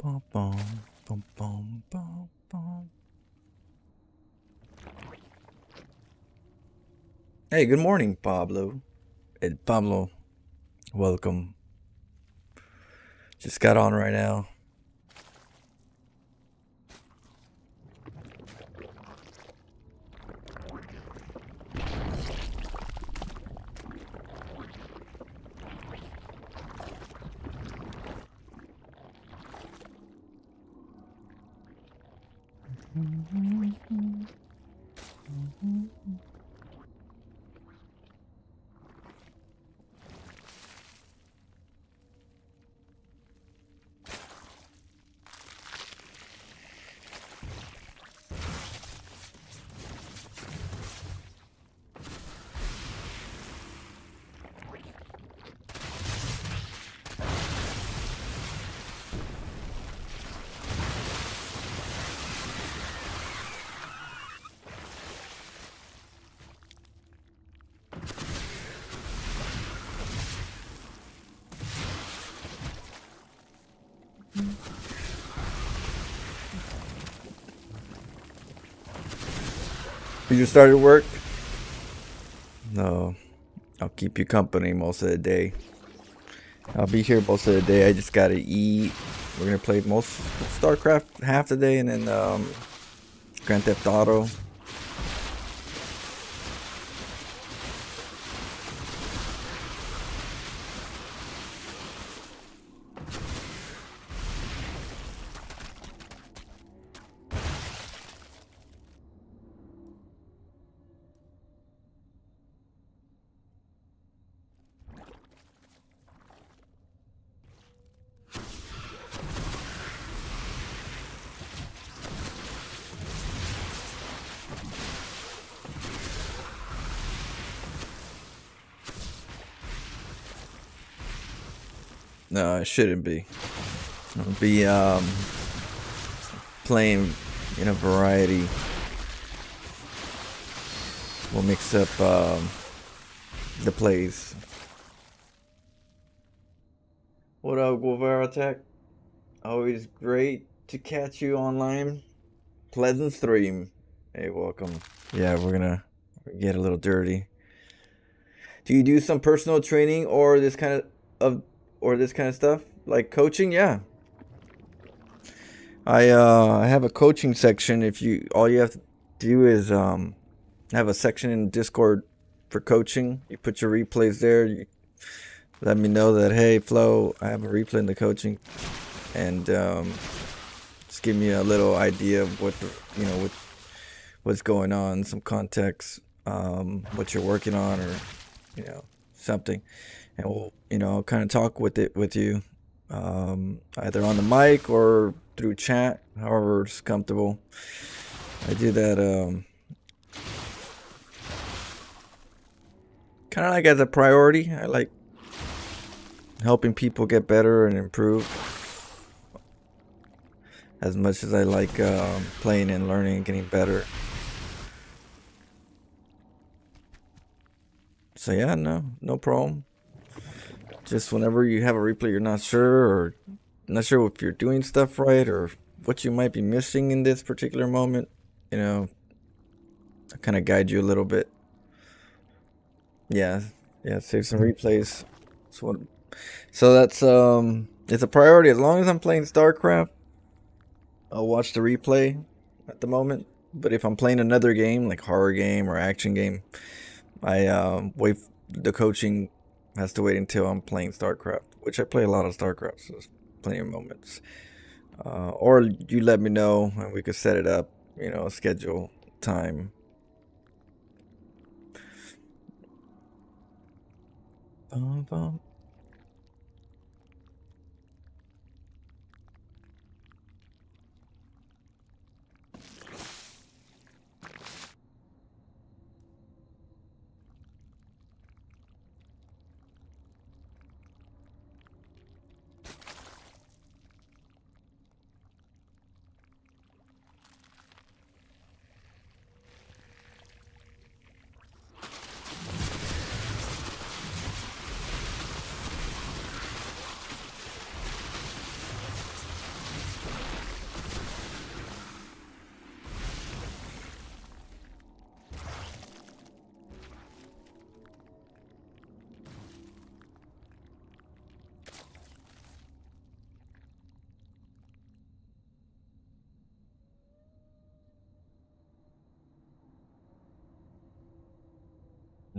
Bum, bum, bum, bum, bum, bum. Hey, good morning, Pablo. Hey, Pablo, welcome. Just got on right now. You just started work? No, I'll keep you company most of the day. I'll be here most of the day. I just gotta eat. We're gonna play most StarCraft half the day, and then Grand Theft Auto. No, it shouldn't be. I'll be playing in a variety. We'll mix up the plays. What up, Guevara Tech? Always great to catch you online. Pleasant stream. Hey, welcome. Yeah, we're gonna get a little dirty. Do you do some personal training or this kind of stuff like coaching? Yeah, I have a coaching section. If you all you have to do is have a section in Discord for coaching. You put your replays there. You let me know that, hey Flo, I have a replay in the coaching, and just give me a little idea of what's going on, some context, what you're working on, or something, and we'll kind of talk with you, either on the mic or through chat, however it's comfortable. I do that kind of like as a priority. I like helping people get better and improve as much as I like playing and learning and getting better. So yeah, no problem. Just whenever you have a replay you're not sure, or not sure if you're doing stuff right, or what you might be missing in this particular moment, I kind of guide you a little bit. Yeah, save some replays. So that's it's a priority. As long as I'm playing StarCraft, I'll watch the replay at the moment. But if I'm playing another game, like horror game or action game, I wait. The coaching has to wait until I'm playing StarCraft, which I play a lot of StarCraft, so there's plenty of moments. Or you let me know and we could set it up, schedule time. Bum, bum.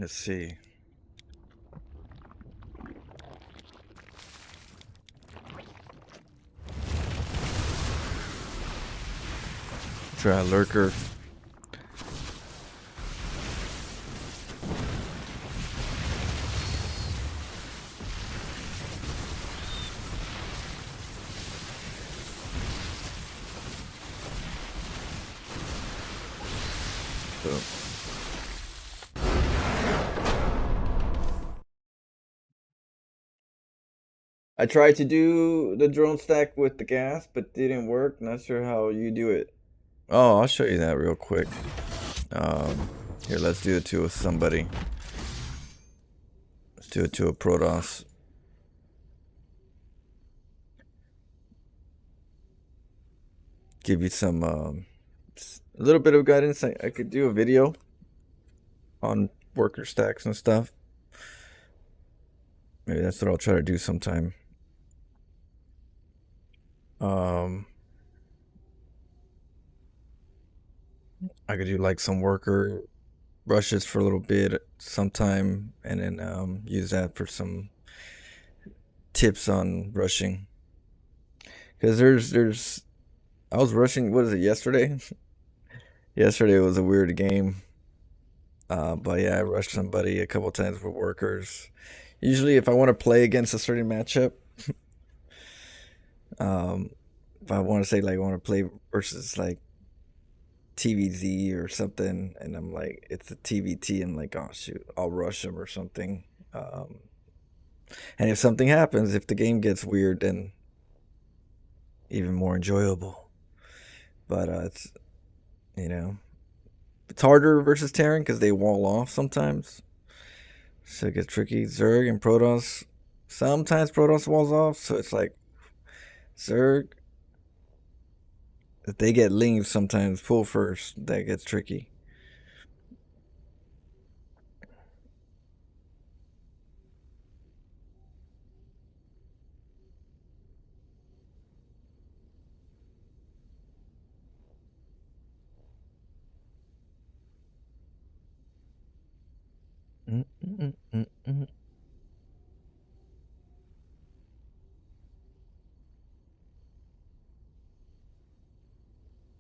Let's see. Try a lurker. Boom. I tried to do the drone stack with the gas, but didn't work. Not sure how you do it. Oh, I'll show you that real quick. Here, let's do it to somebody. Let's do it to a Protoss. Give you some, a little bit of guidance. I could do a video on worker stacks and stuff. Maybe that's what I'll try to do sometime. I could do like some worker rushes for a little bit sometime, and then use that for some tips on rushing. Because there's I was rushing, what is it, yesterday? Yesterday was a weird game. But yeah, I rushed somebody a couple times with workers. Usually if I want to play against a certain matchup, if I want to say like I want to play versus like TVZ or something, and I'm like, it's a TVT, I'm like, oh shoot, I'll rush them or something. And if something happens, if the game gets weird, then even more enjoyable. But it's, you know, it's harder versus Terran because they wall off sometimes, so it gets tricky. Zerg and Protoss, sometimes Protoss walls off, so it's like Zerg, if they get leaves sometimes, pull first, that gets tricky.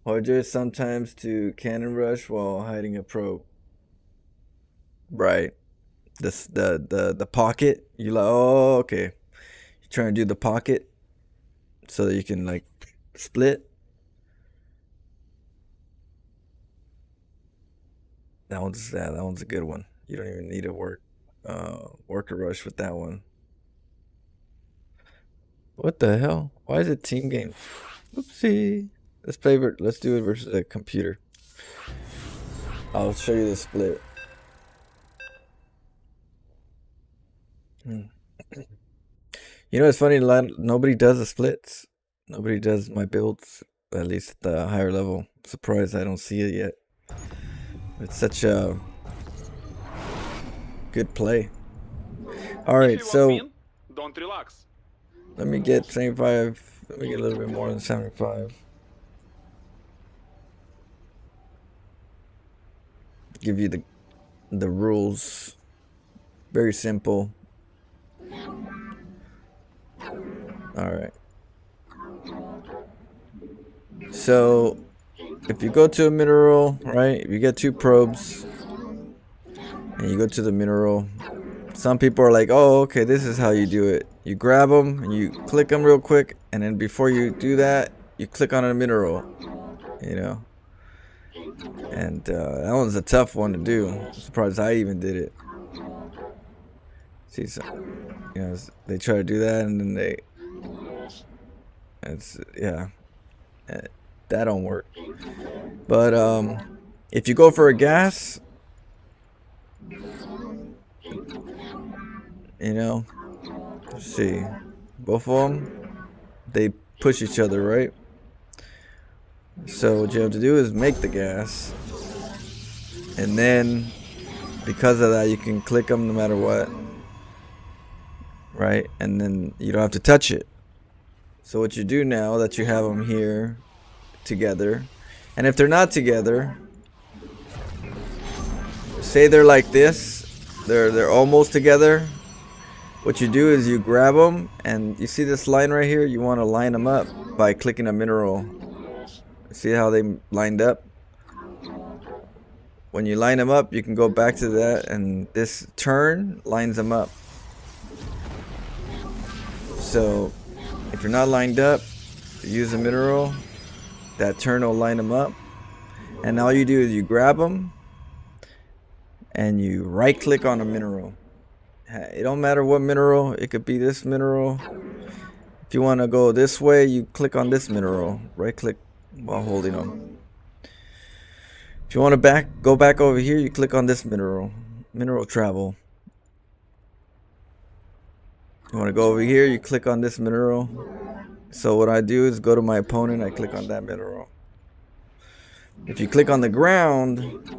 Or just sometimes to cannon rush while hiding a probe. Right. The pocket. You like, oh, okay. You're trying to do the pocket so that you can like split. That one's a good one. You don't even need a worker rush with that one. What the hell? Why is it team game? Oopsie. Let's do it versus a computer. I'll show you the split. You know, it's funny. Nobody does the splits. Nobody does my builds, at least at the higher level. I'm surprised I don't see it yet. It's such a good play. All right, so don't relax. let me get 75. Let me get a little bit more than 75. Give you the rules. Very simple. All right. So if you go to a mineral, right? If you get 2 probes and you go to the mineral, some people are like, oh, okay, this is how you do it. You grab them and you click them real quick, and then before you do that, you click on a mineral, you know. And that one's a tough one to do. I'm surprised I even did it. See, so, you know, they try to do that, and then yeah, that don't work. But if you go for a gas, you know, let's see, both of them, they push each other, right? So what you have to do is make the gas, and then because of that, you can click them no matter what, right? And then you don't have to touch it. So what you do now that you have them here together, and if they're not together, say they're like this, they're almost together. What you do is you grab them, and you see this line right here. You want to line them up by clicking a mineral. See how they lined up? When you line them up, you can go back to that, and this turn lines them up. So if you're not lined up, use a mineral. That turn will line them up. And all you do is you grab them, and you right click on a mineral. It don't matter what mineral. It could be this mineral. If you want to go this way, you click on this mineral. Right click while holding them. If you want to go back over here, you click on this mineral. Mineral travel. You want to go over here, you click on this mineral. So what I do is go to my opponent, I click on that mineral. If you click on the ground,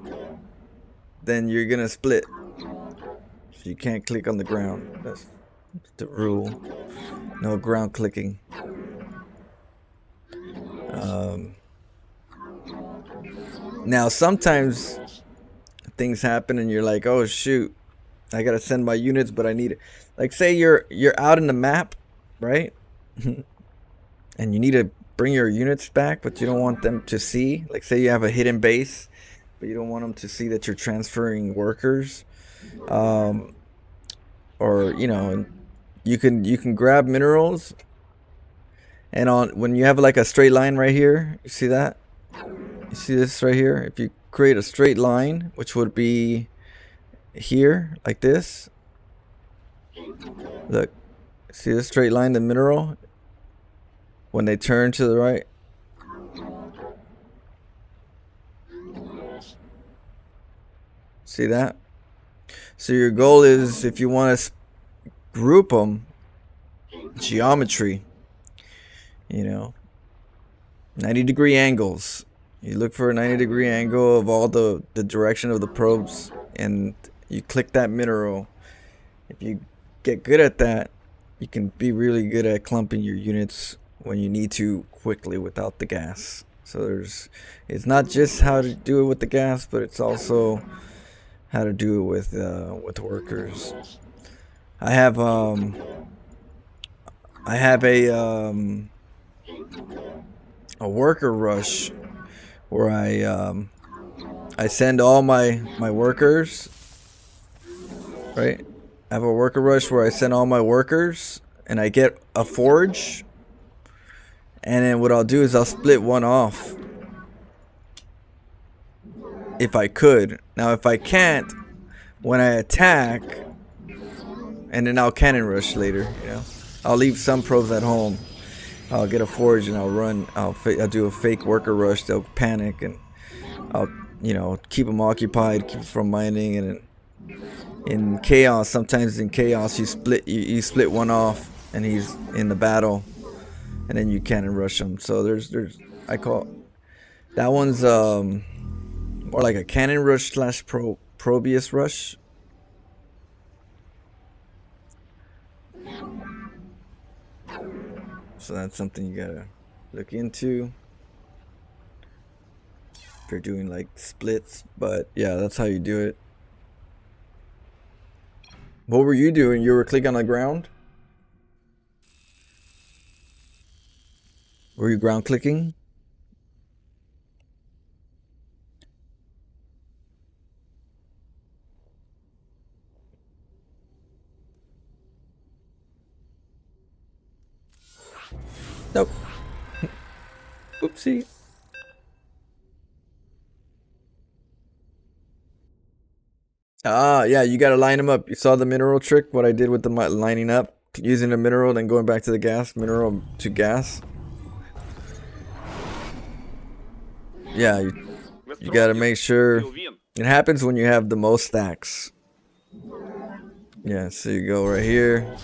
then you're gonna split. So you can't click on the ground. That's the rule. No ground clicking. Now sometimes things happen and you're like, oh shoot, I gotta send my units, but I need it. Like say you're out in the map, right? And you need to bring your units back, but you don't want them to see. Like say you have a hidden base, but you don't want them to see that you're transferring workers. Or you know, you can grab minerals, and when you have like a straight line right here, you see that? You see this right here? If you create a straight line, which would be here, like this. Look, see this straight line, the mineral? When they turn to the right. See that? So your goal is, if you want to group them, geometry, you know, 90-degree angles. You look for a 90-degree angle of all the direction of the probes, and you click that mineral. If you get good at that, you can be really good at clumping your units when you need to quickly without the gas. So it's not just how to do it with the gas, but it's also how to do it with workers. I have a worker rush where I send all my workers, right? I have a worker rush where I send all my workers and I get a forge, and then what I'll do is I'll split one off if I could. Now if I can't, when I attack, and then I'll cannon rush later, you know, I'll leave some probes at home. I'll get a forge and I'll run. I'll do a fake worker rush. They'll panic, and I'll, you know, keep them occupied, keep them from mining. And in chaos, sometimes in chaos, you split one off, and he's in the battle, and then you cannon rush him. So I call that one's more like a cannon rush / Probius rush. So that's something you gotta look into if you're doing like splits. But yeah, that's how you do it. What were you doing? You were clicking on the ground? Were you ground clicking? Nope. Oopsie. Ah, yeah, you gotta line them up. You saw the mineral trick, what I did with the lining up, using the mineral, then going back to the gas, mineral to gas. Yeah, you gotta make sure. It happens when you have the most stacks. Yeah, so you go right here.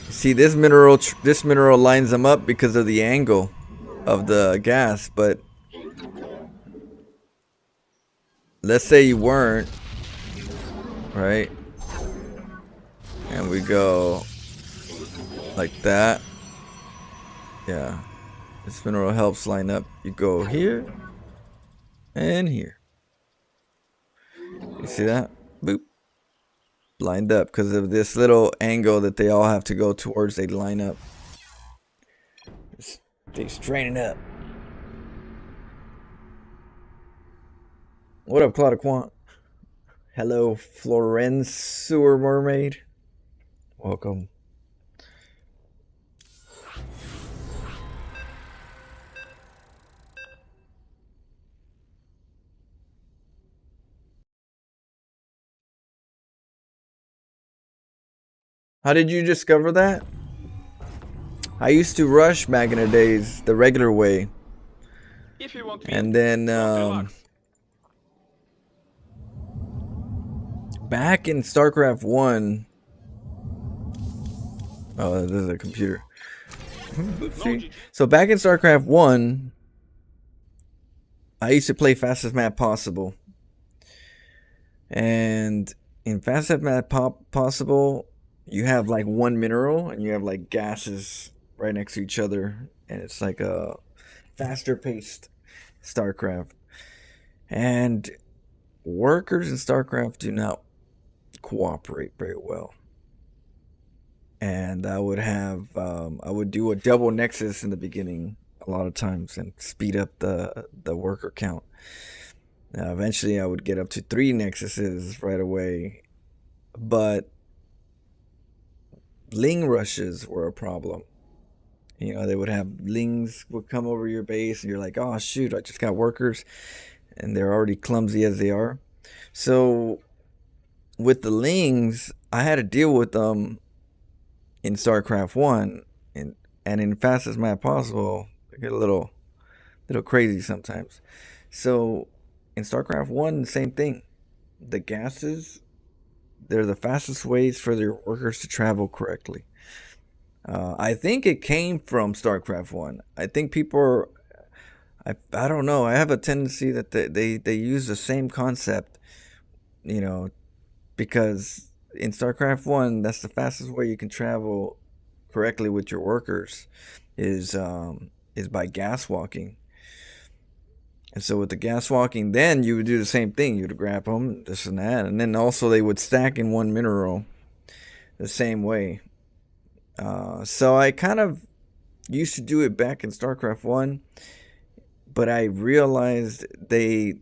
See, this mineral lines them up because of the angle of the gas, but let's say you weren't, right? And we go like that. Yeah, this mineral helps line up. You go here and here. You see that? Boop. Lined up because of this little angle that they all have to go towards. They line up. They straighten up. What up, Claude? Hello, Florence Sewer Mermaid. Welcome. How did you discover that? I used to rush back in the days the regular way. If you want And then back in StarCraft 1. Oh, this is a computer. See? So back in StarCraft 1, I used to play fastest map possible. And in fastest map possible, you have like one mineral and you have like gases right next to each other, and it's like a faster paced StarCraft. And workers in StarCraft do not cooperate very well. And I would have I would do a double nexus in the beginning a lot of times and speed up the worker count. Eventually I would get up to 3 nexuses right away, but Ling rushes were a problem. You know, they would have Lings would come over your base and you're like, oh shoot, I just got workers, and they're already clumsy as they are. So with the Lings, I had to deal with them in StarCraft 1, and in fastest map possible, they get a little crazy sometimes. So in StarCraft 1, same thing. The gases, they're the fastest ways for their workers to travel correctly. I think it came from StarCraft 1. I think people are, I don't know. I have a tendency that they use the same concept, you know, because in StarCraft 1, that's the fastest way you can travel correctly with your workers is by gas walking. And so with the gas walking, then you would do the same thing. You would grab them, this and that, and then also they would stack in one mineral the same way. So I kind of used to do it back in StarCraft 1, but I realized they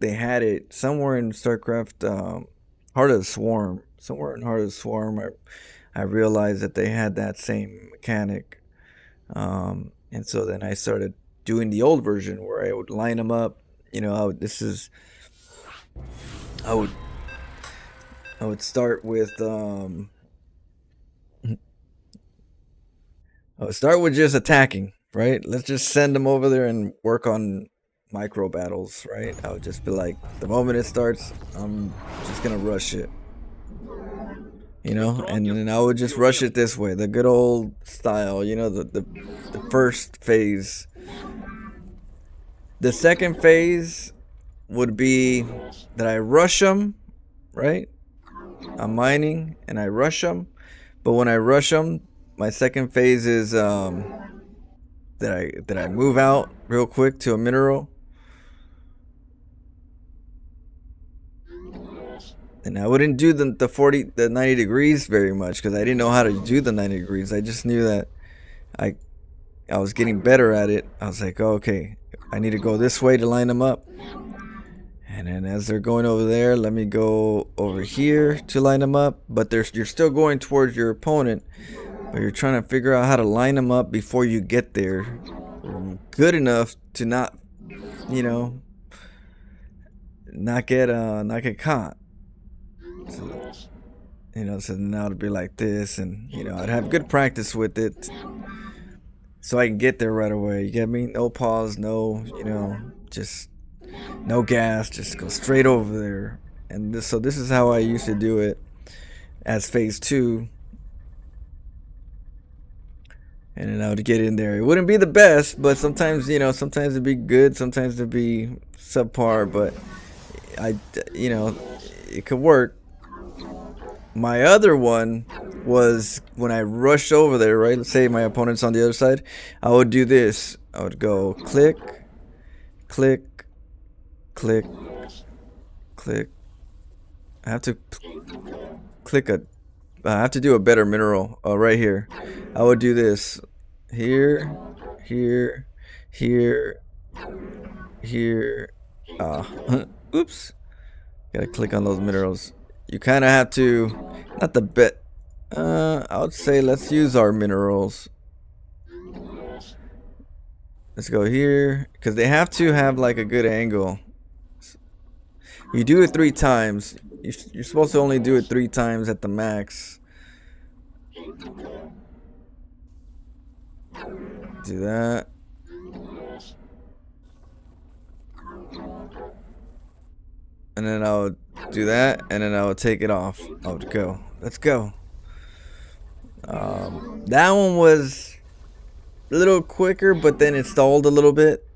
had it somewhere in StarCraft Heart of the Swarm. Somewhere in Heart of the Swarm, I realized that they had that same mechanic. And so then I started doing the old version where I would line them up. You know, I would start with I would start with just attacking, right? Let's just send them over there and work on micro battles, right? I would just be like, the moment it starts, I'm just gonna rush it, you know, and then I would just rush it this way, the good old style, you know, the first phase. The second phase would be that I rush them, right? I'm mining and I rush them, but when I rush them, my second phase is that I move out real quick to a mineral. And I wouldn't do the 90 degrees very much because I didn't know how to do the 90 degrees. I just knew that I was getting better at it. I was like, oh, okay, I need to go this way to line them up. And then as they're going over there, let me go over here to line them up. But you're still going towards your opponent, but you're trying to figure out how to line them up before you get there good enough to not, you know, not get caught. So, you know, so now it'd be like this, and you know, I'd have good practice with it so I can get there right away. You get me? No pause, no, you know, just no gas, just go straight over there. And so this is how I used to do it as phase 2. And then I would get in there. It wouldn't be the best, but sometimes, you know, sometimes it'd be good, sometimes it'd be subpar, but you know, it could work. My other one was when I rushed over there, right? Let's say my opponent's on the other side. I would do this. I would go click, click, click, click, I have to click a. I have to do a better mineral. Oh, right here. I would do this here, here, here, here. Oops. Gotta click on those minerals. You kind of have to, not the bit. I would say let's use our minerals. Let's go here because they have to have like a good angle. You do it 3 times. You're supposed to only do it 3 times at the max. Do that. And then I would do that, and then I would take it off. I would go. Let's go. That one was a little quicker, but then it stalled a little bit.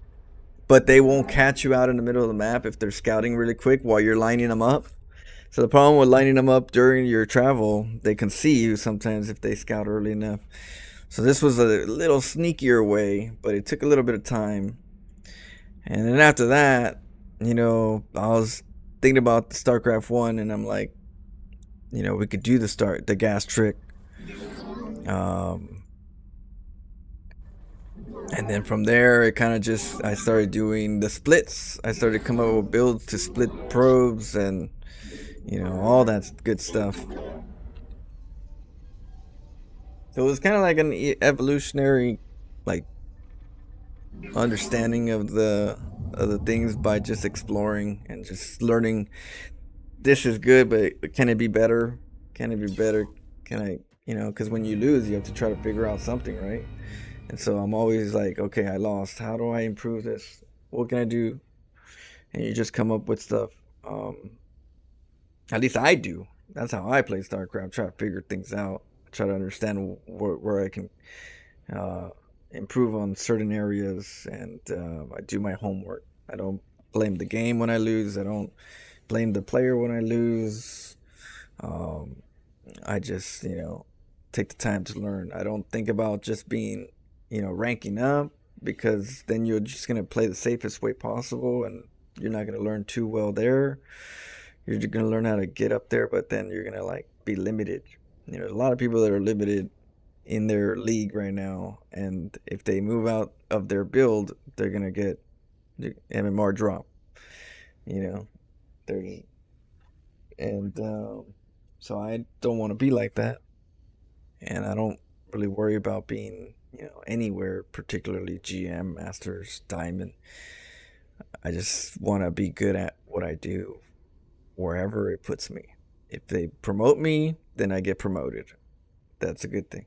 But they won't catch you out in the middle of the map if they're scouting really quick while you're lining them up. So the problem with lining them up during your travel, they can see you sometimes if they scout early enough. So this was a little sneakier way, but it took a little bit of time. And then after that, I was thinking about the StarCraft 1, and I'm like, we could do the gas trick. And then from there, it kind of I started doing the splits. I started to come up with builds to split probes and, all that good stuff. So it was kind of like an evolutionary, like, understanding of the things by just exploring and just learning. This is good, but can it be better? Can it be better? Can I, because when you lose, you have to try to figure out something, right? And so I'm always like, okay, I lost. How do I improve this? What can I do? And you just come up with stuff. At least I do. That's how I play StarCraft. Try to figure things out. Try to understand where I can improve on certain areas, and I do my homework. I don't blame the game when I lose. I don't blame the player when I lose. I just, take the time to learn. I don't think about just being, ranking up, because then you're just going to play the safest way possible, and you're not going to learn too well there. You're just going to learn how to get up there, but then you're going to like be limited. A lot of people that are limited in their league right now, and if they move out of their build, they're going to get the MMR drop. There's and so I don't want to be like that, and I don't really worry about being anywhere, particularly GM, Masters, Diamond. I just want to be good at what I do wherever it puts me. If they promote me, then I get promoted. That's a good thing.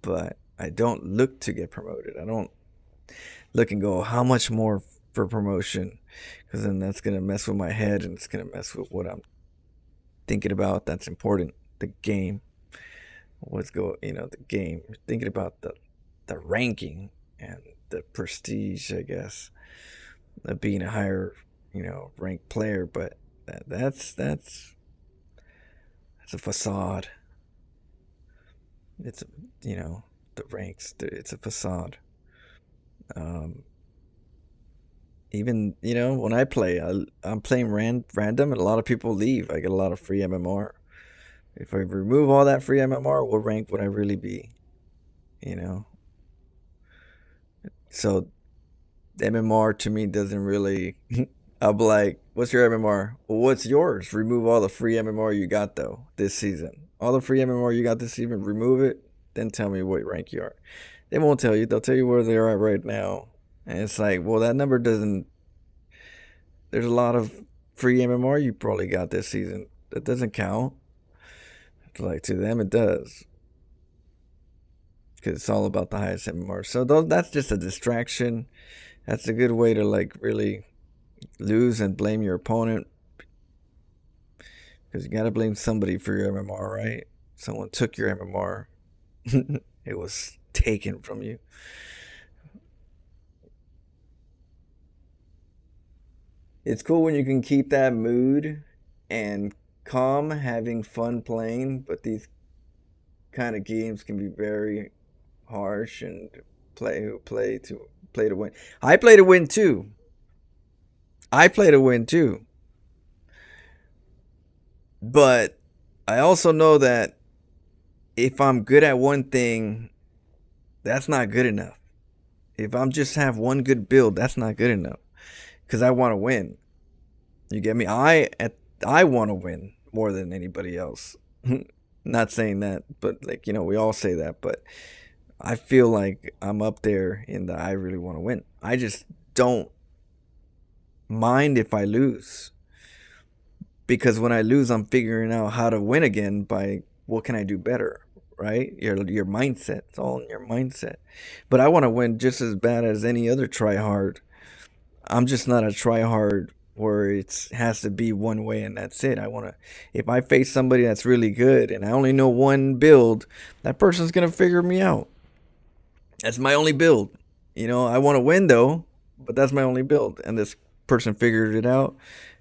But I don't look to get promoted. I don't look and go, how much more for promotion? Because then that's going to mess with my head, and it's going to mess with what I'm thinking about. That's important. The game. The game. You're thinking about the ranking and the prestige, I guess, of being a higher, ranked player. But that's a facade. It's the ranks. It's a facade. Even when I play, I'm playing random, and a lot of people leave. I get a lot of free MMR. If I remove all that free MMR, what rank would I really be? So MMR to me doesn't really. I'll be like, what's your MMR? Well, what's yours? Remove all the free MMR you got though this season. All the free MMR you got this season, remove it. Then tell me what rank you are. They won't tell you. They'll tell you where they are at right now. And it's like, well, that number doesn't. There's a lot of free MMR you probably got this season. That doesn't count. It's like, to them, it does. Because it's all about the highest MMR. So that's just a distraction. That's a good way to like really lose and blame your opponent. Because you got to blame somebody for your MMR, right? Someone took your MMR. It was taken from you. It's cool when you can keep that mood and calm, having fun playing, but these kind of games can be very harsh and play to win. I play to win too. I play to win too. But I also know that if I'm good at one thing, that's not good enough. If I'm just have one good build, that's not good enough because I want to win. You get me? I want to win more than anybody else. Not saying that, but like we all say that, but I feel like I'm up there in the I really want to win. I just don't mind if I lose because when I lose, I'm figuring out how to win again by what can I do better, right? Your mindset. It's all in your mindset. But I want to win just as bad as any other try hard. I'm just not a try hard where it has to be one way and that's it. I want to if I face somebody that's really good and I only know one build, that person's going to figure me out. That's my only build. I want to win though, but that's my only build. And this person figured it out.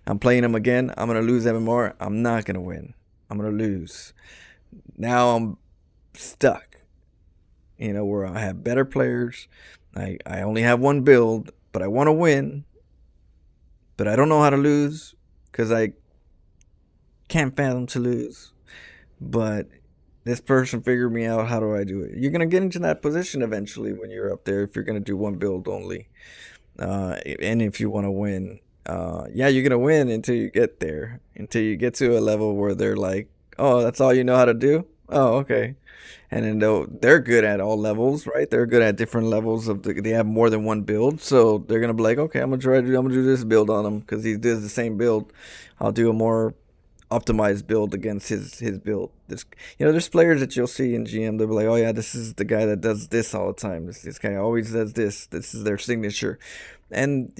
I'm playing them again. I'm going to lose MMR. I'm not going to win. I'm going to lose. Now I'm stuck, where I have better players. I only have one build, but I want to win. But I don't know how to lose because I can't fathom to lose. But this person figured me out. How do I do it? You're going to get into that position eventually when you're up there if you're going to do one build only. And if you want to win, yeah, you're going to win until you get there. Until you get to a level where they're like, oh, that's all you know how to do? Oh, okay. And then they're good at all levels, right? They're good at different levels they have more than one build, so they're gonna be like, okay, I'm gonna do this build on him because he does the same build. I'll do a more optimized build against his build. There's players that you'll see in GM. They'll be like, oh yeah, this is the guy that does this all the time. This guy always does this. This is their signature, and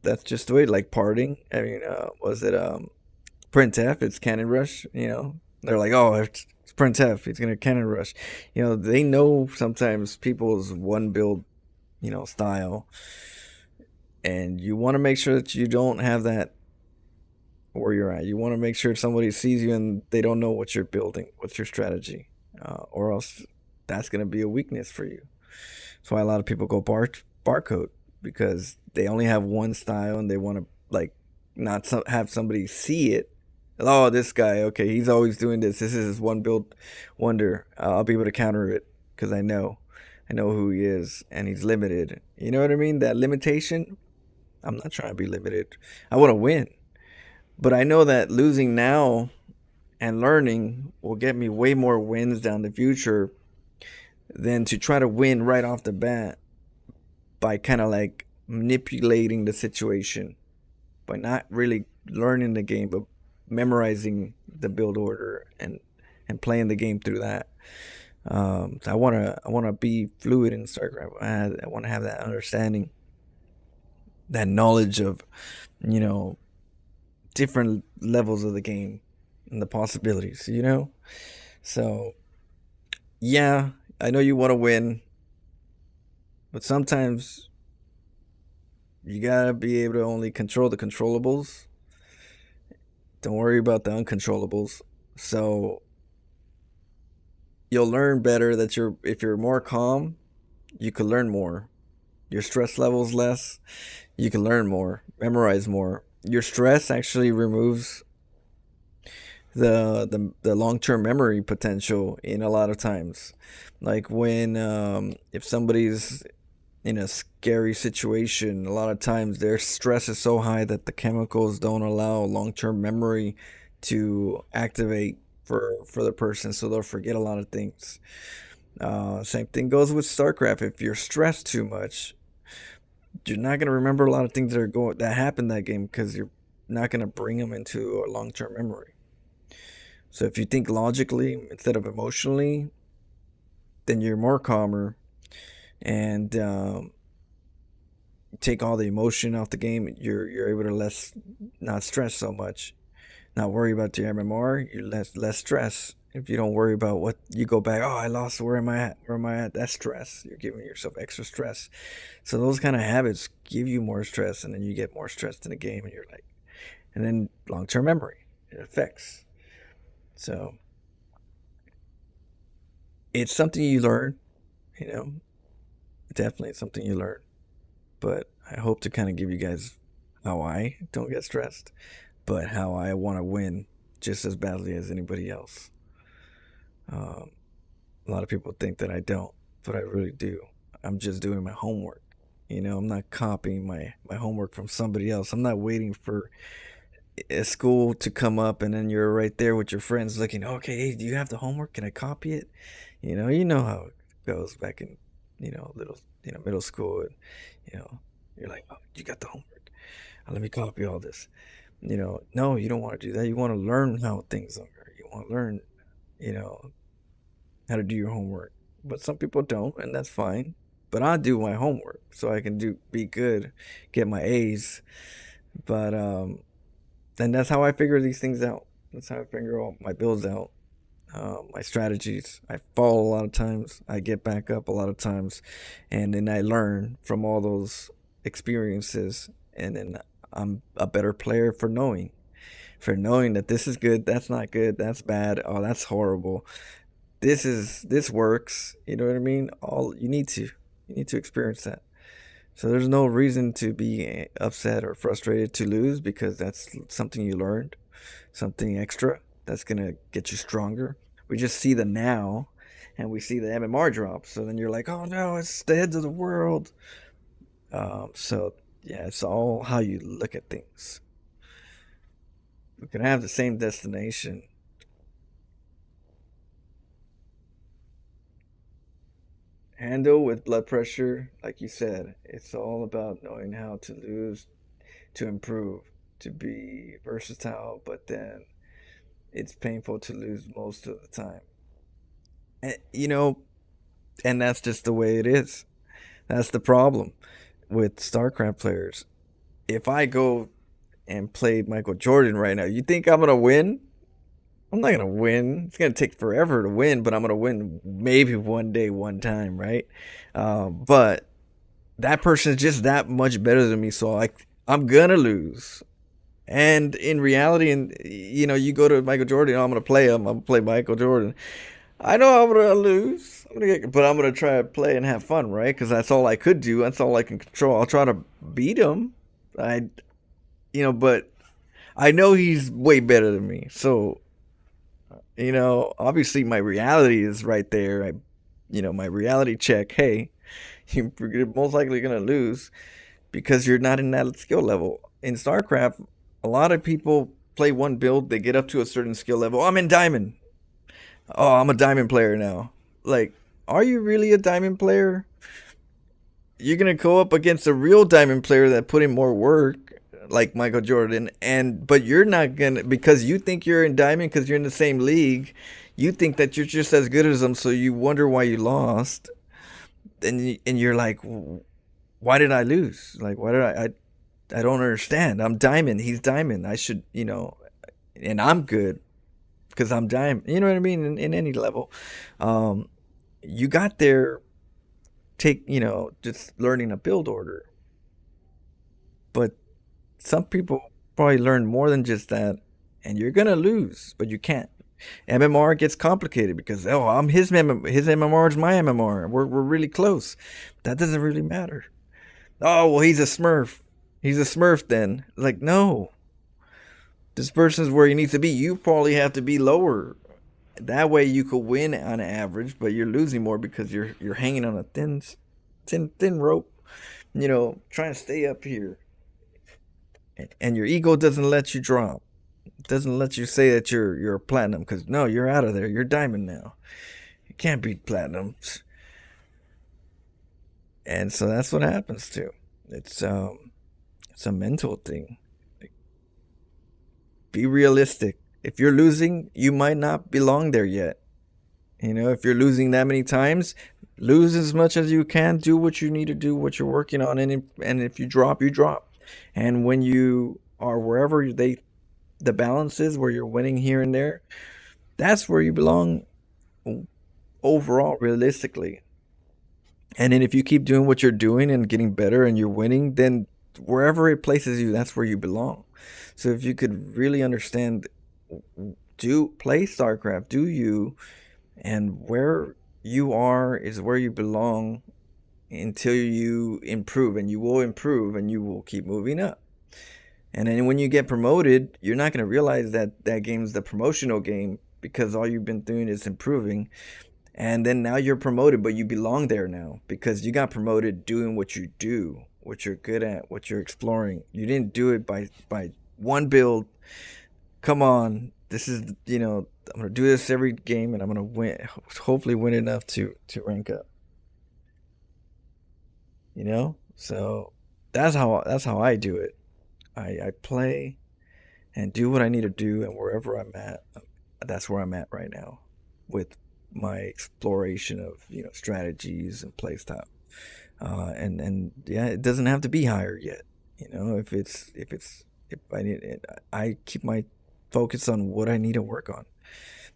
that's just the way. Like parting. I mean, was it Print F? It's Cannon Rush. They're like, oh, it's Prince F. He's gonna cannon rush. They know sometimes people's one build, style, and you want to make sure that you don't have that where you're at. You want to make sure somebody sees you and they don't know what you're building, what's your strategy, or else that's gonna be a weakness for you. That's why a lot of people go barcode because they only have one style and they want to like not have somebody see it. Oh, this guy, okay, he's always doing this. This is his one build wonder. I'll be able to counter it because I know who he is, and he's limited. You know what I mean? That limitation. I'm not trying to be limited. I want to win, but I know that losing now and learning will get me way more wins down the future than to try to win right off the bat by kind of like manipulating the situation by not really learning the game, but memorizing the build order and playing the game through that. So I wanna be fluid in StarCraft. I want to have that understanding, that knowledge of you know different levels of the game and the possibilities. So yeah, I know you want to win, but sometimes you gotta be able to only control the controllables. Don't worry about the uncontrollables. So you'll learn better that if you're more calm, you can learn more. Your stress level's less, you can learn more, memorize more. Your stress actually removes the long-term memory potential in a lot of times. Like when if somebody's in a scary situation, a lot of times their stress is so high that the chemicals don't allow long-term memory to activate for the person, so they'll forget a lot of things. Same thing goes with StarCraft. If you're stressed too much, you're not gonna remember a lot of things that happened that game because you're not gonna bring them into a long-term memory. So if you think logically instead of emotionally, then you're more calmer and take all the emotion off the game. You're able to not stress so much, not worry about your MMR. You're less stress. If you don't worry about what you go back, oh, I lost. Where am I at? Where am I at? That's stress. You're giving yourself extra stress. So those kind of habits give you more stress, and then you get more stressed in the game, and you're like, and then long term memory it affects. So it's something you learn, you know, definitely something you learn. But I hope to kind of give you guys how I don't get stressed, but how I want to win just as badly as anybody else. Um, a lot of people think that I don't, but I really do. I'm just doing my homework. I'm not copying my homework from somebody else. I'm not waiting for a school to come up and then you're right there with your friends looking, okay, hey, do you have the homework? Can I copy it? You know how it goes back in, little, middle school. And, you know, you're like, oh, you got the homework. Let me copy all this. No, you don't want to do that. You want to learn how things are. You want to learn, you know, how to do your homework. But some people don't, and that's fine. But I do my homework so I can be good, get my A's. But and that's how I figure these things out. That's how I figure all my builds out, my strategies. I fall a lot of times. I get back up a lot of times, and then I learn from all those experiences, and then I'm a better player for knowing that this is good, that's not good, that's bad, oh that's horrible. This works. You know what I mean? All you need to experience that. So there's no reason to be upset or frustrated to lose because that's something you learned, something extra that's gonna get you stronger. We just see the now, and we see the MMR drop. So then you're like, oh no, it's the heads of the world. So yeah, it's all how you look at things. We can have the same destination. Handle with blood pressure, like you said, it's all about knowing how to lose, to improve, to be versatile, but then it's painful to lose most of the time. And, and that's just the way it is. That's the problem with StarCraft players. If I go and play Michael Jordan right now, you think I'm going to win? I'm not going to win. It's going to take forever to win, but I'm going to win maybe one day, one time, right? But that person is just that much better than me, so I'm going to lose. And in reality, and you go to Michael Jordan, I'm going to play him. I'm going to play Michael Jordan. I know I'm gonna lose, but I'm gonna try to play and have fun, right? Because that's all I could do. That's all I can control. I'll try to beat him. But I know he's way better than me. So, obviously my reality is right there. My reality check. Hey, you're most likely gonna lose because you're not in that skill level. In StarCraft, a lot of people play one build. They get up to a certain skill level. I'm in diamond. Oh, I'm a diamond player now. Like, are you really a diamond player? You're gonna go up against a real diamond player that put in more work, like Michael Jordan, but you're not gonna because you think you're in diamond because you're in the same league. You think that you're just as good as them, so you wonder why you lost, and you're like, why did I lose? Like, why did I don't understand. I'm diamond. He's diamond. I should, and I'm good because I'm diamond. You know what I mean? In any level, you got there. Just learning a build order, but some people probably learn more than just that, and you're gonna lose, but you can't. MMR gets complicated because I'm his MMR is my MMR. We're really close. That doesn't really matter. Oh well, he's a Smurf. He's a Smurf then. Like no, this person's where he needs to be. You probably have to be lower. That way you could win on average, but you're losing more because you're hanging on a thin rope. Trying to stay up here, and your ego doesn't let you drop. It doesn't let you say that you're platinum because no, you're out of there. You're diamond now. You can't beat platinums, and so that's what happens too. It's a mental thing. Be realistic. If you're losing, you might not belong there yet. If you're losing that many times, lose as much as you can. Do what you need to do, what you're working on, and if you drop, you drop. And when you are wherever the balance is, where you're winning here and there, that's where you belong overall, realistically. And then if you keep doing what you're doing and getting better and you're winning, then wherever it places you, that's where you belong. So if you could really understand, do play StarCraft, do you, and where you are is where you belong until you improve, and you will improve and you will keep moving up. And then when you get promoted, you're not going to realize that that game's the promotional game because all you've been doing is improving. And then now you're promoted, but you belong there now because you got promoted doing what you do, what you're good at, what you're exploring. You didn't do it by one build. Come on, this is I'm gonna do this every game, and I'm gonna win. Hopefully, win enough to rank up. So that's how I do it. I play and do what I need to do, and wherever I'm at, that's where I'm at right now, with my exploration of strategies and playstyle. And yeah, it doesn't have to be higher yet. If I need it, I keep my focus on what I need to work on.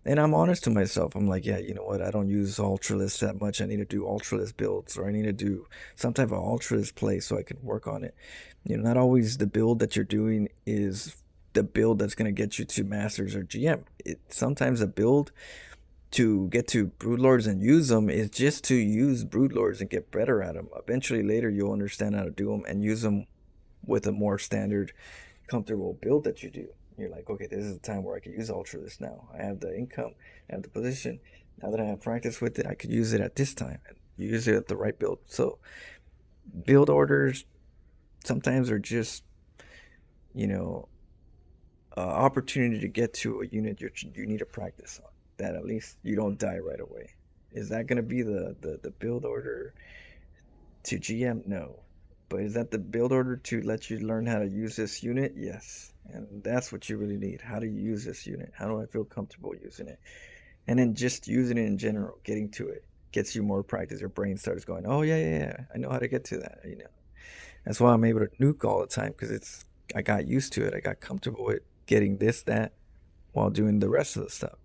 And I'm honest to myself. I'm like, yeah, you know what? I don't use Ultralist that much. I need to do Ultralist builds, or I need to do some type of Ultralist play so I can work on it. Not always the build that you're doing is the build that's going to get you to Masters or GM. Sometimes a build to get to Broodlords and use them is just to use Broodlords and get better at them. Eventually, later, you'll understand how to do them and use them with a more standard, comfortable build that you do. You're like, okay, this is the time where I could use Ultralist now. I have the income, I have the position. Now that I have practice with it, I could use it at this time and use it at the right build. So build orders sometimes are just, you know, opportunity to get to a unit you need to practice on. That at least you don't die right away. Is that going to be the build order to GM? No. But is that the build order to let you learn how to use this unit? Yes. And that's what you really need. How to use this unit? How do I feel comfortable using it? And then just using it in general, getting to it, gets you more practice. Your brain starts going, oh, yeah, yeah, yeah. I know how to get to that. That's why I'm able to nuke all the time because I got used to it. I got comfortable with getting this, that, while doing the rest of the stuff.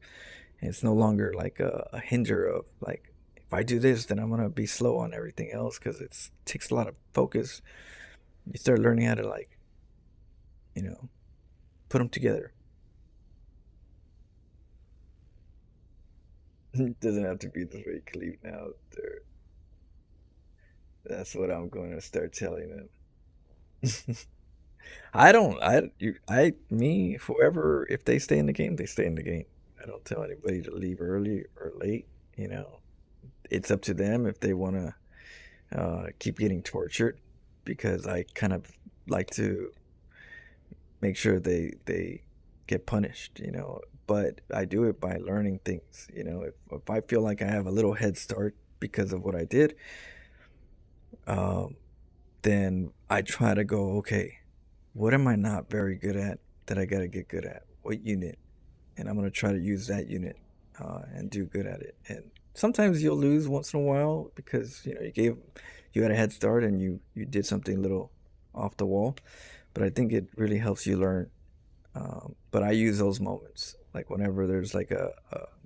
And it's no longer like a hinder of like, if I do this, then I'm gonna be slow on everything else because it takes a lot of focus. You start learning how to like, you know, put them together. It doesn't have to be this way, Khalid. Now, that's what I'm going to start telling them. I don't. Me, whoever, if they stay in the game, they stay in the game. I don't tell anybody to leave early or late. You know, it's up to them if they want to keep getting tortured, because I kind of like to make sure they get punished. But I do it by learning things. If I feel like I have a little head start because of what I did, um, then I try to go, okay, what am I not very good at that I got to get good at? What unit? And I'm going to try to use that unit and do good at it. And sometimes you'll lose once in a while because you had a head start and you did something a little off the wall. But I think it really helps you learn. But I use those moments, like whenever there's like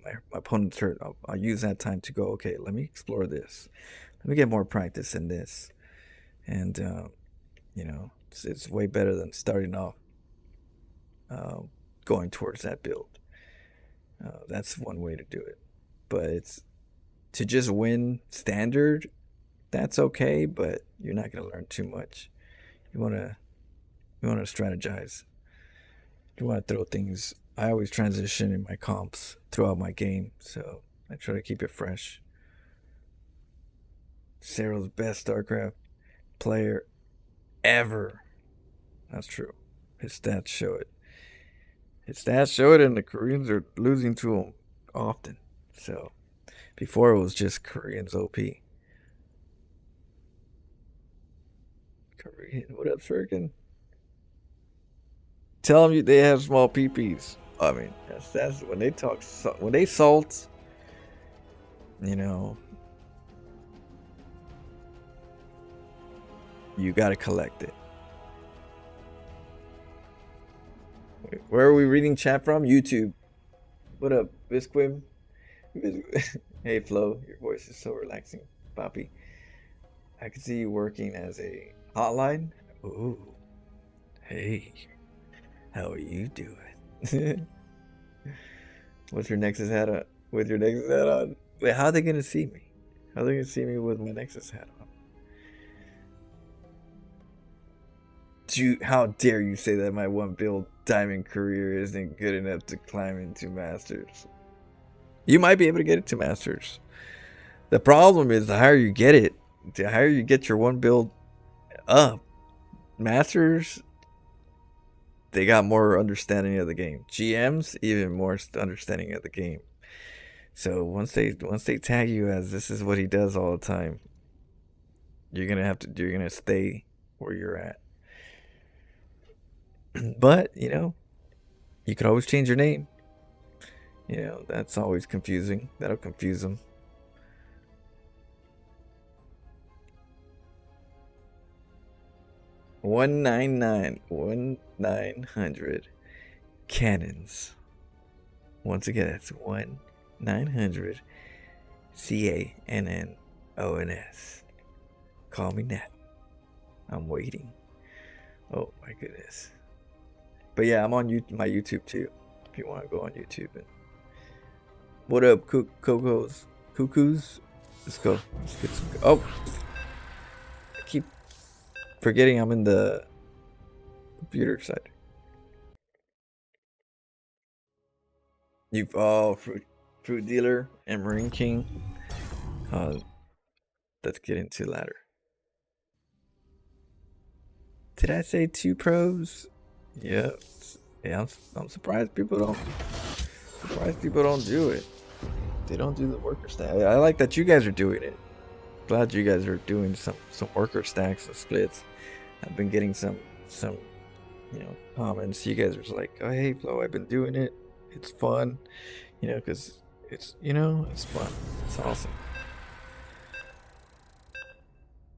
my opponent's hurt, I'll use that time to go, okay, let me explore this, let me get more practice in this. And it's way better than starting off uh, going towards that build. That's one way to do it. But it's to just win standard. That's okay, but you're not gonna learn too much. You wanna strategize. You wanna throw things. I always transition in my comps throughout my game, so I try to keep it fresh. Cyril's best StarCraft player ever. That's true. His stats show it. His stats show it, and the Koreans are losing to him often. So before it was just Koreans OP. Korean, what up, Shuriken? Tell them they have small peepees. I mean, that's when they talk. When they salt, you know, you gotta collect it. Wait, where are we reading chat from? YouTube. What up, Bisquim? Hey, Flo, your voice is so relaxing, Poppy. I can see you working as a hotline. Ooh, hey, how are you doing? What's your Nexus hat on? With your Nexus hat on? Wait, how are they gonna see me? How are they gonna see me with my Nexus hat on? How dare you say that my one build diamond career isn't good enough to climb into masters? You might be able to get it to masters. The problem is the higher you get it, the higher you get your one build up. Masters, they got more understanding of the game. GMs, even more understanding of the game. So once they tag you as this is what he does all the time, you're gonna stay where you're at. But you could always change your name. That's always confusing. That'll confuse them. $1,900 cannons. Once again, that's 1,900 CANNONS. Call me Nat. I'm waiting. Oh my goodness. But yeah, I'm on my YouTube too. If you want to go on YouTube. And what up, cuckoos? Let's go. Let's get some. Oh, I keep forgetting I'm in the computer side. Fruit dealer and Marine King. Let's get into ladder. Did I say 2 pros? Yeah. Yeah, I'm surprised people don't do it. They don't do the worker stack. I like that you guys are doing it. Glad you guys are doing some worker stacks and splits. I've been getting some comments. You guys are just like, oh hey Flo, I've been doing it. It's fun. Because it's fun. It's awesome.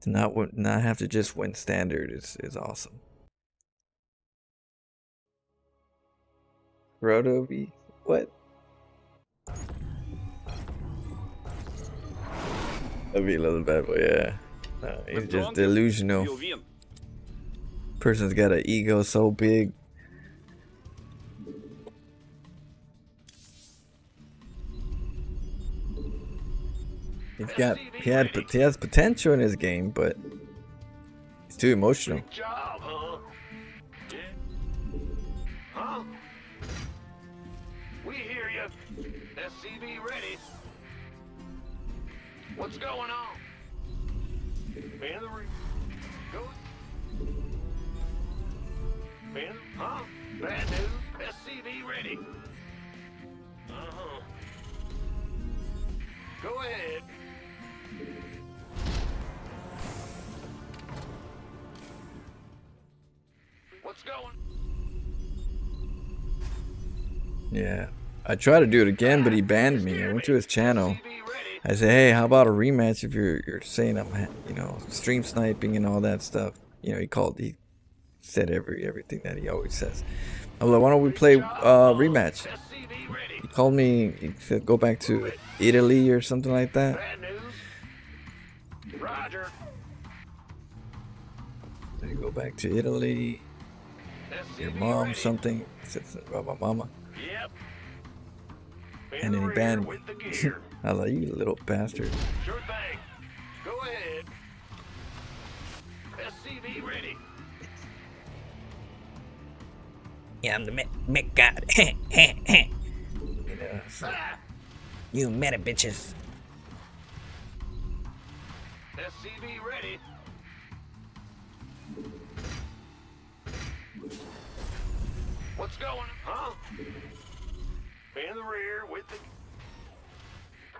To not have to just win standard is awesome. Rotobi? What? That'd be a little bad boy, yeah. No, he's just delusional. Person's got an ego so big. He has potential in his game, but he's too emotional. Good job, huh? Yeah. Huh? We hear you. SCV ready. What's going on? Man the ring. Go. Man, huh? Bad news. SCV ready. Uh-huh. Go ahead. What's going? Yeah. I tried to do it again, but he banned me. I went to his channel. I said, hey, how about a rematch if you're saying I'm, stream sniping and all that stuff. He said everything that he always says. I was like, why don't we play rematch? He called me, he said go back to Italy or something like that. Roger. Then you go back to Italy. Your mom something. He said something about my mama. Yep. And then he banned me. I was like, you little bastard. Sure thing. Go ahead. SCV ready. Yeah, I'm the mech god. You meta bitches. SCV ready. What's going on? Huh? In the rear with the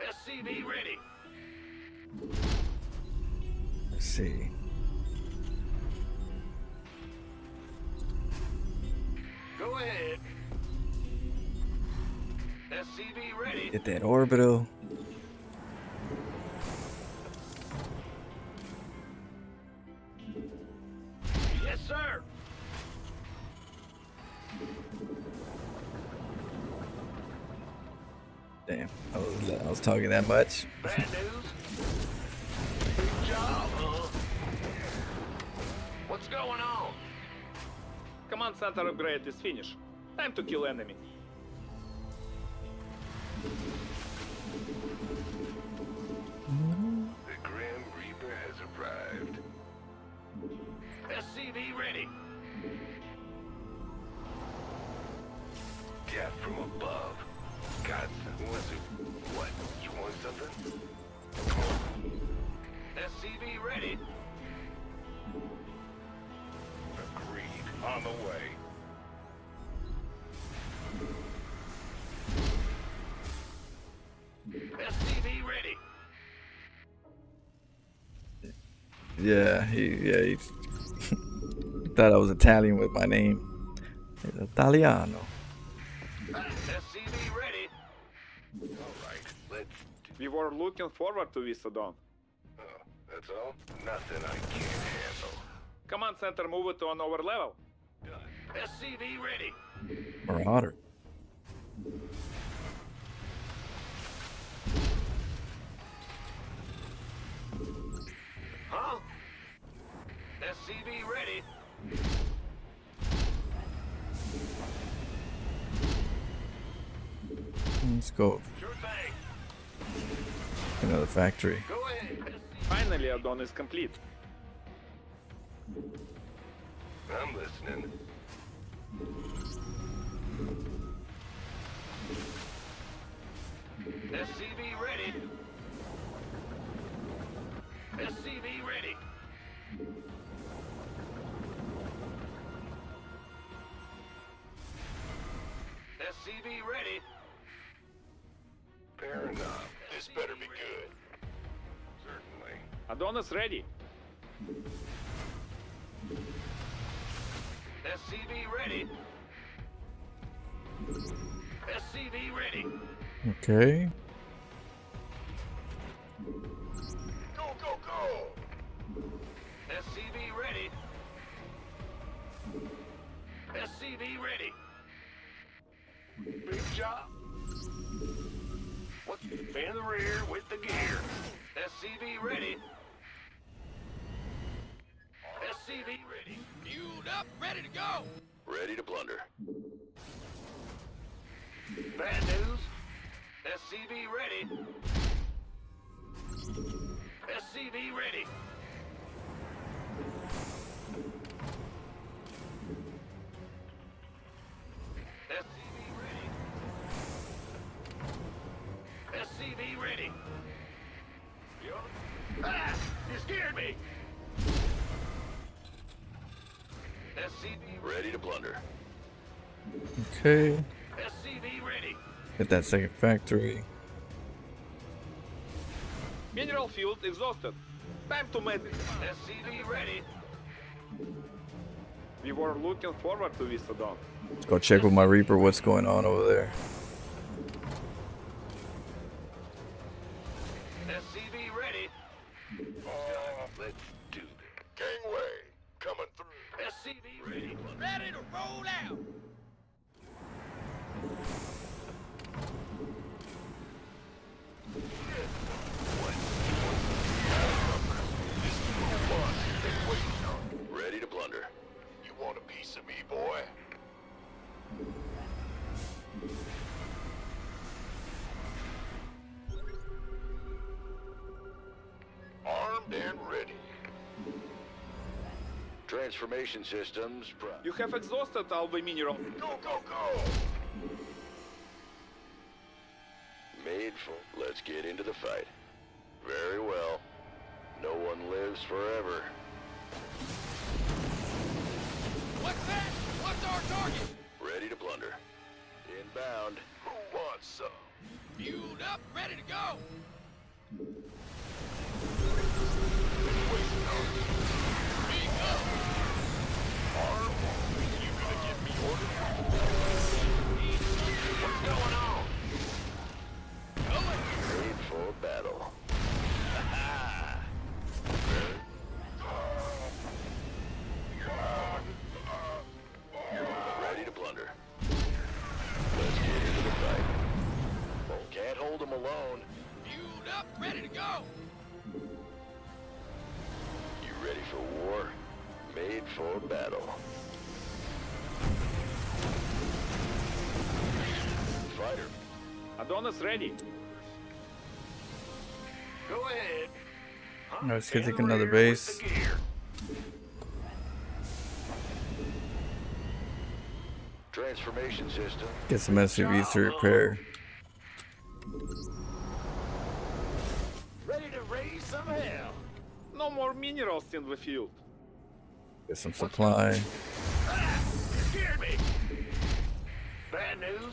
SCV ready. Let's see. Go ahead. SCV ready. Get that orbital. Yes, sir. Damn, I was talking that much. Bad news. Good job, huh? What's going on? Command center upgrade is finished. Time to kill enemy. The Grim Reaper has arrived. SCV ready. from above. God, what's it? What? You want something? SCV ready. Agreed. On the way. SCV ready. Yeah, he thought I was Italian with my name. It's Italiano. SCV ready. All right, let's. We were looking forward to this, Adon. Oh, that's all? Nothing I can't handle. Command center, move it to an over level. Done. SCV ready. Marauder. Huh? SCV ready. Let's go. Sure thing. Another factory. Go ahead. SCV. Finally, Adon is complete. I'm listening. SCV ready. SCV ready. SCV ready. Fair enough. This better be good. Certainly. Adon is ready. SCV ready. SCV ready. Okay. Go, go, go! SCV ready. SCV ready. Big job. What's in the rear with the gear? SCV ready. SCV ready. Fueled up, ready to go. Ready to plunder. Bad news. SCV ready. SCV ready. SCV ready. SCV ready. Ah! You scared me! SCV ready to plunder. Okay. SCV ready. Hit that second factory. Mineral field exhausted. Time to medic. SCV ready. We were looking forward to this, Adon. Let's go check with my Reaper what's going on over there. SCV ready. Let's do this. Gangway coming through. SCV ready. Ready to roll out. Ready to plunder. You want a piece of me, boy? Armed and ready. Transformation systems. You have exhausted all the mineral. Go, go, go! Made for. Let's get into the fight. Very well. No one lives forever. What's that? What's our target? Ready to plunder. Inbound. Who wants some? Fueled up, ready to go. Speak up. Arm? You gonna give me orders? What's going on? Made for battle. Ready to plunder. Let's get into the fight. Can't hold them alone. Fueled up, ready to go. You ready for war? Made for battle. Fighter. Adon is ready. Go ahead. Let's get take another base. transformation system. Get some SUVs to repair. Ready to raise some hell. No more minerals in the field. Get some supply. Ah, you scared me. Bad news?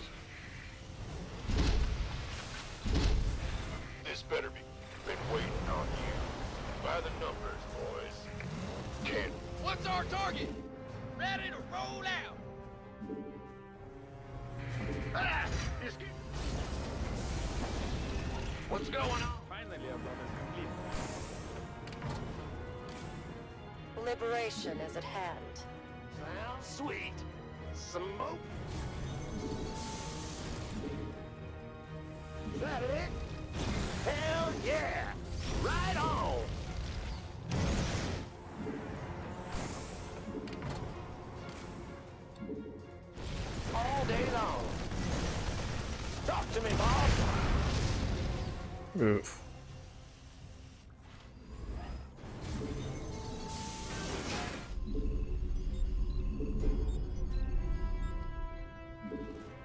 This better be been waiting on you. By the numbers, boys. Can't. What's our target? Ready to roll out. Ah, you scared. What's going on? Finally, our job is complete. Liberation is at hand. Sounds sweet. Smoke. Is that it? Hell yeah! Right on! All day long. Talk to me, boss. Oof.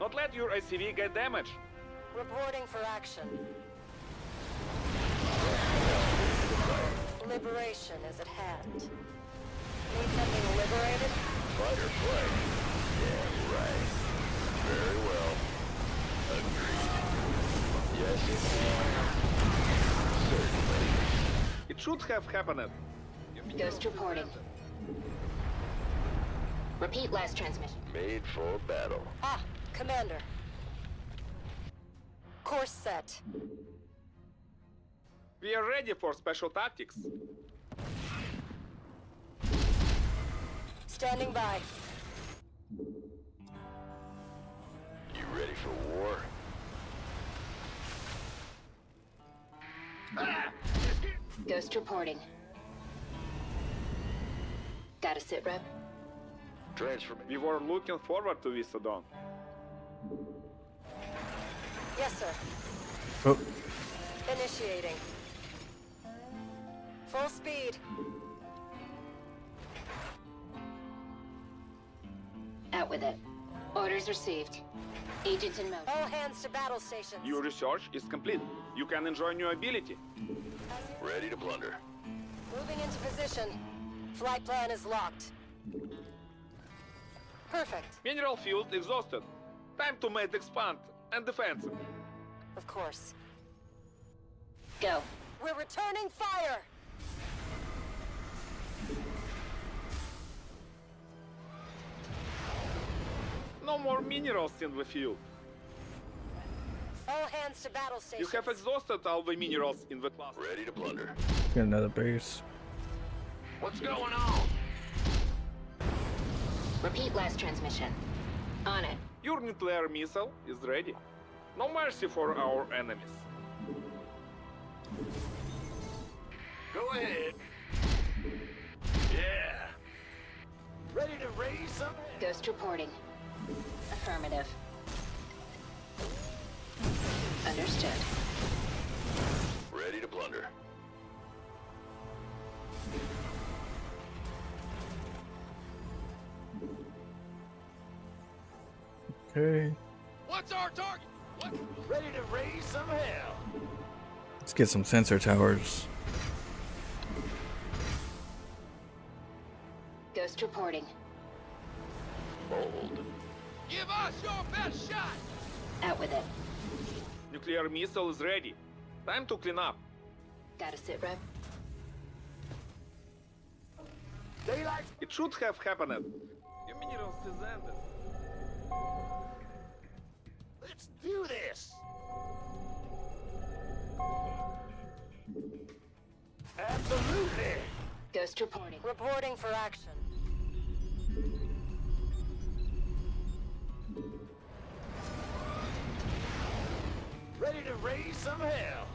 Not let your SUV get damaged. Reporting for action. Liberation is at hand. Need something liberated? Fight or flight. Yeah, right. Very well. Agreed. Yes, indeed. Certainly. It should have happened. Ghost reporting. Repeat last transmission. Made for battle. Ah, Commander. Course set. We are ready for special tactics. Standing by. You ready for war? Ah, Ghost reporting. Got a sit rep? Transformation. We were looking forward to this dawn. Yes, sir. Oh, Initiating. Full speed. Out with it. Orders received. Agent in motion. All hands to battle stations. Your research is complete. You can enjoy new ability. Ready to plunder. Moving into position. Flight plan is locked. Perfect. Mineral field exhausted. Time to make expand and defensive. Of course. Go. We're returning fire! No more minerals in the field. All hands to battle You stations. have exhausted all the minerals in the cluster. Ready to plunder. get another base. what's going on? Repeat last transmission. On it. Your nuclear missile is ready. No mercy for our enemies. Go ahead. Yeah. Ready to raise some hell. Ghost reporting. Affirmative. Understood. Ready to plunder. Okay, What's our target? What? Ready to raise some hell. let's get some sensor towers. Ghost reporting. Bold. Give us your best shot. Out with it. Nuclear missile is ready. Time to clean up. Got a sit rep? Daylight. It should have happened. Your minerals is ended. Let's do this. Absolutely. Ghost reporting. Reporting for action. Ready to raise some hell.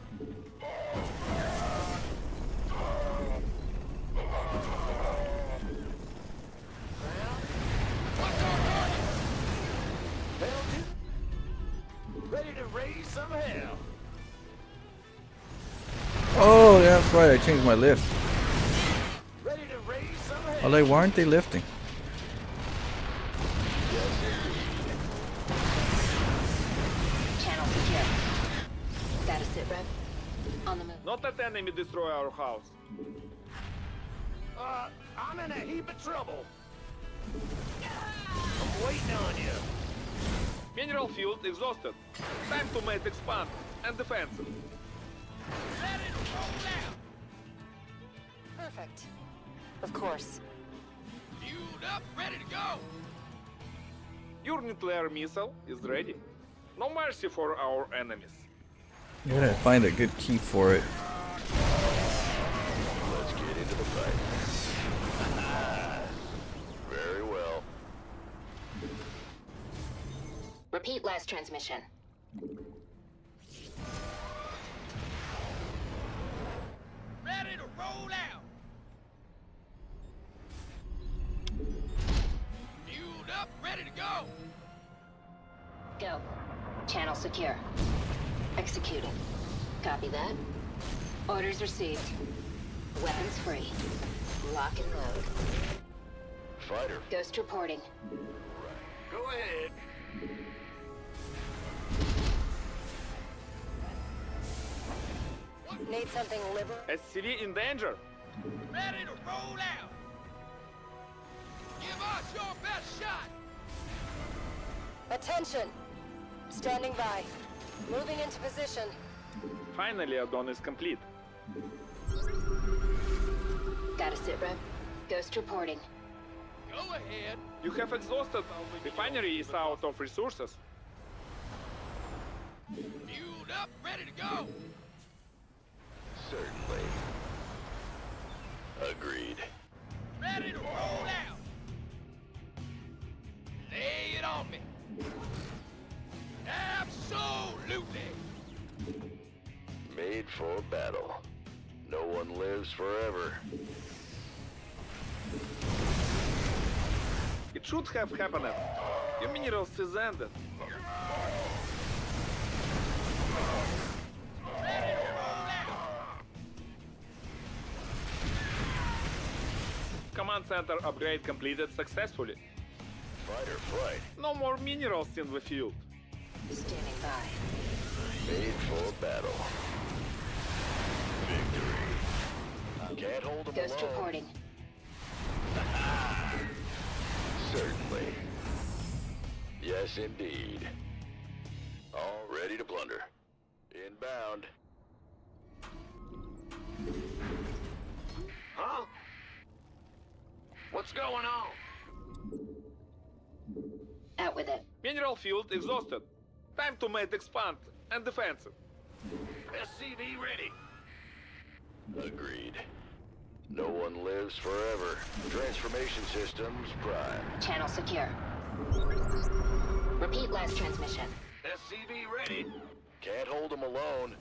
Well, what's our target? Hell to. Ready to raise some hell. Oh, yeah, that's right. I changed my lift. Ready to raise some hell. Oh, like, why aren't they lifting? Not let enemy destroy our house. I'm in a heap of trouble. I'm waiting on you. Mineral field exhausted. Time to make expand and defensive. Ready to roll out. Perfect. Of course. Fueled up, ready to go. Your nuclear missile is ready. No mercy for our enemies. You gotta find a good key for it. Let's get into the fight. Very well. Repeat last transmission. Ready to roll out. Fueled up, ready to go. Go. Channel secure. Executing. Copy that. Orders received. Weapons free. Lock and load. Fighter. Ghost reporting. Go ahead. Need something liberal? SCV in danger. Ready to roll out. Give us your best shot. Attention! Standing by. Moving into position. Finally, add-on is complete. Got a sit rep. Ghost reporting. Go ahead. You have exhausted. Refinery is out of resources. Fueled up, ready to go. Certainly. Agreed. Ready to roll out. Lay it on me. Absolutely. Made for battle. No one lives forever. It should have happened. Your minerals is ended. Ready to roll out. Command center upgrade completed successfully. Fighter flight. No more minerals in the field. Standing by. Made for battle. Victory. Can't hold them Ghost alone. reporting. Certainly. Yes, indeed. All ready to plunder. Inbound. Huh? What's going on? Out with it. Mineral field exhausted. Time to make expand and defensive. SCV ready. Agreed. No one lives forever. Transformation systems prime. Channel secure. Repeat last transmission. SCV ready. Can't hold them alone.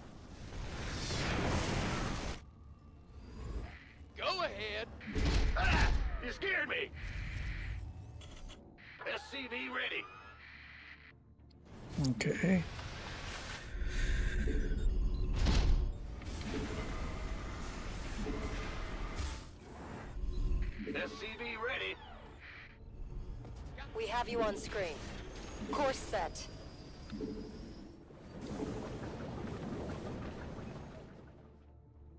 Go ahead. Ah! You scared me. SCV ready. Okay. SCV ready. We have you on screen. Course set.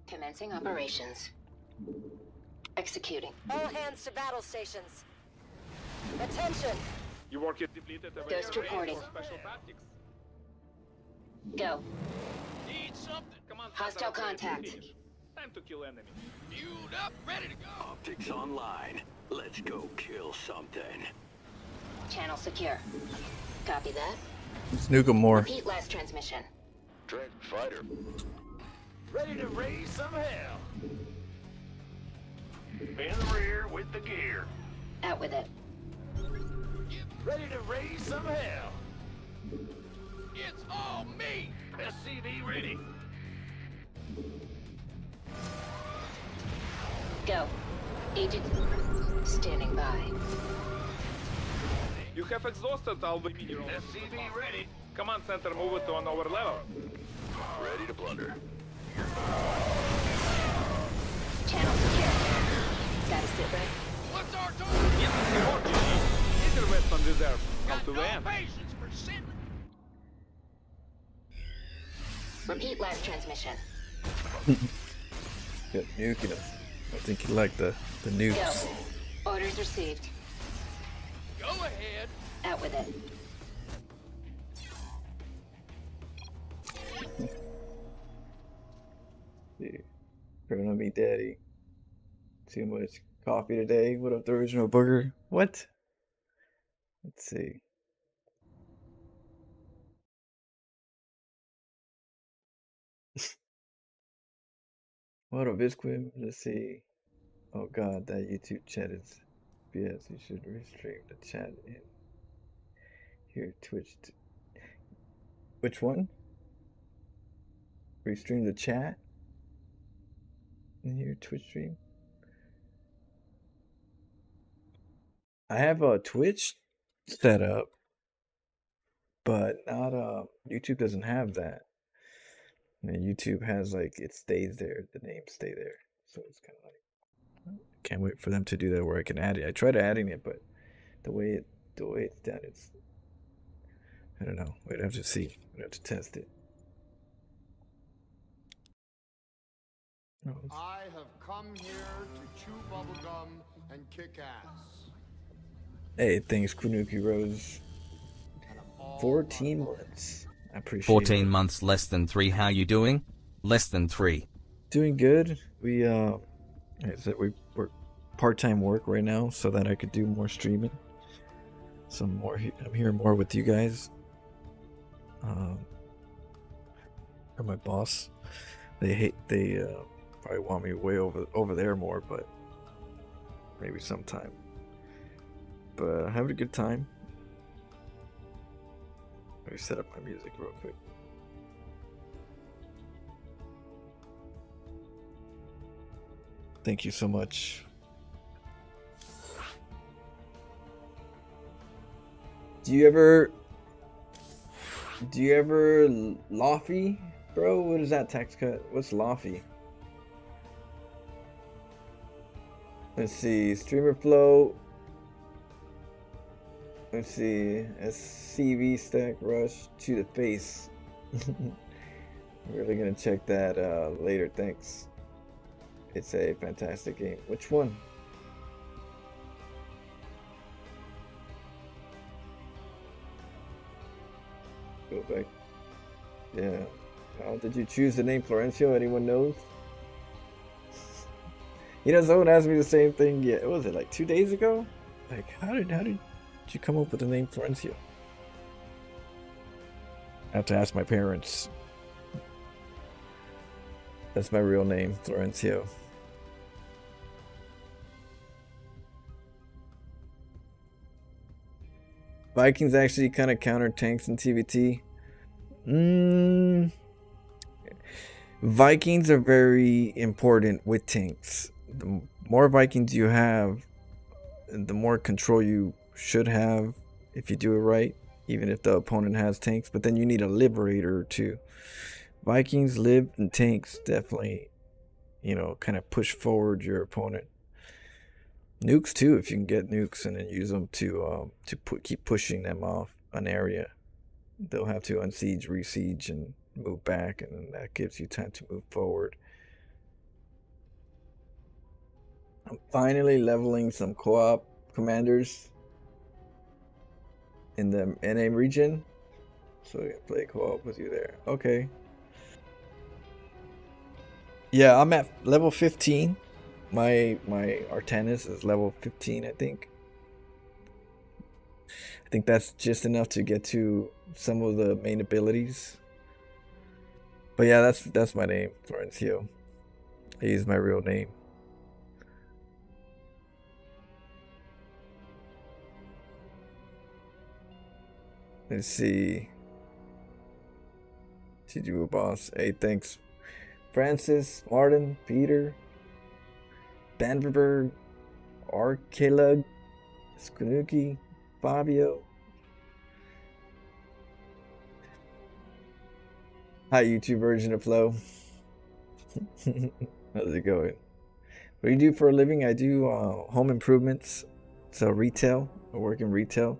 Commencing operations. Executing. All hands to battle stations. Attention! Your work is depleted. Ghost reporting. Special tactics. Go. Need something. Command Hostile center upgrade is contact. finished. Time to kill enemy. Fueled up, ready to go. Optics online. Let's go kill something. Channel secure. Copy that. Let's nuke 'em more. Repeat last transmission. Fighter. Ready to raise some hell. In the rear with the gear. Out with it. Ready to raise some hell. It's all me. SCV ready. Go. Agent standing by. You have exhausted all the minerals. SCV ready. Command center move it to another level. Ready to plunder. Channel secure. Got a sit rep. What's our target? Yes, support you need. Need your Western reserve. Come Got to the no end. patience for sitting. Repeat last transmission. Good nuking him. I think he liked the nukes. Go. Orders received. Go ahead. Out with it. See, gonna be daddy. Too much coffee today. What up, the original booger? What? Let's see. What up, Bisquim? Let's see. Oh god, that YouTube chat is BS. You should restream the chat in here, Twitch. Which one? Restream the chat in here, Twitch stream. I have a Twitch set up, but not YouTube doesn't have that. And YouTube has like it stays there, the names stay there. So it's kind of like can't wait for them to do that where I can add it. I tried adding it, but the way it's done, it's I don't know. We'd have to see. We'd have to test it. I have come here to chew bubblegum and kick ass. Hey, thanks, Kunuki Rose. 14 months. I appreciate 14 it. months, less than 3. How you doing? Less than 3. Doing good. We like I said, we work part-time work right now so that I could do more streaming. So I'm here more with you guys. Or my boss. They probably want me way over there more, but maybe sometime. But having a good time. Let me set up my music real quick. Thank you so much. Do you ever Lofty, bro? What is that tax cut? What's Lofty? Let's see, streamer flow. Let's see, SCV stack rush to the face. Really gonna check that later. Thanks. It's a fantastic game. Which one? Go back. Yeah. How did you choose the name Florencio? Anyone knows? You know, someone asked me the same thing. Yeah, was it like 2 days ago? Like, how did you come up with the name Florencio? I have to ask my parents. That's my real name, Florencio. Vikings actually kind of counter tanks in TVT. Vikings are very important with tanks. The more Vikings you have, the more control you should have if you do it right, even if the opponent has tanks. But then you need a liberator too. Vikings, lib, and tanks definitely, you know, kind of push forward your opponent. Nukes too, if you can get nukes and then use them to keep pushing them off an area. They'll have to unsiege, resiege, and move back, and then that gives you time to move forward. I'm finally leveling some co-op commanders in the NA region, so I can play co-op with you there. Okay. Yeah, I'm at level 15. My Artanis is level 15, I think. I think that's just enough to get to some of the main abilities. But yeah, that's my name, Florencio. I use my real name. Let's see. TG boss. Hey, thanks. Francis, Martin, Peter, Banverberg, Arkelug, Skunuki, Fabio. Hi, YouTube version of Flow. How's it going? What do you do for a living? I do home improvements. So retail. I work in retail.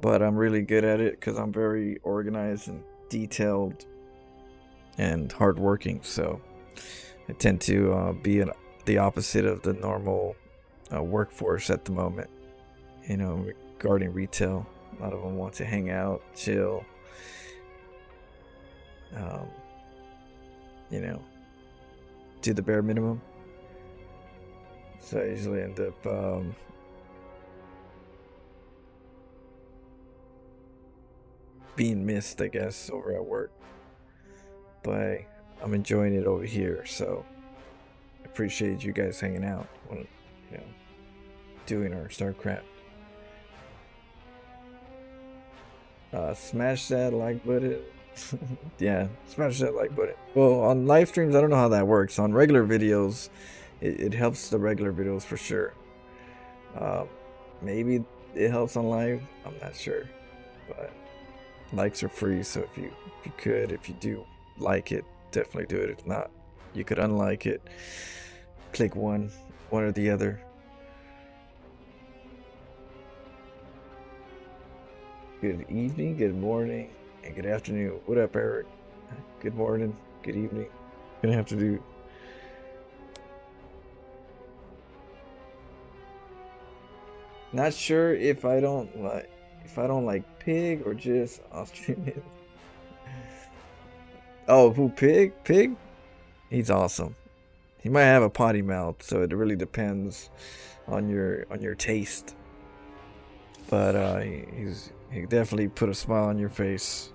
But I'm really good at it because I'm very organized and detailed and hardworking. So I tend to be the opposite of the normal workforce at the moment. You know, regarding retail, a lot of them want to hang out, chill. You know, do the bare minimum. So I usually end up being missed, I guess, over at work. But I'm enjoying it over here, so I appreciate you guys hanging out when, you know, doing our StarCraft. Smash that like button. Yeah, smash that like button. Well, on live streams, I don't know how that works. On regular videos, it helps the regular videos for sure. Maybe it helps on live. I'm not sure, but likes are free. So if you do like it, definitely do it. If not, you could unlike it. Click one or the other. Good evening, good morning, and good afternoon. What up, Eric? Good morning, good evening. Gonna have to do. Not sure if I don't like Pig or just Australian. Oh, who Pig? Pig? He's awesome. He might have a potty mouth, so it really depends on your taste. But he definitely put a smile on your face.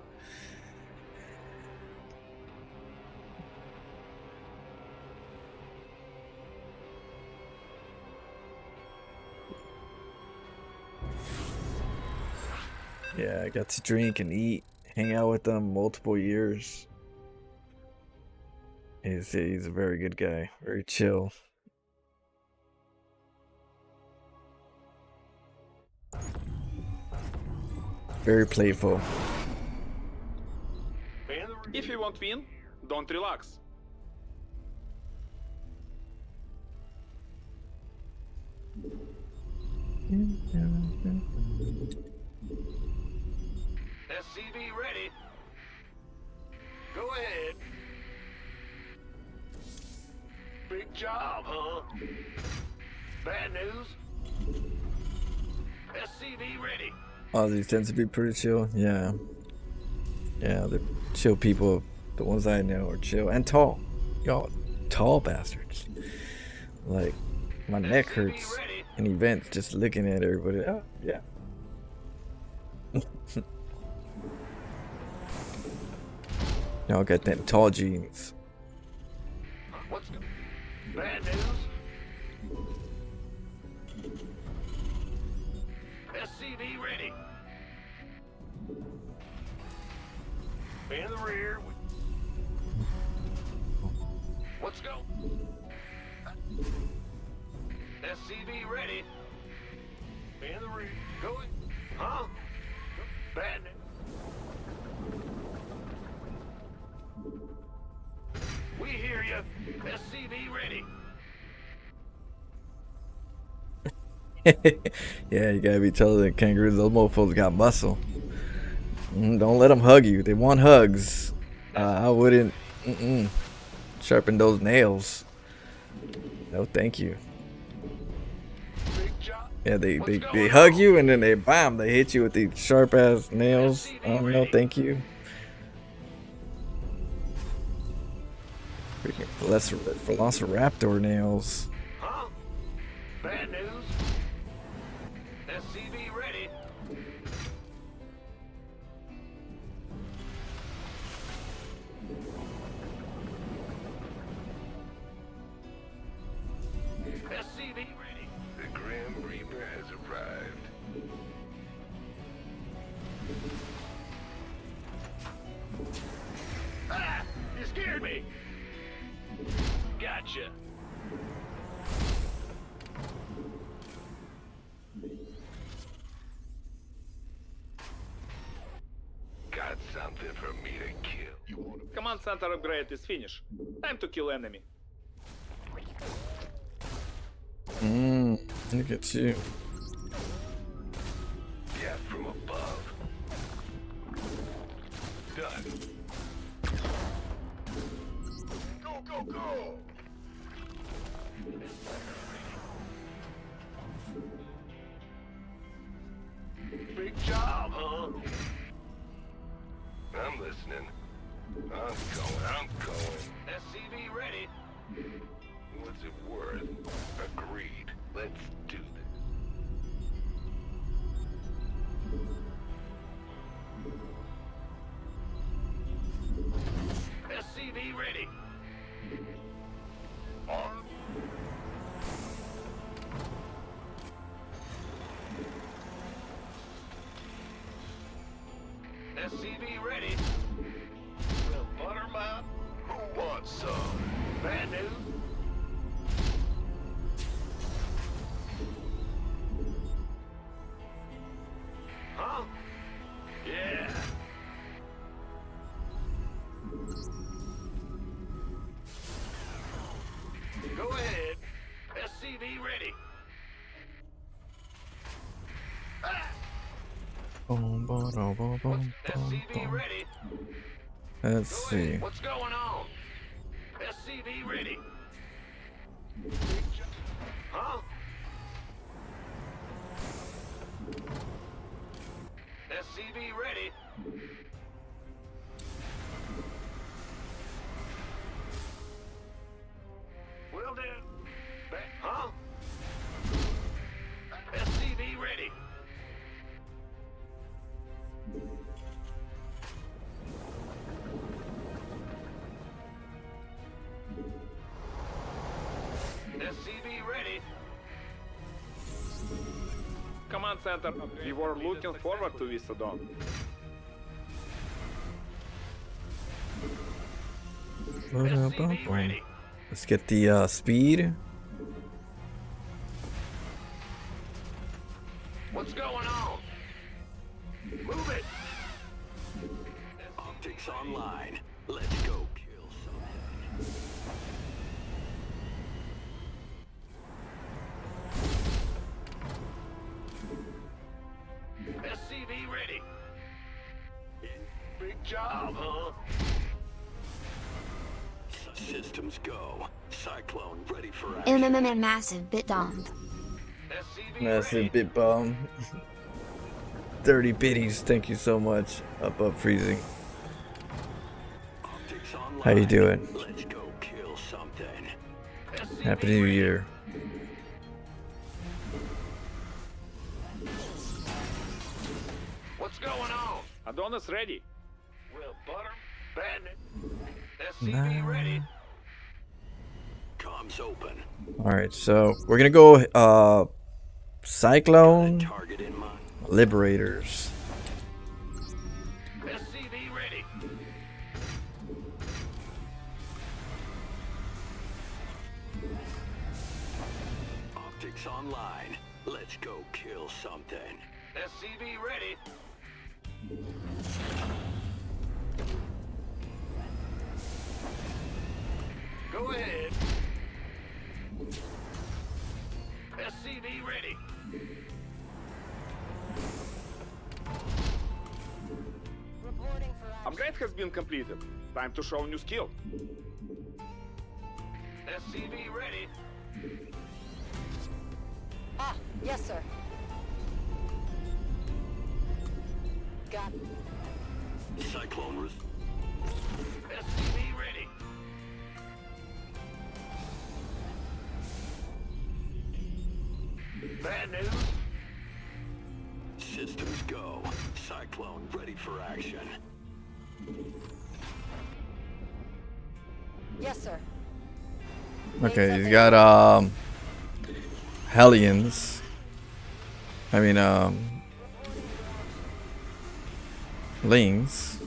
Yeah, I got to drink and eat, hang out with them multiple years. He's a very good guy, very chill. Very playful. If you want win, don't relax. SCV ready. Go ahead. Big job, huh? Bad news? SCV ready. Aussie tends to be pretty chill. Yeah, the chill people, the ones I know, are chill and tall. Y'all, tall bastards. Like, my neck hurts in events just looking at everybody. Oh, yeah. Y'all got them tall jeans. What's bad news? SCV ready. In the rear. Let's go. SCV ready. In the rear. Going. Huh? Bad news. We hear you. SCV ready. Yeah, you gotta be telling the kangaroos, those mofos got muscle. Don't let them hug you. They want hugs. I wouldn't sharpen those nails. No, thank you. Yeah, they hug you and then they hit you with these sharp ass nails. No, thank you. Freaking Velociraptor nails. Huh? Bad news? SCV ready. SCV ready. The Grim Reaper has arrived. Ah! You scared me! Gotcha. Got something for me to kill. Command center upgrade is finished. Time to kill enemy. Look at you. Death from above. Done. Go, go, go! go! Big job, huh? I'm listening. I'm going. SCV ready. What's it worth? Agreed. Let's do this. SCV ready. On. SCV ready. Well, Buttermouth, who wants some? Bad news? Huh? Yeah. Go ahead. SCV ready. Ah! Boom, boom, boom, boom, boom, SCV boom. ready. Let's Go see. ahead. What's going on? SCV ready. Huh? SCV ready. Will do. Huh? SCV ready. SCV ready. Command center, we were looking forward to this add-on. SCV ready. Let's get the speed. What's going on? Move it. Optics online. Let's go kill something. SCV ready. Big job, huh? Systems go. Cyclone ready for action. Massive bit domed. SCV Massive ready. bit bomb. 30 biddies, thank you so much. Up freezing. Optics online. How you doing? Let's go kill something. SCV Happy New ready. Year. What's going on? Add-on is ready. Well, Butter, Bandit. SCV ready. Comms open. Alright, so we're gonna go Cyclone Target in mind. Liberators. SCV ready. Optics online. Let's go kill something. SCV ready. Go ahead. SCV ready. Reporting for action. Upgrade has been completed. Time to show new skill. SCV ready. Ah, yes, sir. Got Cyclone SCV ready. Bad news. systems go. Cyclone ready for action. Yes, sir. Okay, he's got Hellions. I mean Lings.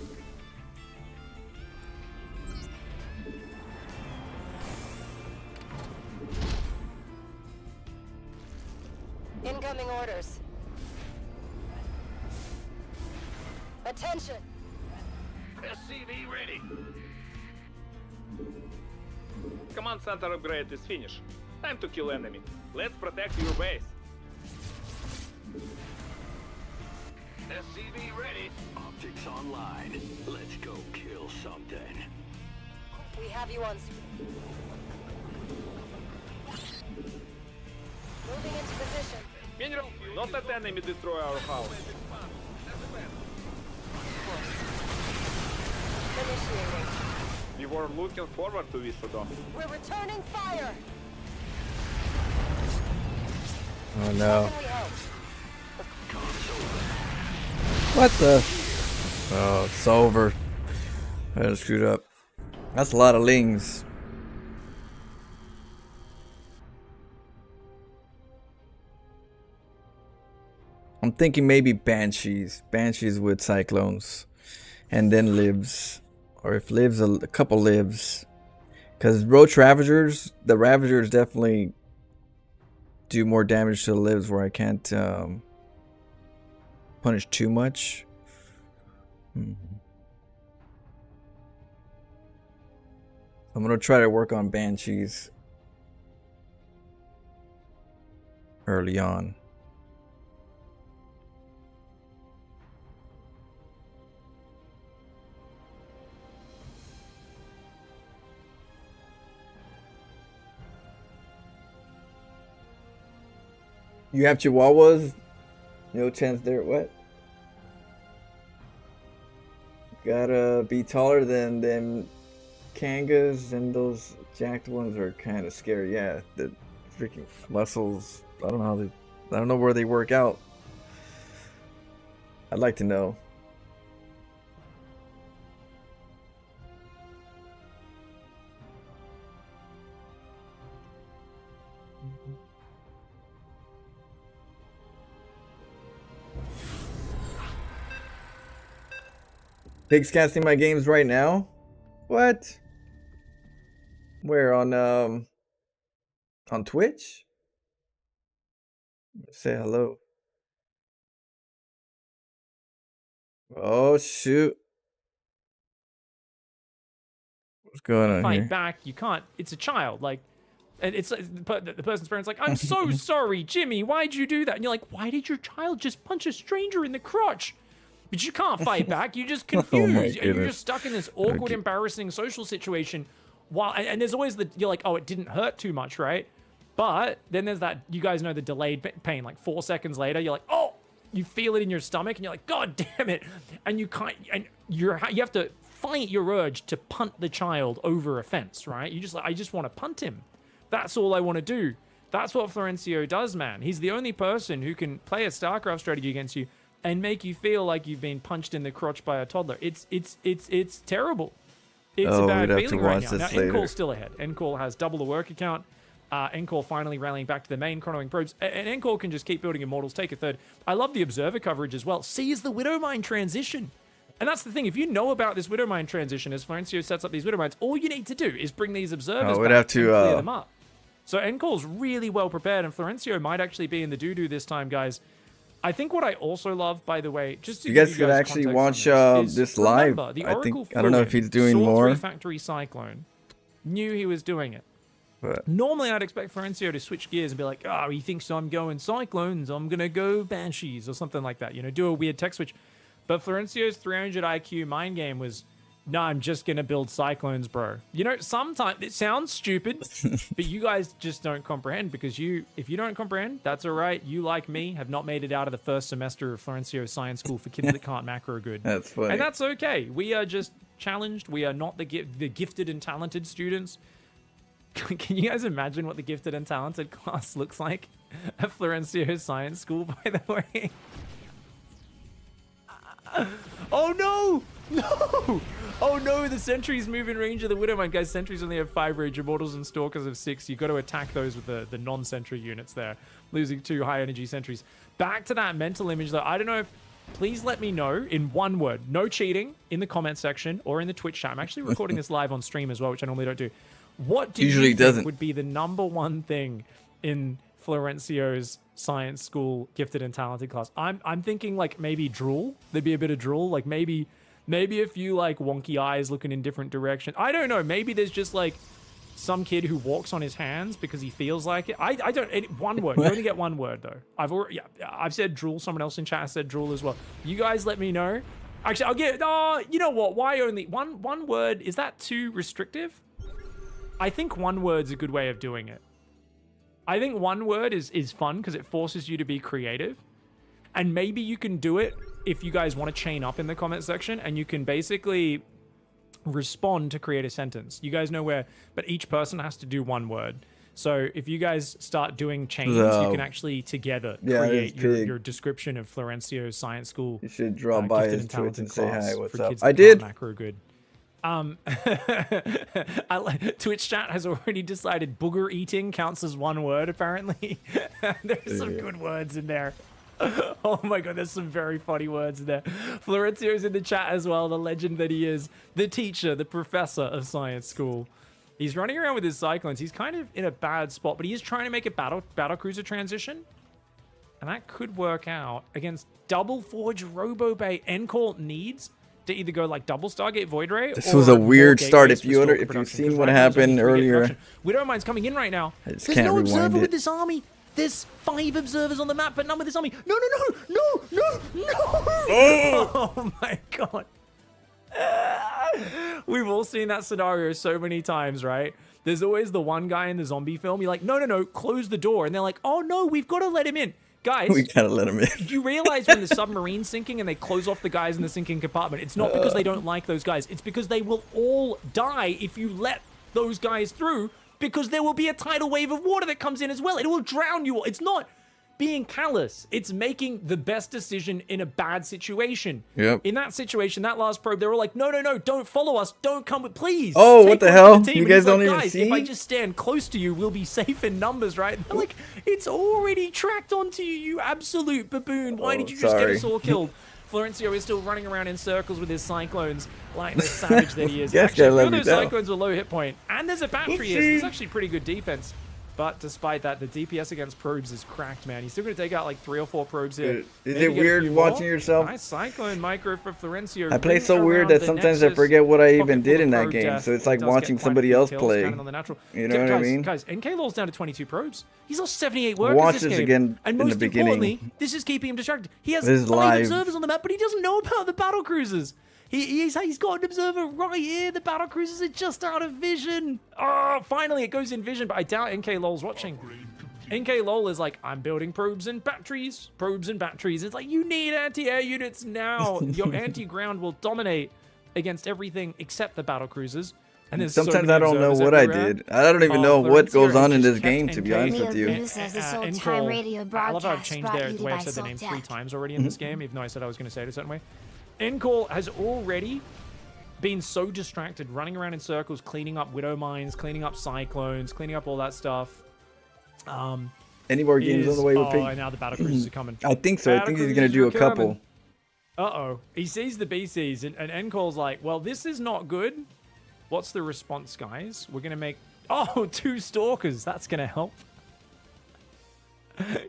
Incoming orders. Attention. SCV ready. Command center upgrade is finished. Time to kill enemy. Let's protect your base. SCV ready. Optics online. Let's go kill something. We have you on. Not let enemy destroy our house. Initiating. We were looking forward to this, though. We're returning fire. Oh no. How can we help? What the? Oh, it's over. I just screwed up. That's a lot of lings. I'm thinking maybe banshees. Banshees with cyclones. And then lives. Or if lives, a couple lives. Because roach ravagers, the ravagers definitely do more damage to the lives where I can't punish too much. I'm gonna try to work on banshees early on. You have chihuahuas? No chance there. What? Gotta be taller than them kangas, and those jacked ones are kind of scary. Yeah, the freaking muscles. I don't know how they. I don't know where they work out. I'd like to know. Pig's casting my games right now? What? Where on Twitch? Say hello. Oh shoot. What's going on Fight here? back. You can't. It's a child. Like, and it's the person's parents like, I'm so sorry, Jimmy. Why'd you do that? And you're like, why did your child just punch a stranger in the crotch? But you can't fight back. You're just confused. You're just stuck in this awkward, embarrassing social situation. While and there's always you're like, oh, it didn't hurt too much, right? But then there's that, you guys know the delayed pain. Like 4 seconds later, you're like, oh, you feel it in your stomach, and you're like, God damn it! And you can't, and you have to fight your urge to punt the child over a fence, right? You just like, I just want to punt him. That's all I want to do. That's what Florencio does, man. He's the only person who can play a StarCraft strategy against you and make you feel like you've been punched in the crotch by a toddler. It's terrible. It's a bad feeling right now. Now, Encall's still ahead. Encall has double the work account. Encall finally rallying back to the main chronoing probes. And Encall can just keep building Immortals, take a third. I love the Observer coverage as well. Sees the Widowmine transition. And that's the thing. If you know about this Widowmine transition, as Florencio sets up these Widowmines, all you need to do is bring these Observers back and clear them up. So Encall's really well prepared, and Florencio might actually be in the doo-doo this time, guys. I think what I also love, by the way, just to you give guys you could guys actually context watch on this, this live. Remember, the I Oracle think I don't know if he's doing saw more. 3 Factory Cyclone, knew he was doing it. But Normally, I'd expect Florencio to switch gears and be like, oh, he thinks I'm going Cyclones, I'm going to go Banshees, or something like that. You know, do a weird tech switch. But Florencio's 300 IQ mind game was, no, I'm just going to build Cyclones, bro. You know, sometimes it sounds stupid, but you guys just don't comprehend, because if you don't comprehend, that's all right. You, like me, have not made it out of the first semester of Florencio Science School for kids that can't macro good. That's funny. And that's okay. We are just challenged. We are not the gifted and talented students. Can you guys imagine what the gifted and talented class looks like at Florencio Science School, by the way? Oh no! No! Oh no, the sentries move in range of the Widowmine. Guys, sentries only have 5 rage, Immortals and Stalkers have 6. You've got to attack those with the non-sentry units there. Losing 2 high energy sentries. Back to that mental image though. I don't know if... Please let me know in one word. No cheating in the comment section or in the Twitch chat. I'm actually recording this live on stream as well, which I normally don't do. What do you think would be the #1 thing in Florencio's Science School gifted and talented class? I'm thinking like maybe drool. There'd be a bit of drool. Like maybe a few like wonky eyes looking in different directions. I don't know. Maybe there's just like some kid who walks on his hands because he feels like it. I don't. One word. You only get one word though. I've said drool. Someone else in chat has said drool as well. You guys let me know. Actually, I'll get. You know what? Why only one word? Is that too restrictive? I think one word's a good way of doing it. I think one word is fun because it forces you to be creative. And maybe you can do it if you guys want to chain up in the comment section, and you can basically respond to create a sentence. You guys know where, but each person has to do one word. So if you guys start doing chains, you can actually together create your description of Florencio's science school. You should draw by his Twitch and say hi, what's up? I did. Macro good. Twitch chat has already decided booger eating counts as one word, apparently. There's some good words in there. Oh my god, there's some very funny words in there. Florencio's in the chat as well, the legend that he is. The teacher, the professor of science school. He's running around with his Cyclones. He's kind of in a bad spot, but he is trying to make a battle cruiser transition. And that could work out against Double Forge Robo Bay. Encore needs to either go like double Stargate Void Ray. This was a weird start. If you've seen what happened earlier, Widowmine's coming in right now. I just There's can't no rewind observer it. with this army. There's 5 observers on the map, but none with this army. No. Oh my god. We've all seen that scenario so many times, right? There's always the one guy in the zombie film. You're like, no, close the door. And they're like, oh no, we've got to let him in. Guys, we gotta let him in. You realize when the submarine's sinking and they close off the guys in the sinking compartment, it's not because they don't like those guys. It's because they will all die if you let those guys through, because there will be a tidal wave of water that comes in as well. It will drown you all. It's not being callous. It's making the best decision in a bad situation. Yep. In that situation, that last probe, they were like, no, don't follow us. Don't come with, please. Oh, what the hell? The You guys don't even guys, see? if I just stand close to you, we'll be safe in numbers, right? They're like, it's already tracked onto you, you absolute baboon. Why did you just get us all killed? Florencio is still running around in circles with his Cyclones like the savage that he is. Yes, actually, let two me of those down. Cyclones were low hit point, and there's a battery here, so there's actually pretty good defense. But despite that, the DPS against probes is cracked, man. He's still going to take out like 3 or 4 probes here. Is Maybe it get a weird few watching more. yourself? Nice Cyclone micro for Florencio. I play so Bringing weird around that the sometimes I Nexus. forget what I even Pocket did full in of that probe game. death. So it's like Does get watching quite a somebody few else kills, play. counting on the natural. You know what I mean? Guys, NK Law's down to 22 probes. He's lost 78 workers Watch this this game. again And in the most beginning. importantly, this is keeping him distracted. He has This is 5 live. observers on the map, but he doesn't know about the battle cruisers. He's got an observer right here. The battle cruisers are just out of vision. Oh, finally it goes in vision, but I doubt NK Lol's watching. NK Lol is like, I'm building probes and batteries. It's like, you need anti-air units now. Your anti-ground will dominate against everything except the battle cruisers. And there's Sometimes so I many don't know observers what I everywhere. did. I don't even know what Florencia goes on in has this just game, kept to be NK honest with you. Bruce has this old time radio I love broadcast how I've changed brought the you way by I've said the name 3 Saltat. times already in this game, even though I said I was going to say it a certain way. Encore has already been so distracted, running around in circles, cleaning up Widow Mines, cleaning up Cyclones, cleaning up all that stuff. Any more games on the way with Pig? and now the battle cruisers are coming. I think so. I think he's going to do a couple. Uh-oh. He sees the BCs, and Encore's like, well, this is not good. What's the response, guys? We're going to make... Oh, 2 Stalkers. That's going to help.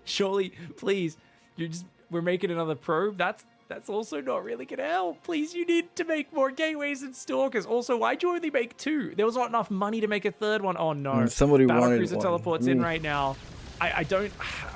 Surely, please. We're making another probe. That's also not really going to help. Please, you need to make more gateways and Stalkers. Also, why'd you only make 2? There was not enough money to make a 3rd one. Oh, no. Somebody wanted Battlecruiser one. teleports in right now. I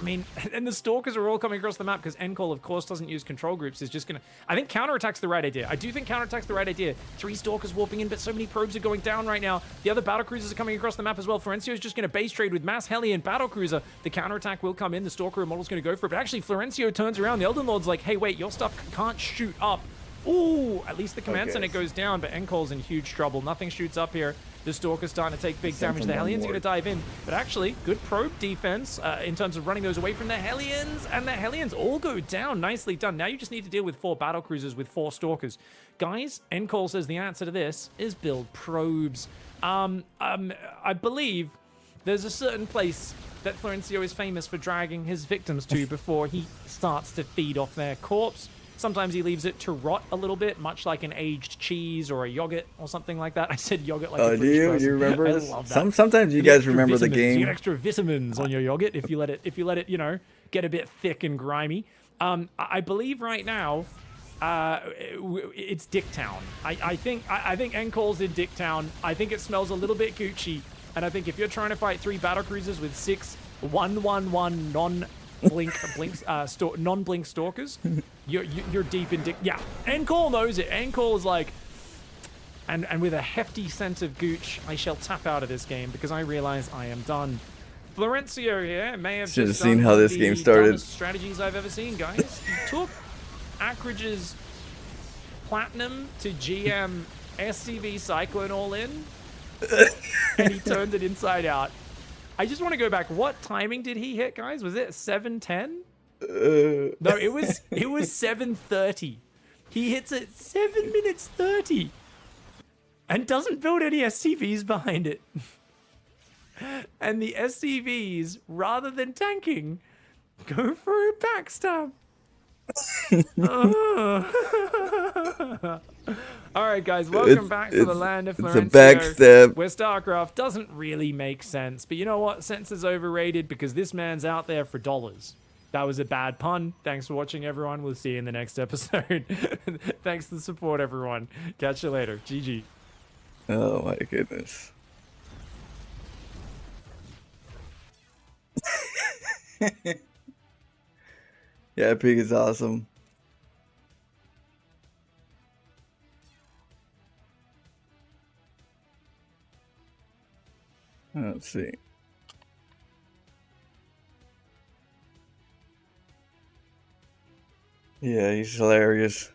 mean, and the Stalkers are all coming across the map because Encol, of course, doesn't use control groups. Is just going to... I think counterattack's the right idea. I do think counterattack's the right idea. 3 Stalkers warping in, but so many probes are going down right now. The other battlecruisers are coming across the map as well. Florencio is just going to base trade with Mass Hellion battlecruiser. The counterattack will come in. The Stalker model's going to go for it. But actually, Florencio turns around. The Elden Lord's like, hey, wait, your stuff can't shoot up. Ooh, at least the command center goes down, but Encol's in huge trouble. Nothing shoots up here. The Stalker's starting to take big damage. The Hellions are going to dive in. But actually, good probe defense in terms of running those away from the Hellions. And the Hellions all go down. Nicely done. Now you just need to deal with 4 battlecruisers with 4 Stalkers. Guys, Encol says the answer to this is build probes. I believe there's a certain place that Florencio is famous for dragging his victims to before he starts to feed off their corpse. Sometimes he leaves it to rot a little bit, much like an aged cheese or a yogurt or something like that. I said yogurt like a British person. Do you remember I this? love that. Sometimes you guys remember the Vitamins. You game. get extra vitamins on your yogurt if you let it, you know, get a bit thick and grimy. I believe right now, it's Dicktown. I think Encol's in Dicktown. I think it smells a little bit Gucci, and I think if you're trying to fight 3 battlecruisers with 6 1-1-1 non-blink stalkers, you're deep in Dick. Yeah, Encol knows it. Encol is like, and with a hefty scent of gooch, I shall tap out of this game because I realize I am done. Florencio here may have Should've just seen done how one of this game the started. dumbest strategies I've ever seen, guys. He took Ackridge's Platinum to GM SCV Cyclone All In, and he turned it inside out. I just want to go back. What timing did he hit, guys? Was it 7:10? No, it was 7:30. He hits at 7 minutes 30 and doesn't build any SCVs behind it. And the SCVs, rather than tanking, go for a backstab. All right, guys, welcome back to the land of Florencio, it's a backstab. where StarCraft doesn't really make sense. But you know what? Sense is overrated because this man's out there for dollars. That was a bad pun. Thanks for watching, everyone. We'll see you in the next episode. Thanks for the support, everyone. Catch you later. GG. Oh my goodness. Yeah, Pig is awesome. Let's see. Yeah, he's hilarious.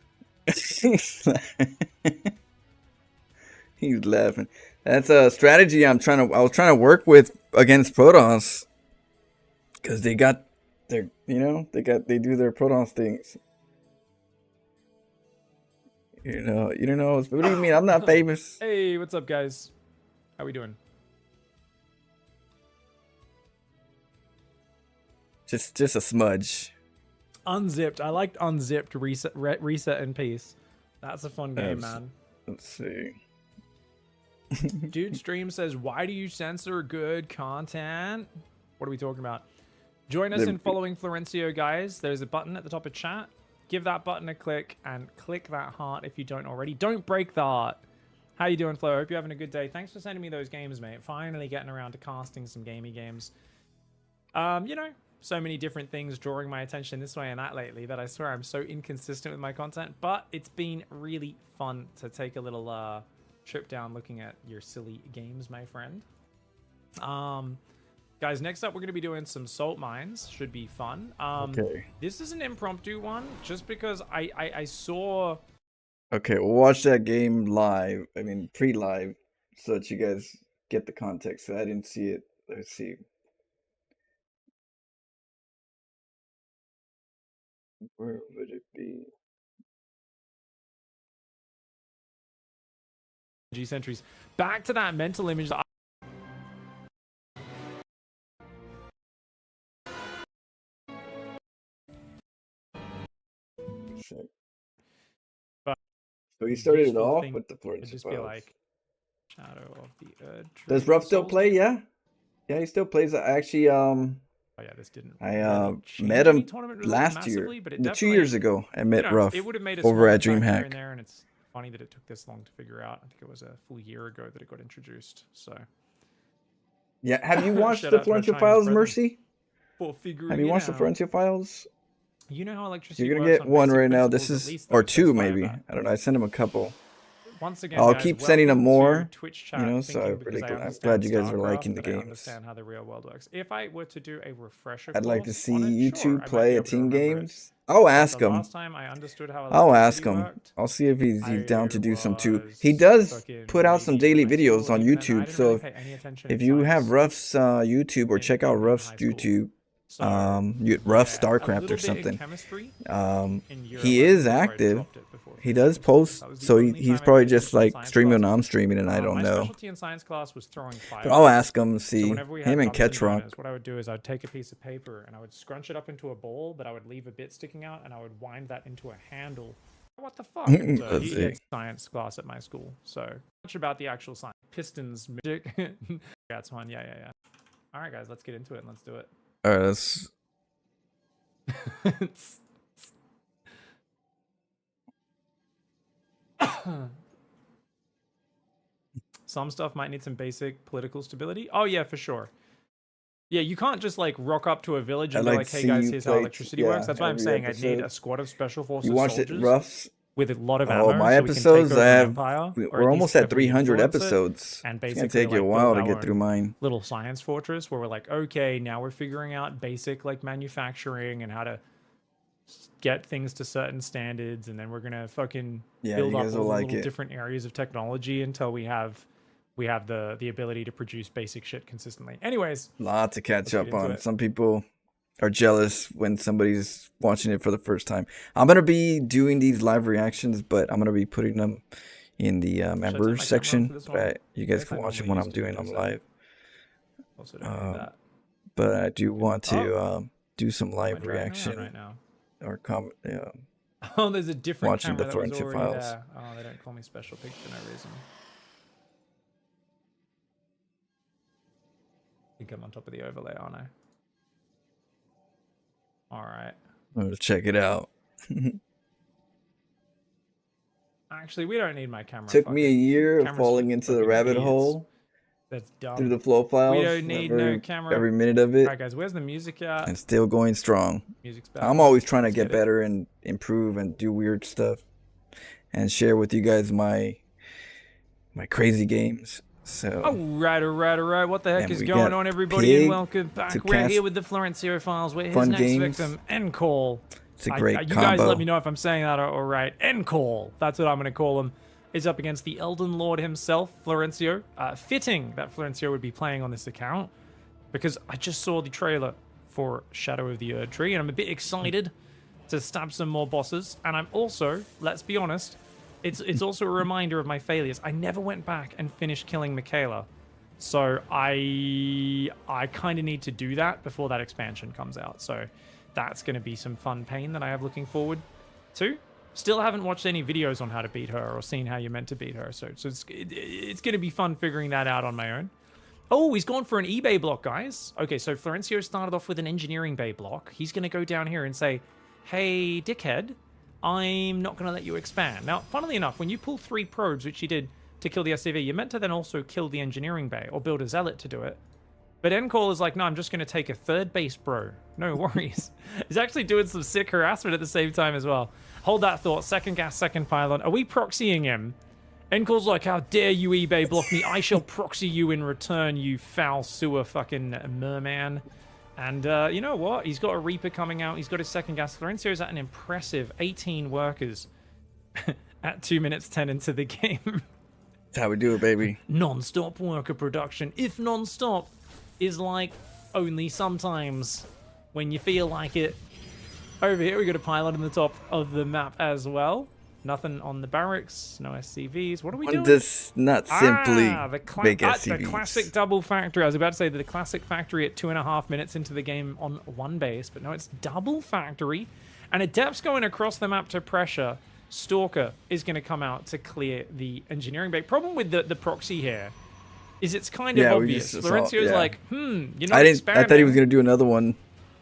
He's laughing. That's a strategy I was trying to work with against Protons. Cause they got their, they do their Protons things. You don't know. What do you mean? I'm not famous. Hey, what's up, guys? How we doing? Just a smudge. Unzipped. I liked Unzipped. Reset in peace. That's a fun game, man. Let's see. Dude Stream says, why do you censor good content? What are we talking about? Join us in following Florencio, guys. There's a button at the top of chat. Give that button a click and click that heart if you don't already. Don't break the heart. How you doing, Flo? Hope you're having a good day. Thanks for sending me those games, mate. Finally getting around to casting some gamey games. So many different things drawing my attention this way and that lately that I swear I'm so inconsistent with my content. But it's been really fun to take a little trip down looking at your silly games, my friend. Guys, next up we're going to be doing some salt mines. Should be fun. Okay. This is an impromptu one just because I saw... Okay, we'll watch that game live. I mean, pre-live, so that you guys get the context. I didn't see it. Let's see. Where would it be? G centuries. Back to that mental image that So he started it useful off thing with the Florence. just be like Shadow of the Erd. Does Ruff still play? Yeah, yeah, he still plays. I actually Oh yeah, this didn't. I met him last year, 2 years ago. I met Ruff It would have made a over at small impact here DreamHack. and there, and it's funny that it took this long to figure out. I think it was a full year ago that it got introduced. So Yeah, have you watched Shout the out to our Florencio Chinese Files, brethren Mercy? for figuring Have you it watched the out. Florencio Files? You know how electricity You're gonna works get on one basic right now. This principles, is at least, or though, two just maybe. fire I don't know. I sent him a couple. Once again, I'll guys, keep sending them welcome to more. Twitch chat, You know, so thinking I'm because I I'm understand glad you guys are StarCraft, liking the that I games. understand how the real world works. If I were to do a refresher I'd like to course see on it, you sure, two I might play be a able to team remember it. games. I'll But ask the him. last time I understood how I'll ask electricity him. worked, I'll see if he's down I to do some too. was He does fucking put out some maybe daily in high videos school, on even then, I YouTube. didn't So really pay any attention if in you have science Ruff's YouTube or in- check out in Ruff's high school. YouTube, So, Ruff yeah, a StarCraft little or bit in something. chemistry in year He 11 is before I active. dropped it before He 15. does post, That was the so only he's time I probably paid just attention in like science streaming when classes. I'm streaming, and I don't My know. specialty in science class was throwing But fireballs. I'll ask him. So See whenever we had him and Bunsen Ketchrock. burners, what I would do is I'd take a piece of paper and I would scrunch it up into a bowl, but I would leave a bit sticking out, and I would wind that into a handle. What the fuck? And, Let's he see. had science class at my school, so much about the actual science. Pistons magic. Yeah, it's fun. Yeah. All right, guys, let's get into it and let's do it. All right, let's. Some stuff might need some basic political stability. Oh yeah, for sure. Yeah, you can't just like rock up to a village and I'd be like like, to "Hey see guys, you here's how play electricity works." That's why I'm every saying I'd need episode. a squad of special forces You watched it, soldiers Ruff's with a lot of ammo. Oh, my so we can take episodes, over I an have. empire, or We're at almost least at 300 influence it, episodes. and It's basically gonna take you a like, while build to our get through own mine. little science fortress where we're like, okay, now we're figuring out basic like manufacturing and how to get things to certain standards, and then we're gonna fucking Yeah, build you up guys all will the like little it. different areas of technology until we have the ability to produce basic shit consistently. Anyways, Lot to catch let's get up into on. it. Some people are jealous when somebody's watching it for the first time. I'm gonna be doing these live reactions, but I'm gonna be putting them in the Should I take my members camera section. for this one? But you guys Guess can I watch them normally when used I'm to doing do them that. live. Also don't do that. But I do want to Oh. Do some Am I live driving around reaction right now? or comment. Oh, there's a different Watching the camera that was Florentia already files. there. Oh, they don't call me special pig for no reason. I think I'm on top of the overlay, aren't I? Alright. Let's check it out. Actually, we don't need my camera. Took fuck me it. a year of Cameras falling for into the fucking rabbit idiots. hole That's dumb. through the flow files. We don't need no camera. Every minute of it, Alright, guys, where's the music at? and still going strong. Music's back. I'm always trying to Let's get get it. better and improve and do weird stuff and share with you guys my crazy games. So Alright. What the heck And is we going got on, everybody? Pig And welcome back. to We're cast here with the Florencio Files. We're his fun next games. victim, Encall. it's a great you combo. guys let me know if I'm saying that all right. Encall. That's what I'm going to call him. Is up against the Elden Lord himself, Florencio. Fitting that Florencio would be playing on this account because I just saw the trailer for Shadow of the Erd Tree and I'm a bit excited to stab some more bosses. And I'm also, let's be honest, it's also a reminder of my failures. I never went back and finished killing Michaela. So I kind of need to do that before that expansion comes out. So that's going to be some fun pain that I have looking forward to. Still haven't watched any videos on how to beat her or seen how you're meant to beat her. So it's going to be fun figuring that out on my own. Oh, he's gone for an eBay block, guys. Okay, so Florencio started off with an engineering bay block. He's going to go down here and say, hey, dickhead, I'm not going to let you expand. Now, funnily enough, when you pull 3 probes, which you did to kill the SCV, you're meant to then also kill the engineering bay or build a zealot to do it. But Encall is like, no, I'm just going to take a 3rd base, bro. No worries. He's actually doing some sick harassment at the same time as well. Hold that thought. Second gas, second pylon. Are we proxying him? Encall's like, how dare you eBay block me? I shall proxy you in return, you foul sewer fucking merman. And you know what? He's got a Reaper coming out. He's got his second gas. Florencio's at an impressive 18 workers at 2 minutes 10 into the game. That's how we do it, baby. Non-stop worker production. If non-stop is like only sometimes when you feel like it. Over here we got a pylon in the top of the map as well. Nothing on the barracks, no SCVs. What are we doing? This not simply the big SCVs. The classic double factory. I was about to say the classic factory at 2.5 minutes into the game on one base, but no, it's double factory. And Adept's going across the map to pressure. Stalker is going to come out to clear the engineering bay. Problem with the proxy here is it's kind of obvious. Florencio's like, you're not I thought he was gonna do another one.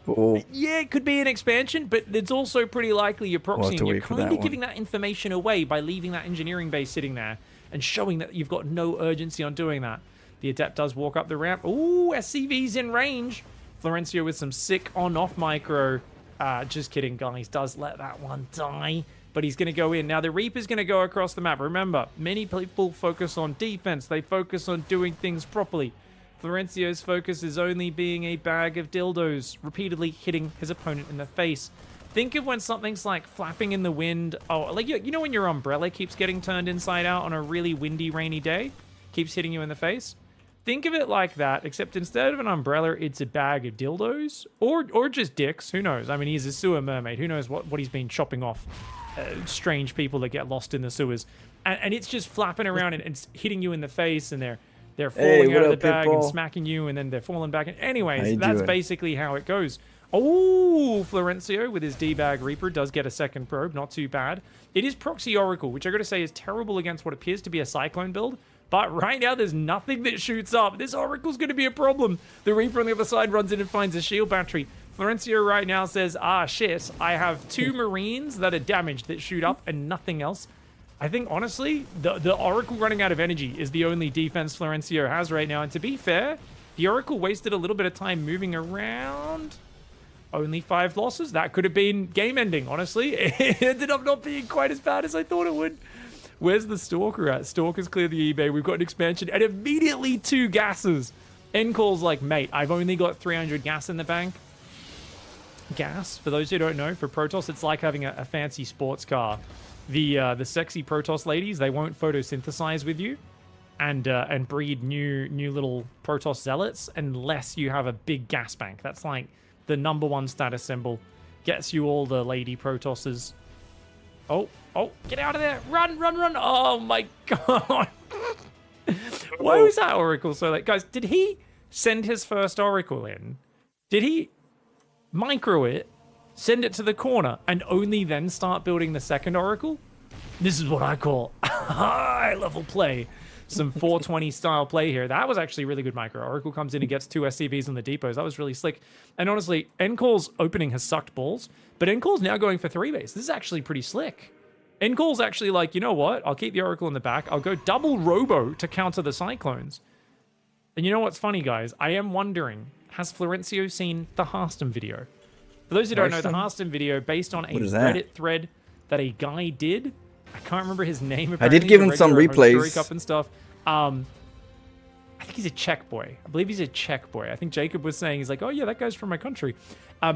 Oh. Yeah, it could be an expansion, but it's also pretty likely you're proxying. You're kind of giving that information away by leaving that engineering base sitting there and showing that you've got no urgency on doing that. The Adept does walk up the ramp. Ooh, SCV's in range. Florencio with some sick on-off micro. Just kidding, guys. Does let that one die. But he's going to go in. Now, the Reaper's going to go across the map. Remember, many people focus on defense. They focus on doing things properly. Florencio's focus is only being a bag of dildos, repeatedly hitting his opponent in the face. Think of when something's like flapping in the wind. Oh, like you know when your umbrella keeps getting turned inside out on a really windy, rainy day? Keeps hitting you in the face? Think of it like that, except instead of an umbrella, it's a bag of dildos. Or just dicks. Who knows? I mean, he's a sewer mermaid. Who knows what he's been chopping off? Strange people that get lost in the sewers. And it's just flapping around and it's hitting you in the face, and they're falling out of the bag and smacking you, and then they're falling back. Anyways, that's basically how it goes. Oh, Florencio with his D-Bag Reaper does get a second probe. Not too bad. It is Proxy Oracle, which I got to say is terrible against what appears to be a Cyclone build. But right now, there's nothing that shoots up. This Oracle's going to be a problem. The Reaper on the other side runs in and finds a shield battery. Florencio right now says, shit, I have 2 Marines that are damaged that shoot up and nothing else. I think, honestly, the Oracle running out of energy is the only defense Florencio has right now. And to be fair, the Oracle wasted a little bit of time moving around. only 5 losses. That could have been game ending, honestly. It ended up not being quite as bad as I thought it would. Where's the Stalker at? Stalker's cleared the eBay. We've got an expansion and immediately 2 gases. N-Call's like, mate, I've only got 300 gas in the bank. Gas, for those who don't know, for Protoss, it's like having a fancy sports car. The sexy Protoss ladies, they won't photosynthesize with you and breed new little Protoss zealots unless you have a big gas bank. That's like the #1 status symbol. Gets you all the lady Protosses. Oh, get out of there. Run. Oh my god. Why was that Oracle so late? Guys, did he send his first Oracle in? Did he micro it, send it to the corner, and only then start building the second Oracle? This is what I call high-level play. Some 420 style play here. That was actually really good micro. Oracle comes in and gets 2 SCVs on the depots. That was really slick. And honestly, N-Call's opening has sucked balls, but N-Call's now going for 3-base. This is actually pretty slick. N-Call's actually like, you know what? I'll keep the Oracle in the back. I'll go double Robo to counter the Cyclones. And you know what's funny, guys? I am wondering, has Florencio seen the Harston video? For those who don't know, the Harston video, based on a Reddit thread that a guy did. I can't remember his name. I did give him some replays. Cup and stuff. I think he's a Czech boy. I believe he's a Czech boy. I think Jacob was saying, he's like, oh yeah, that guy's from my country.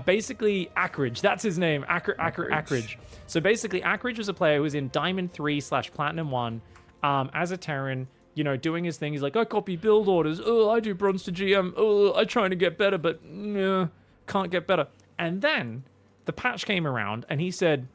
Basically, Ackridge. That's his name. Ackridge. So basically, Ackridge was a player who was in Diamond 3/Platinum 1 as a Terran, you know, doing his thing. He's like, I copy build orders. Oh, I do bronze to GM. Oh, I'm trying to get better, but can't get better. And then the patch came around and he said,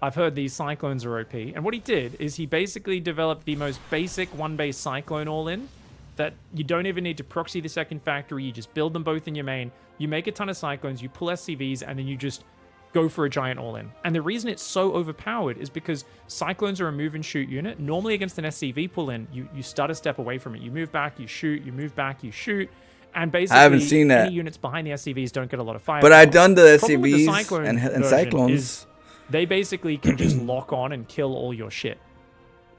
I've heard these Cyclones are OP. And what he did is he basically developed the most basic 1-base Cyclone all-in that you don't even need to proxy the second factory. You just build them both in your main. You make a ton of Cyclones, you pull SCVs, and then you just go for a giant all-in. And the reason it's so overpowered is because Cyclones are a move and shoot unit. Normally against an SCV pull-in, you start a step away from it. You move back, you shoot, you move back, you shoot. And basically, I haven't seen that. Any units behind the SCVs don't get a lot of fire. But I've done the Problem with the SCVs Cyclone and Cyclones. is they basically can just lock on and kill all your shit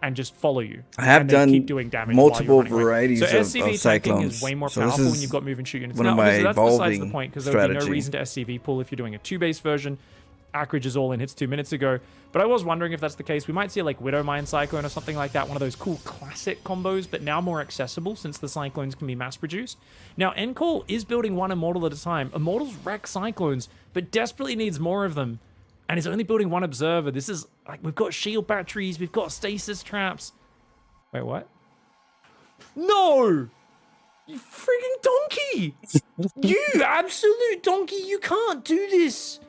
and just follow you. I have and done keep doing damage multiple while you're running away. varieties so of SCV tanking Cyclones. is way more So this powerful is when you've got move and shoot units. one of my Obviously, that's besides the evolving point because there would be no strategy. reason to SCV pull if you're doing a 2-base version. Ackridge is all in hits 2 minutes ago. But I was wondering if that's the case. We might see like Widowmine Cyclone or something like that. One of those cool classic combos, but now more accessible since the Cyclones can be mass produced. Now, N-Call is building one Immortal at a time. Immortals wreck Cyclones, but desperately needs more of them. And is only building one Observer. This is like, we've got shield batteries, we've got stasis traps. Wait, what? No! You freaking donkey! You absolute donkey, you can't do this!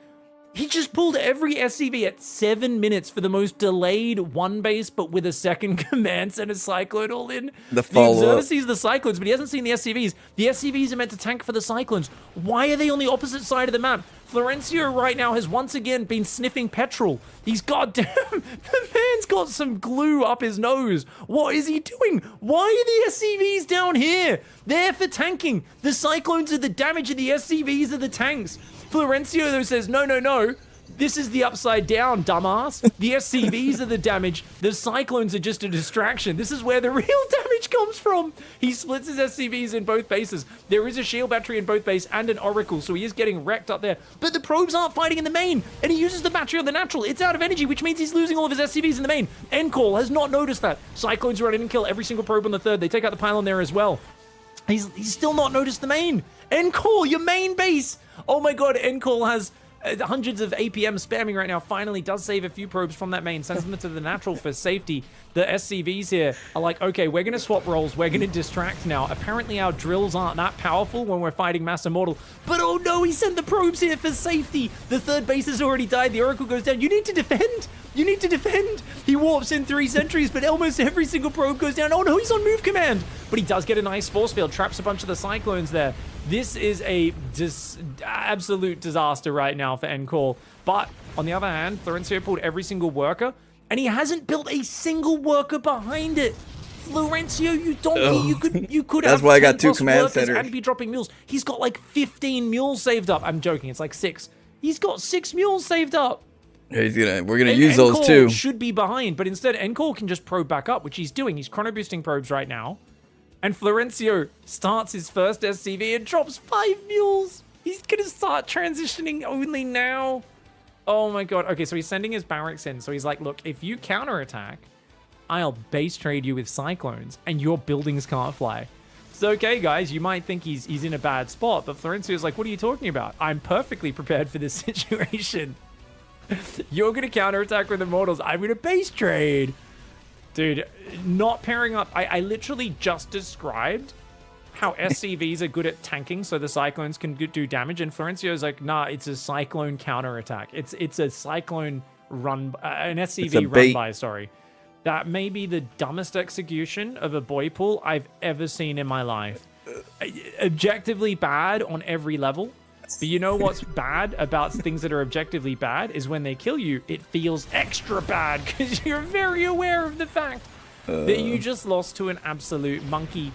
He just pulled every SCV at 7 minutes for the most delayed 1-base, but with a second command center Cyclone all in. The Observer sees the Cyclones, but he hasn't seen the SCVs. The SCVs are meant to tank for the Cyclones. Why are they on the opposite side of the map? Florencio right now has once again been sniffing petrol. He's goddamn, the man's got some glue up his nose. What is he doing? Why are the SCVs down here? They're for tanking. The Cyclones are the damage and the SCVs are the tanks. Florencio though says, no. This is the upside down, dumbass. The SCVs are the damage. The Cyclones are just a distraction. This is where the real damage comes from. He splits his SCVs in both bases. There is a shield battery in both base and an Oracle, so he is getting wrecked up there. But the probes aren't fighting in the main, and he uses the battery on the natural. It's out of energy, which means he's losing all of his SCVs in the main. N-Call has not noticed that. Cyclones run in and kill every single probe on the third. They take out the pylon there as well. He's still not noticed the main. N-Call, your main base. Oh my god, N-Call has hundreds of APM spamming right now. Finally does save a few probes from that main, sends them to the natural for safety. The SCVs here are like, okay, we're going to swap roles. We're going to distract now. Apparently our drills aren't that powerful when we're fighting Mass Immortal. But oh no, he sent the probes here for safety. The third base has already died. The Oracle goes down. You need to defend. You need to defend. He warps in 3 sentries, but almost every single probe goes down. Oh no, he's on move command. But he does get a nice force field. Traps a bunch of the Cyclones there. This is a absolute disaster right now for N-Call. But on the other hand, Florencio pulled every single worker, and he hasn't built a single worker behind it. Florencio, you donkey, you could That's have why I got 2 plus command workers centers and be dropping mules. He's got like 15 mules saved up. I'm joking, it's like 6. He's got 6 mules saved up. We're gonna use those too. Should be behind, but instead N-Call can just probe back up, which he's doing. He's chrono boosting probes right now. And Florencio starts his first SCV and drops 5 mules. He's gonna start transitioning only now. Oh my god. Okay, so he's sending his barracks in. So he's like, look, if you counterattack, I'll base trade you with cyclones and your buildings can't fly. It's okay, guys. You might think he's in a bad spot, but Florencio's like, what are you talking about? I'm perfectly prepared for this situation. You're gonna counterattack with immortals. I'm gonna base trade. Dude, not pairing up. I literally just described how SCVs are good at tanking so the cyclones can do damage, and Florencio's like, nah, it's a cyclone counterattack. It's a cyclone run, an SCV run by, sorry. That may be the dumbest execution of a boy pool I've ever seen in my life. Objectively bad on every level. But you know what's bad about things that are objectively bad is when they kill you, it feels extra bad because you're very aware of the fact that you just lost to an absolute monkey.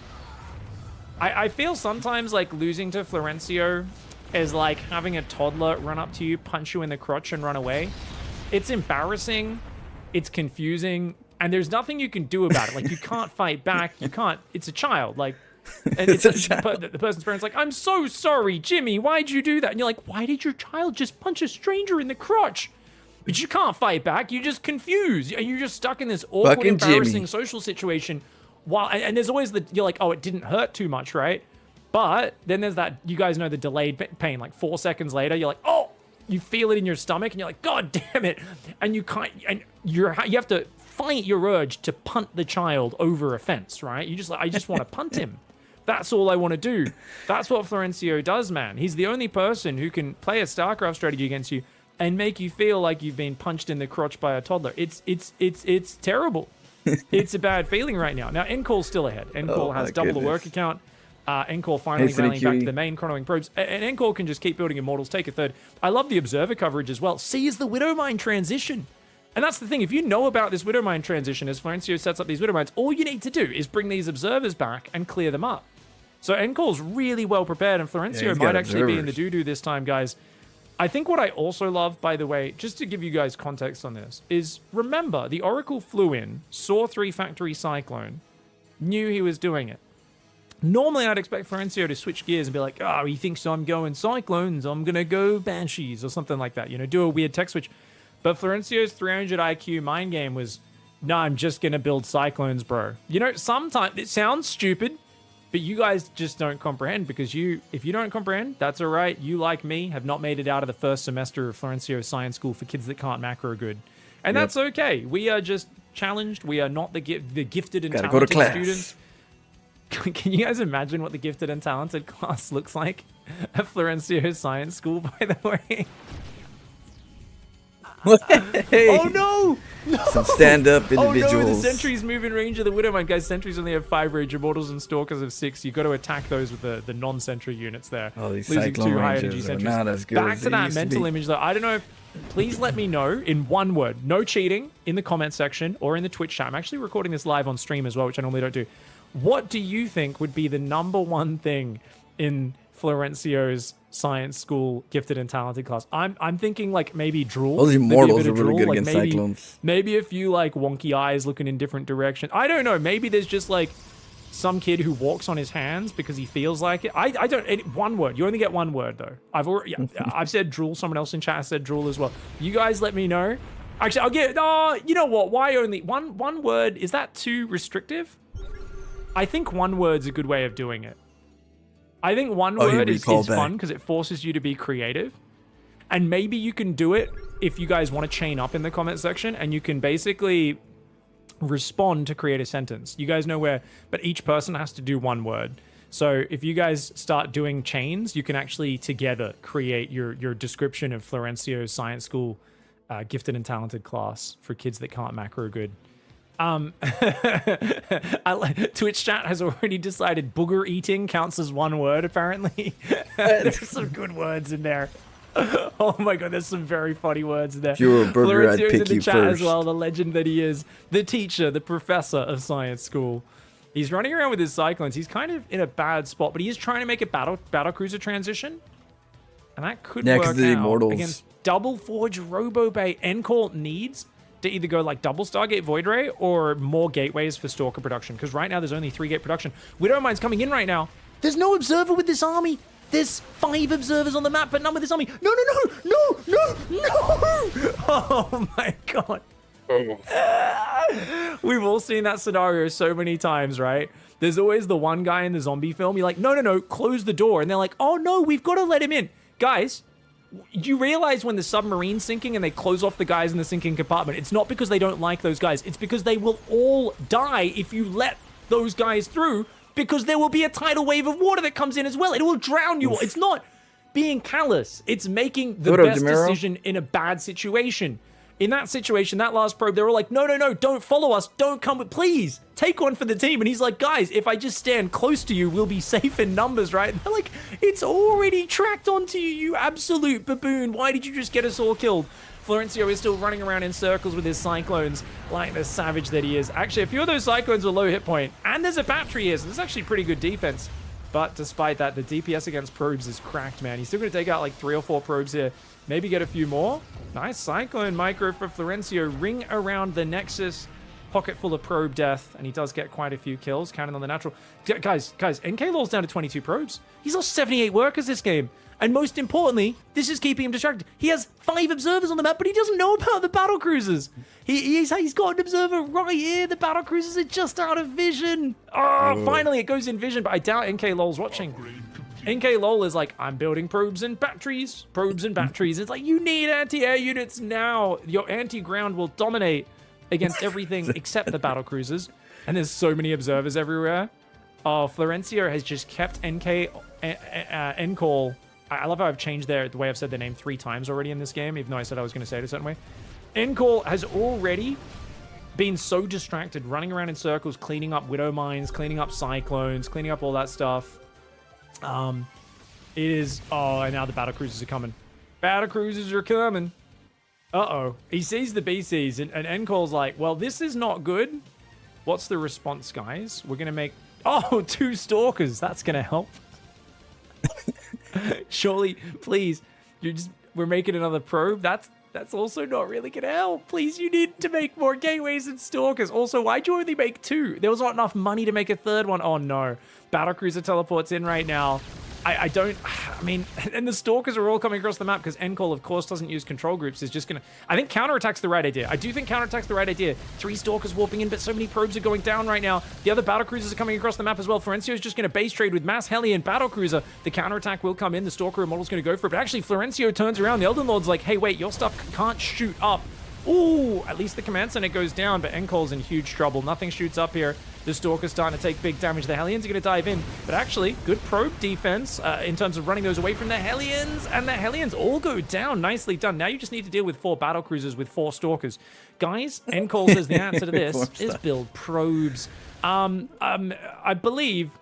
I feel sometimes like losing to Florencio is like having a toddler run up to you, punch you in the crotch, and run away. It's embarrassing. It's confusing. And there's nothing you can do about it. Like, you can't fight back. You can't. It's a child. Like, and the person's parents like, I'm so sorry, Jimmy. Why'd you do that? And you're like, why did your child just punch a stranger in the crotch? But you can't fight back. You're just confused. You're just stuck in this awkward, Fucking embarrassing Jimmy. social situation. And there's always you're like, oh, it didn't hurt too much, right? But then there's that, you guys know the delayed pain. Like 4 seconds later, you're like, oh, you feel it in your stomach, and you're like, God damn it. And you can't, and you have to fight your urge to punt the child over a fence, right? You just like, I just want to punt him. That's all I want to do. That's what Florencio does, man. He's the only person who can play a StarCraft strategy against you and make you feel like you've been punched in the crotch by a toddler. It's terrible. It's a bad feeling right now. Now, Encall's still ahead. Encall has double the work account. Encall finally rallying back to the main chronoing probes. And Encall can just keep building immortals, take a third. I love the observer coverage as well. Sees the Widowmine transition. And that's the thing. If you know about this Widowmine transition as Florencio sets up these Widowmines, all you need to do is bring these observers back and clear them up. So Encall's really well prepared, and Florencio might actually be in the doo-doo this time, guys. I think what I also love, by the way, just to give you guys context on this, is remember, the Oracle flew in, saw 3 Factory Cyclone, knew he was doing it. Normally, I'd expect Florencio to switch gears and be like, oh, he thinks I'm going Cyclones, I'm going to go Banshees, or something like that. You know, do a weird tech switch. But Florencio's 300 IQ mind game was, no, I'm just going to build Cyclones, bro. You know, sometimes it sounds stupid, but you guys just don't comprehend, because if you don't comprehend, that's all right. You, like me, have not made it out of the first semester of Florencio Science School for kids that can't macro good. And that's okay. We are just challenged. We are not the gifted and talented students. Can you guys imagine what the gifted and talented class looks like at Florencio Science School, by the way? Hey. Oh no! Some stand-up individuals. Oh no, the sentries move in range of the Widowmine. Guys, sentries only have 5 rage, immortals and stalkers of 6. You've got to attack those with the non-sentry units there. Oh, these losing cyclone 2 high rangers energy are sentries. not as good Back as to they that used to mental be. image though. I don't know if, please let me know in one word, no cheating, in the comment section or in the Twitch chat. I'm actually recording this live on stream as well, which I normally don't do. What do you think would be the #1 thing in Florencio's Science School gifted and talented class? I'm thinking like maybe drool. Those immortals maybe a are bit of really good drool, against maybe, cyclones. Maybe a few like wonky eyes looking in different directions. I don't know. Maybe there's just like some kid who walks on his hands because he feels like it. I don't. One word. You only get one word though. I've said drool. Someone else in chat has said drool as well. You guys let me know. Actually, I'll get. You know what? Why only one word? Is that too restrictive? I think one word's a good way of doing it. I think one word is fun because it forces you to be creative. And maybe you can do it if you guys want to chain up in the comment section, and you can basically respond to create a sentence. You guys know where, but each person has to do one word. So if you guys start doing chains, you can actually together create your description of Florencio's Science School gifted and talented class for kids that can't macro good. Twitch chat has already decided booger eating counts as one word, apparently. There's some good words in there. Oh my god, there's some very funny words in there. If you were a burger, I'd pick in the you chat first. as well, the legend that he is, the teacher, the professor of Science School. He's running around with his cyclones. He's kind of in a bad spot, but he is trying to make a battle cruiser transition. And that could work out immortals. against Double Forge Robo Bay. Encall needs to either go like double Stargate Void Ray or more gateways for Stalker production, because right now there's only 3 gate production. Widowmine's coming in right now. There's no observer with this army. There's 5 observers on the map, but none with the zombie. No, no, no, no, no, no! Oh my god. We've all seen that scenario so many times, right? There's always the one guy in the zombie film. You're like, no, no, no, close the door. And they're like, oh no, we've got to let him in. Guys, you realize when the submarine's sinking and they close off the guys in the sinking compartment, it's not because they don't like those guys. It's because they will all die if you let those guys through, because there will be a tidal wave of water that comes in as well. It will drown you all. It's not being callous. It's making the best decision in a bad situation. In that situation, that last probe, they were like, no, no, no, don't follow us. Don't come, please take one for the team. And he's like, guys, if I just stand close to you, we'll be safe in numbers, right? And they're like, it's already tracked onto you, you absolute baboon. Why did you just get us all killed? Florencio is still running around in circles with his cyclones like the savage that he is. Actually, a few of those cyclones were low hit point, and there's a battery here, so this is actually pretty good defense. But despite that, the DPS against probes is cracked, man. He's still going to take out like 3 or 4 probes here. Maybe get a few more. Nice Cyclone micro for Florencio. Ring around the Nexus. Pocket full of probe death. And he does get quite a few kills. Counting on the natural. Guys, NK Law's down to 22 probes. He's lost 78 workers this game. And most importantly, this is keeping him distracted. He has 5 observers on the map, but he doesn't know about the battle cruisers. He's got an observer right here. The battle cruisers are just out of vision. Oh, finally it goes in vision, but I doubt NK Lol's watching. NK Lol is like, I'm building probes and batteries. Probes and batteries. It's like, you need anti-air units now. Your anti-ground will dominate against everything except the battle cruisers. And there's so many observers everywhere. Oh, Florencio has just kept NCall. I love how I've changed the way I've said their name 3 times already in this game, even though I said I was going to say it a certain way. NCall has already been so distracted, running around in circles, cleaning up Widow Mines, cleaning up Cyclones, cleaning up all that stuff. It is... Oh, and now the battle cruisers are coming. Battle cruisers are coming. Uh-oh. He sees the BCs, and NCall's like, well, this is not good. What's the response, guys? We're going to make... Oh, 2 stalkers. That's going to help. Surely, please. We're making another probe. That's also not really gonna help. Please, you need to make more gateways and stalkers. Also, why'd you only make 2? There was not enough money to make a 3rd one. Oh no. Battlecruiser teleports in right now. I mean, and the stalkers are all coming across the map because NCall, of course, doesn't use control groups. Is just gonna... I think counterattack's the right idea. I do think counterattack's the right idea. 3 stalkers warping in, but so many probes are going down right now. The other battlecruisers are coming across the map as well. Florencio's just gonna base trade with Mass Heli and battlecruiser. The counterattack will come in. The stalker model's gonna go for it. But actually, Florencio turns around. The Elden Lord's like, hey, wait, your stuff can't shoot up. Ooh, at least the command center goes down, but NCall's in huge trouble. Nothing shoots up here. The Stalker's starting to take big damage. The Hellions are going to dive in. But actually, good probe defense in terms of running those away from the Hellions. And the Hellions all go down. Nicely done. Now you just need to deal with 4 battlecruisers with 4 Stalkers. Guys, NCall says the answer to this is build probes. I believe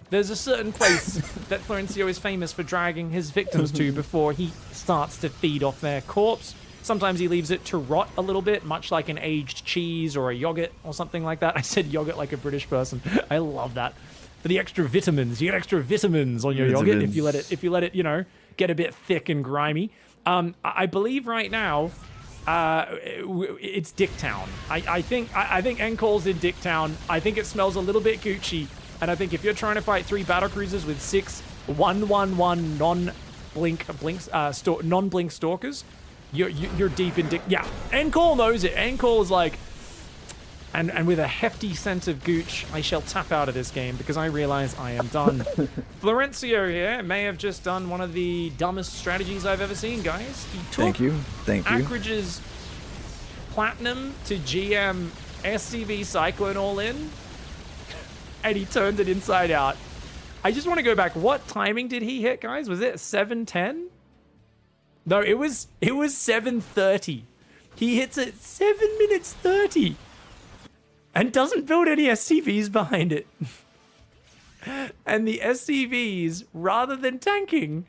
there's a certain place that Florencio is famous for dragging his victims to before he starts to feed off their corpse. Sometimes he leaves it to rot a little bit, much like an aged cheese or a yogurt or something like that. I said yogurt like a British person. I love that. For the extra vitamins, you get extra vitamins on your yogurt if you let it, you know, get a bit thick and grimy. I believe right now, it's Dicktown. I think NCall's in Dicktown. I think it smells a little bit Gucci, and I think if you're trying to fight 3 battlecruisers with 6 1/1/1 non-blink stalkers. You're deep in Dick. Yeah, NCall knows it. NCall is like, and with a hefty scent of gooch, I shall tap out of this game because I realize I am done. Florencio here may have just done one of the dumbest strategies I've ever seen, guys. He took Thank you. Ackridge's Platinum to GM SCV Cyclone all in, and he turned it inside out. I just want to go back. What timing did he hit, guys? Was it 7:10? No, it was 7:30. He hits at 7 minutes 30 and doesn't build any SCVs behind it. And the SCVs, rather than tanking,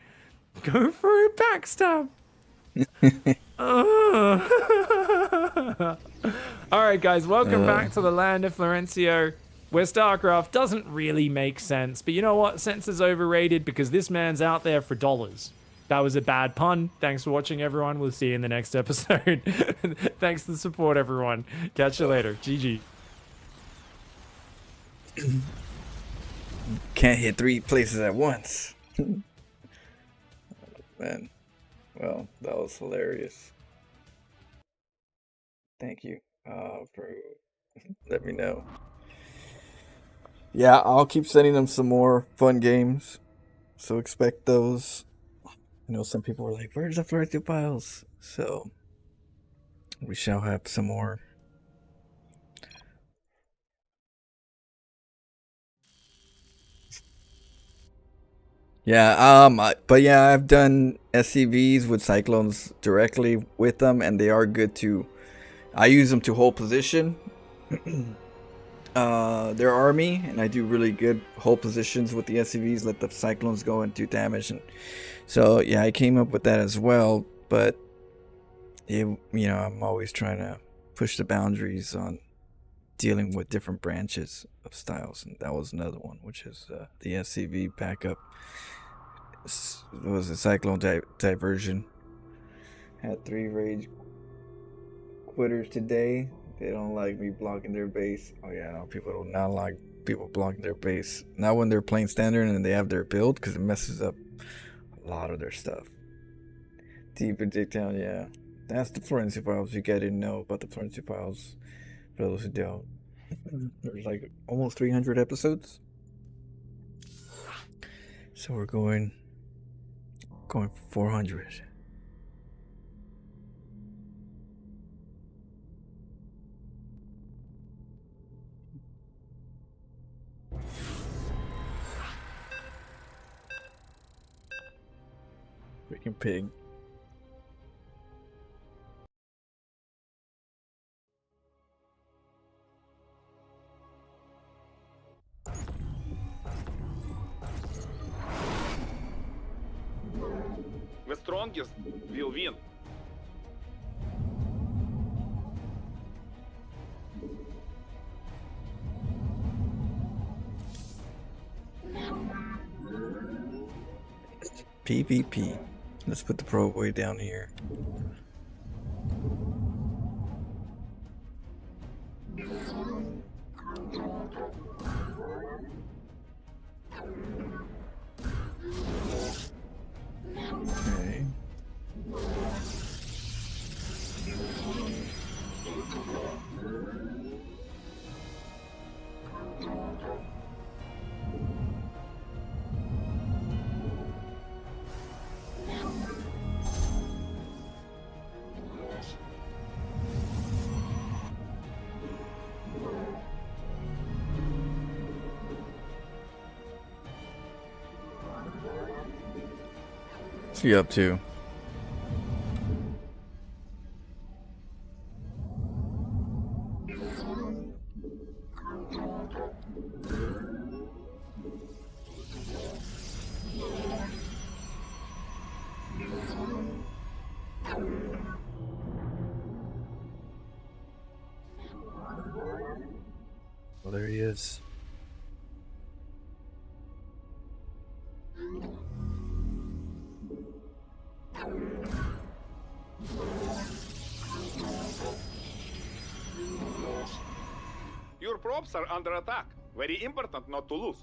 go for a backstab. All right, guys, welcome back to the land of Florencio, where StarCraft doesn't really make sense. But you know what? Sense is overrated because this man's out there for dollars. That was a bad pun. Thanks for watching, everyone. We'll see you in the next episode. Thanks for the support, everyone. Catch you later. GG. Can't hit 3 places at once. man. Well, that was hilarious. Thank you for letting me know. Yeah, I'll keep sending them some more fun games. So expect those. I know some people were like, where's the Florencio Files? So we shall have some more. Yeah, but yeah, I've done SCVs with Cyclones directly with them, and they are good to. I use them to hold position. Their army, and I do really good hold positions with the SCVs. Let the Cyclones go and do damage, and so yeah, I came up with that as well. But I'm always trying to push the boundaries on dealing with different branches of styles, and that was another one, which is the SCV backup. It was a Cyclone diversion. Had 3 rage quitters today. They don't like me blocking their base. Oh yeah, no, people do not like people blocking their base. Not when they're playing standard and they have their build, because it messes up a lot of their stuff. Deep in Dicktown, yeah. That's the Florencio Files. You gotta know about the Florencio Files. For those who don't, there's like almost 300 episodes. So we're going for 400. Freaking pig. The strongest will win. PvP. Let's put the pro way down here. Okay. What's he up to? Well, there he is. Your props are under attack. Very important not to lose.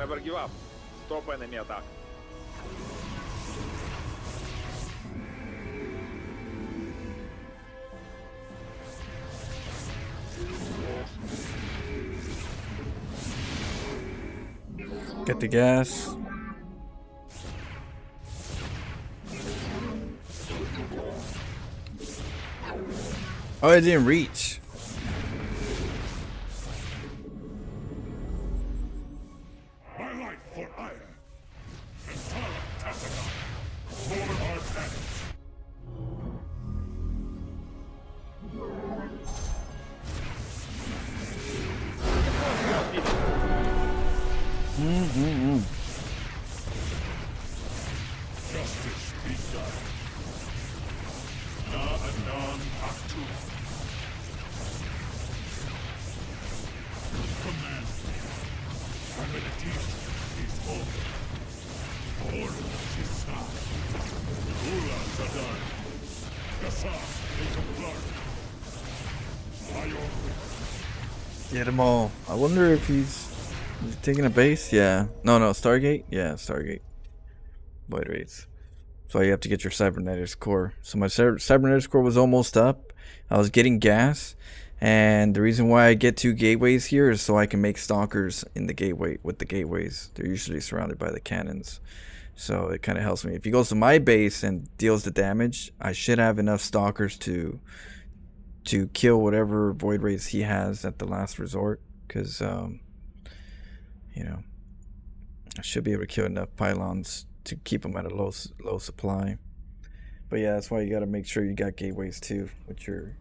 Never give up. Stop enemy attack. Get the gas. Oh, it didn't reach. My life for Ire. And Taciton. For our planet. Justice be done. Na anon actu. Command. Abilities is over. Order is sound. Ula Zadar. Gasa, Templar. Iron. Get them all. I wonder if he's taking a base. Yeah. No, Stargate. Yeah, Stargate. Void rates. So you have to get your cybernetics core. So my cybernetics core was almost up. I was getting gas, and the reason why I get 2 gateways here is so I can make stalkers in the gateway with the gateways. They're usually surrounded by the cannons, so it kind of helps me. If he goes to my base and deals the damage, I should have enough stalkers to kill whatever void rates he has at the last resort, because you know, I should be able to kill enough pylons to keep them at a low supply. But yeah, that's why you got to make sure you got gateways too, which are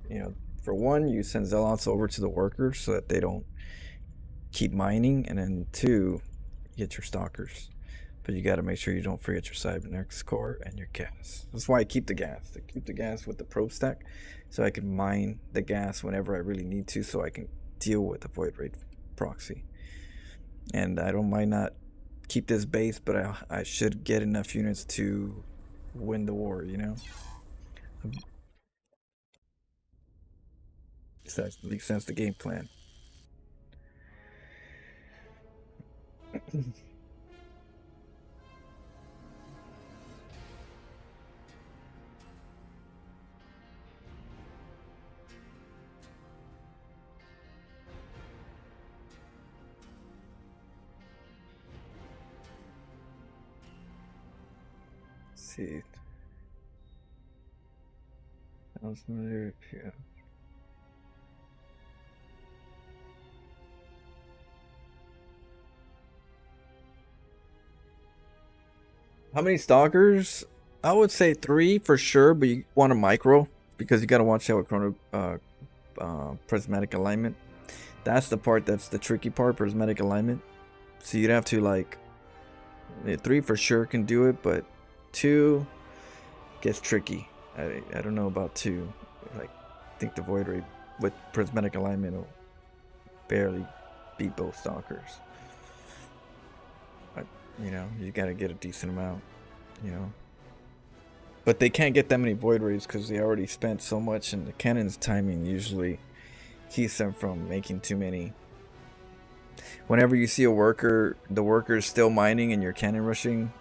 you know, for one, you send zealots over to the workers so that they don't keep mining, and then 2, you get your stalkers. But you got to make sure you don't forget your cybernetics core and your gas. That's why I keep the gas. I keep the gas with the probe stack, so I can mine the gas whenever I really need to, so I can deal with the void rate proxy. And I don't mind not keep this base, but I should get enough units to win the war, you know? At least that's the game plan. See. I was familiar, yeah. How many stalkers? I would say 3 for sure, but you want a micro because you got to watch out with prismatic alignment. That's the part that's the tricky part, prismatic alignment. So you'd have to, like, 3 for sure can do it, but 2 gets tricky. I don't know about 2. Like, I think the void rate with prismatic alignment will barely beat both stalkers. But, you know, you gotta get a decent amount, you know. But they can't get that many void rays because they already spent so much, and the cannon's timing usually keeps them from making too many. Whenever you see a worker, the worker is still mining and you're cannon rushing,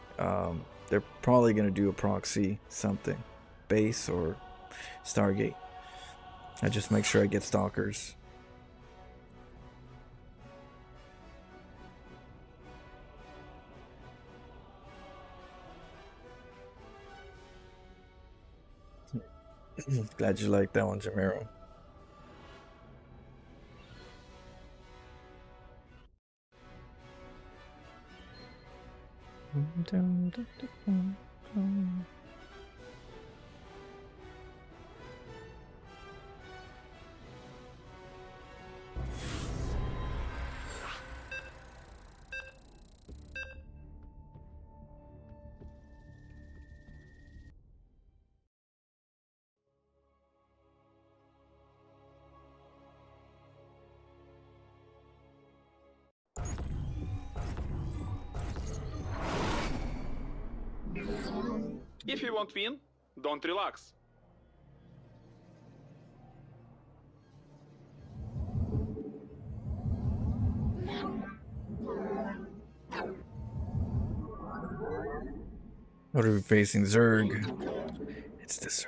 they're probably going to do a proxy something, base or Stargate. I just make sure I get stalkers. Glad you like that one, Jamiro. If you won't win, don't relax. What are we facing? Zerg. It's the Zerg.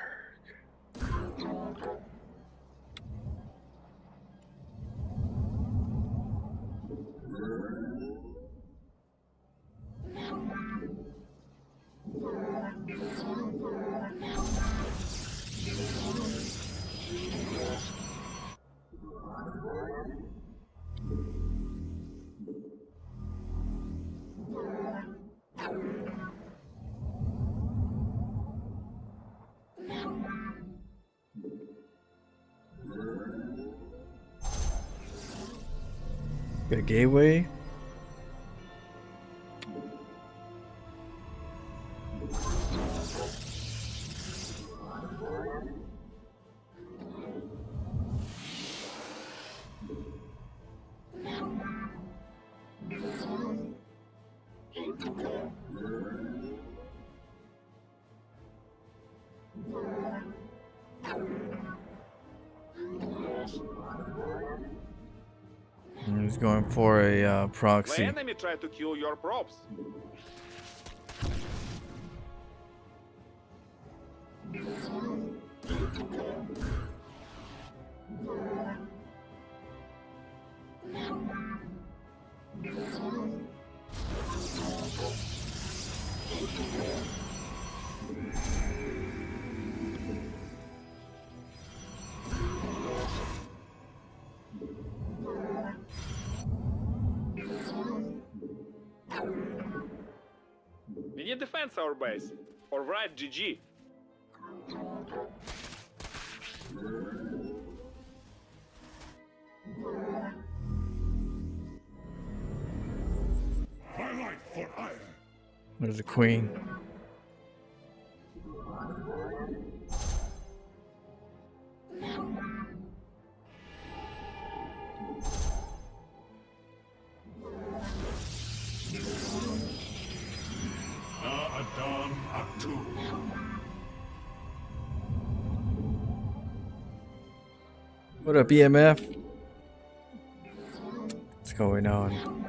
Got a gateway. He's going for a The proxy. enemy tried to kill your props. We need defense our base. Or write GG. There's the queen. What up, EMF? What's going on?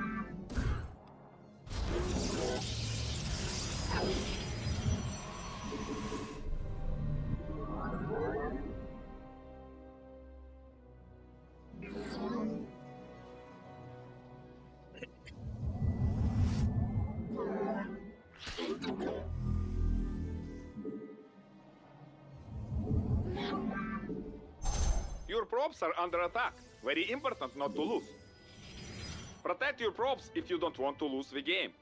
Your props are under attack. Very important not to lose. Protect your props if you don't want to lose the game.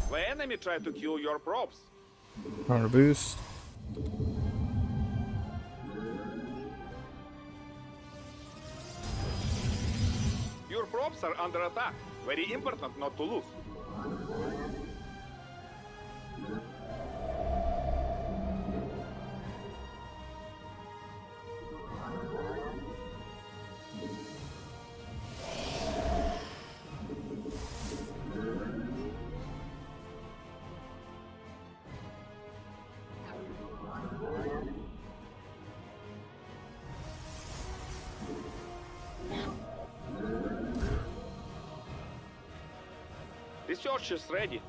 The enemy tried to kill your props. Counter boost. Your props are under attack. Very important not to lose. Research is ready.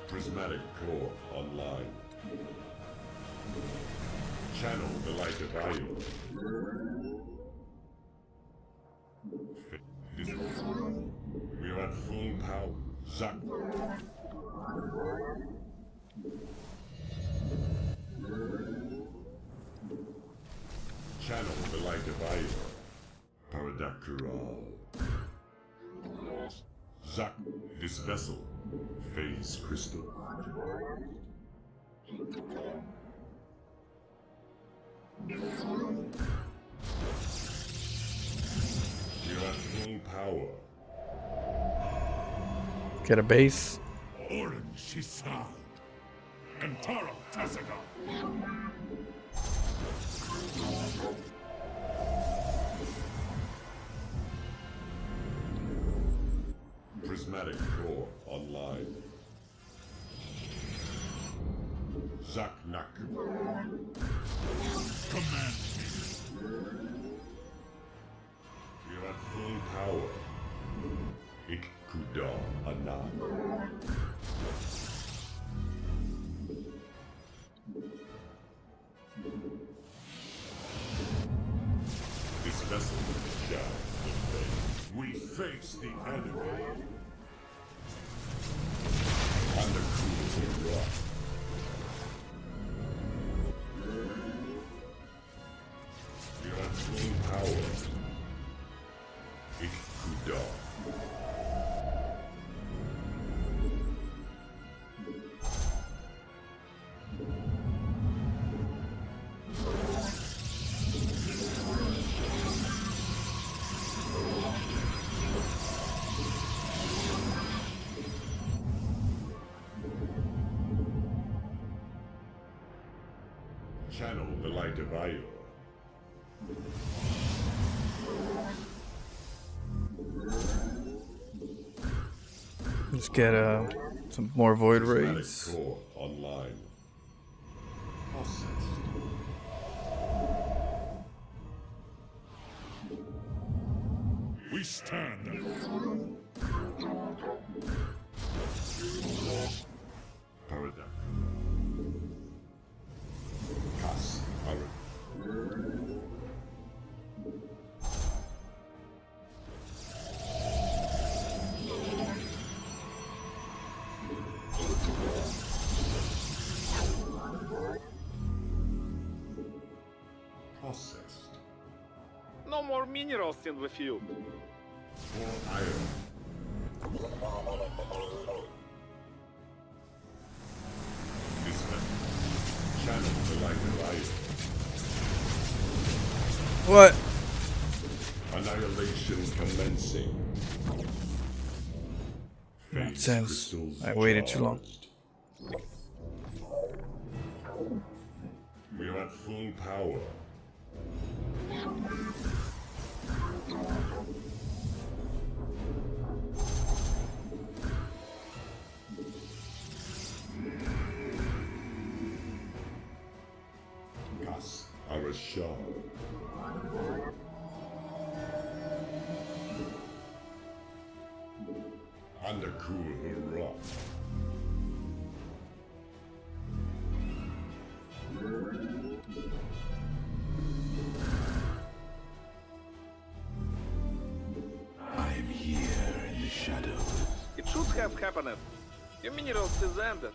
Prismatic core online. Channel the light of Io. We are at full power. Zack. Channel the light of Io. Paradakural. Zack, this vessel. Phase crystal. You're at full power. Get a base. Orange Shisal. Antara Tessagon. Prismatic core online. Zaknak. Command me. You're at full power. Ikuda Anan. This vessel shall obey. We face the enemy. And the crew will rock. You're at full power. Ikuda. Channel the light of Io. Let's get some more void Prismatic rays. core online. Processed. We stand. Paradigm. Cast Paradigm. Processed. No more minerals in the field. For iron. Disconnect. Channel the light of iron. What? Annihilation commencing. Makes sense. I waited too long. We are at full power. Gas Arashar. And a cool hurrah. I am here in the shadows. It should have happened. Your minerals is ended.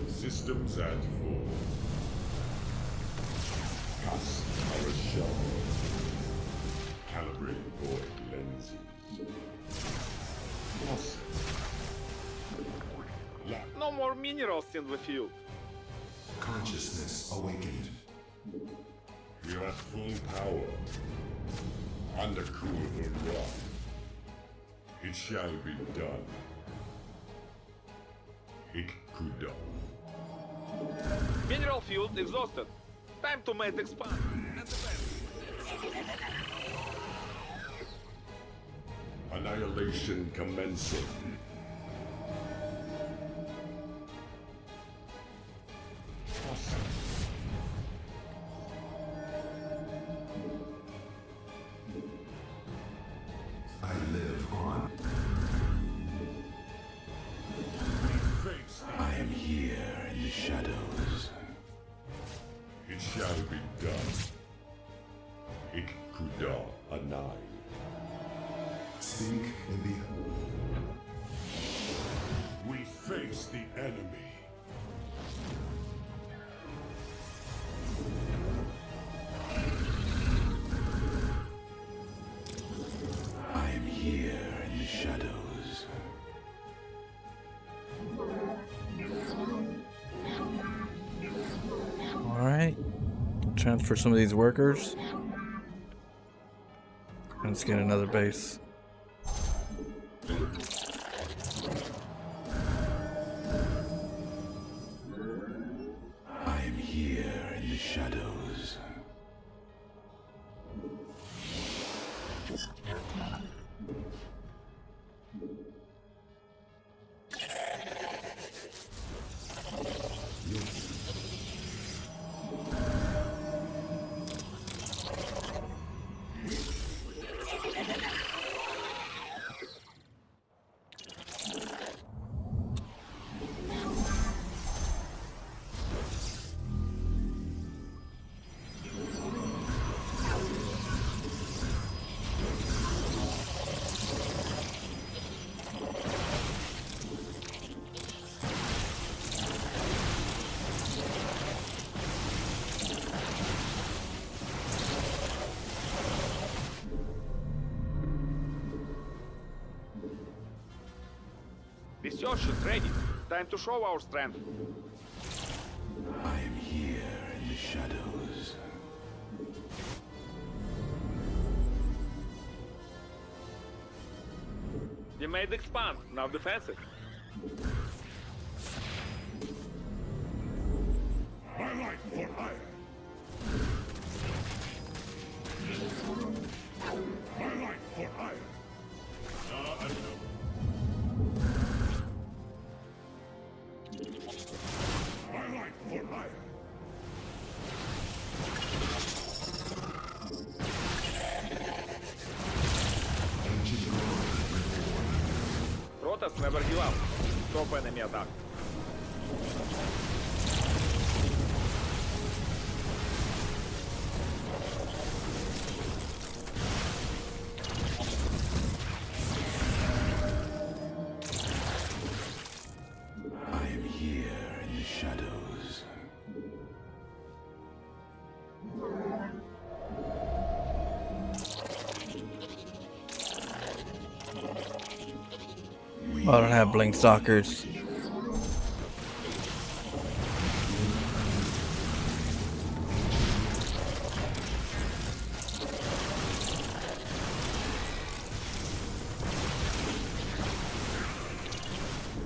Systems at full. Gas Arashar. Calibrate void lenses. Process. No more minerals in the field. Consciousness awakened. We are at full power. And a cool hurrah. It shall be done. Ikuda. Mineral field exhausted. Time to make expand. And defend. Annihilation commencing. I live on. I am here in the shadows. It shall be done. Ikuda Anai. Speak and be. We face the enemy. I am here in the shadows. Alright. Transfer some of these workers. Let's get another base. I am here in the shadows. This yacht is ready. Time to show our strength. I am here in the shadows. You made expand, now defensive. My life for hire. My life for hire. I know. My life for hire. Protoss never give up. Stop enemy attack. I am here in the shadows. Oh, I don't have blink stalkers.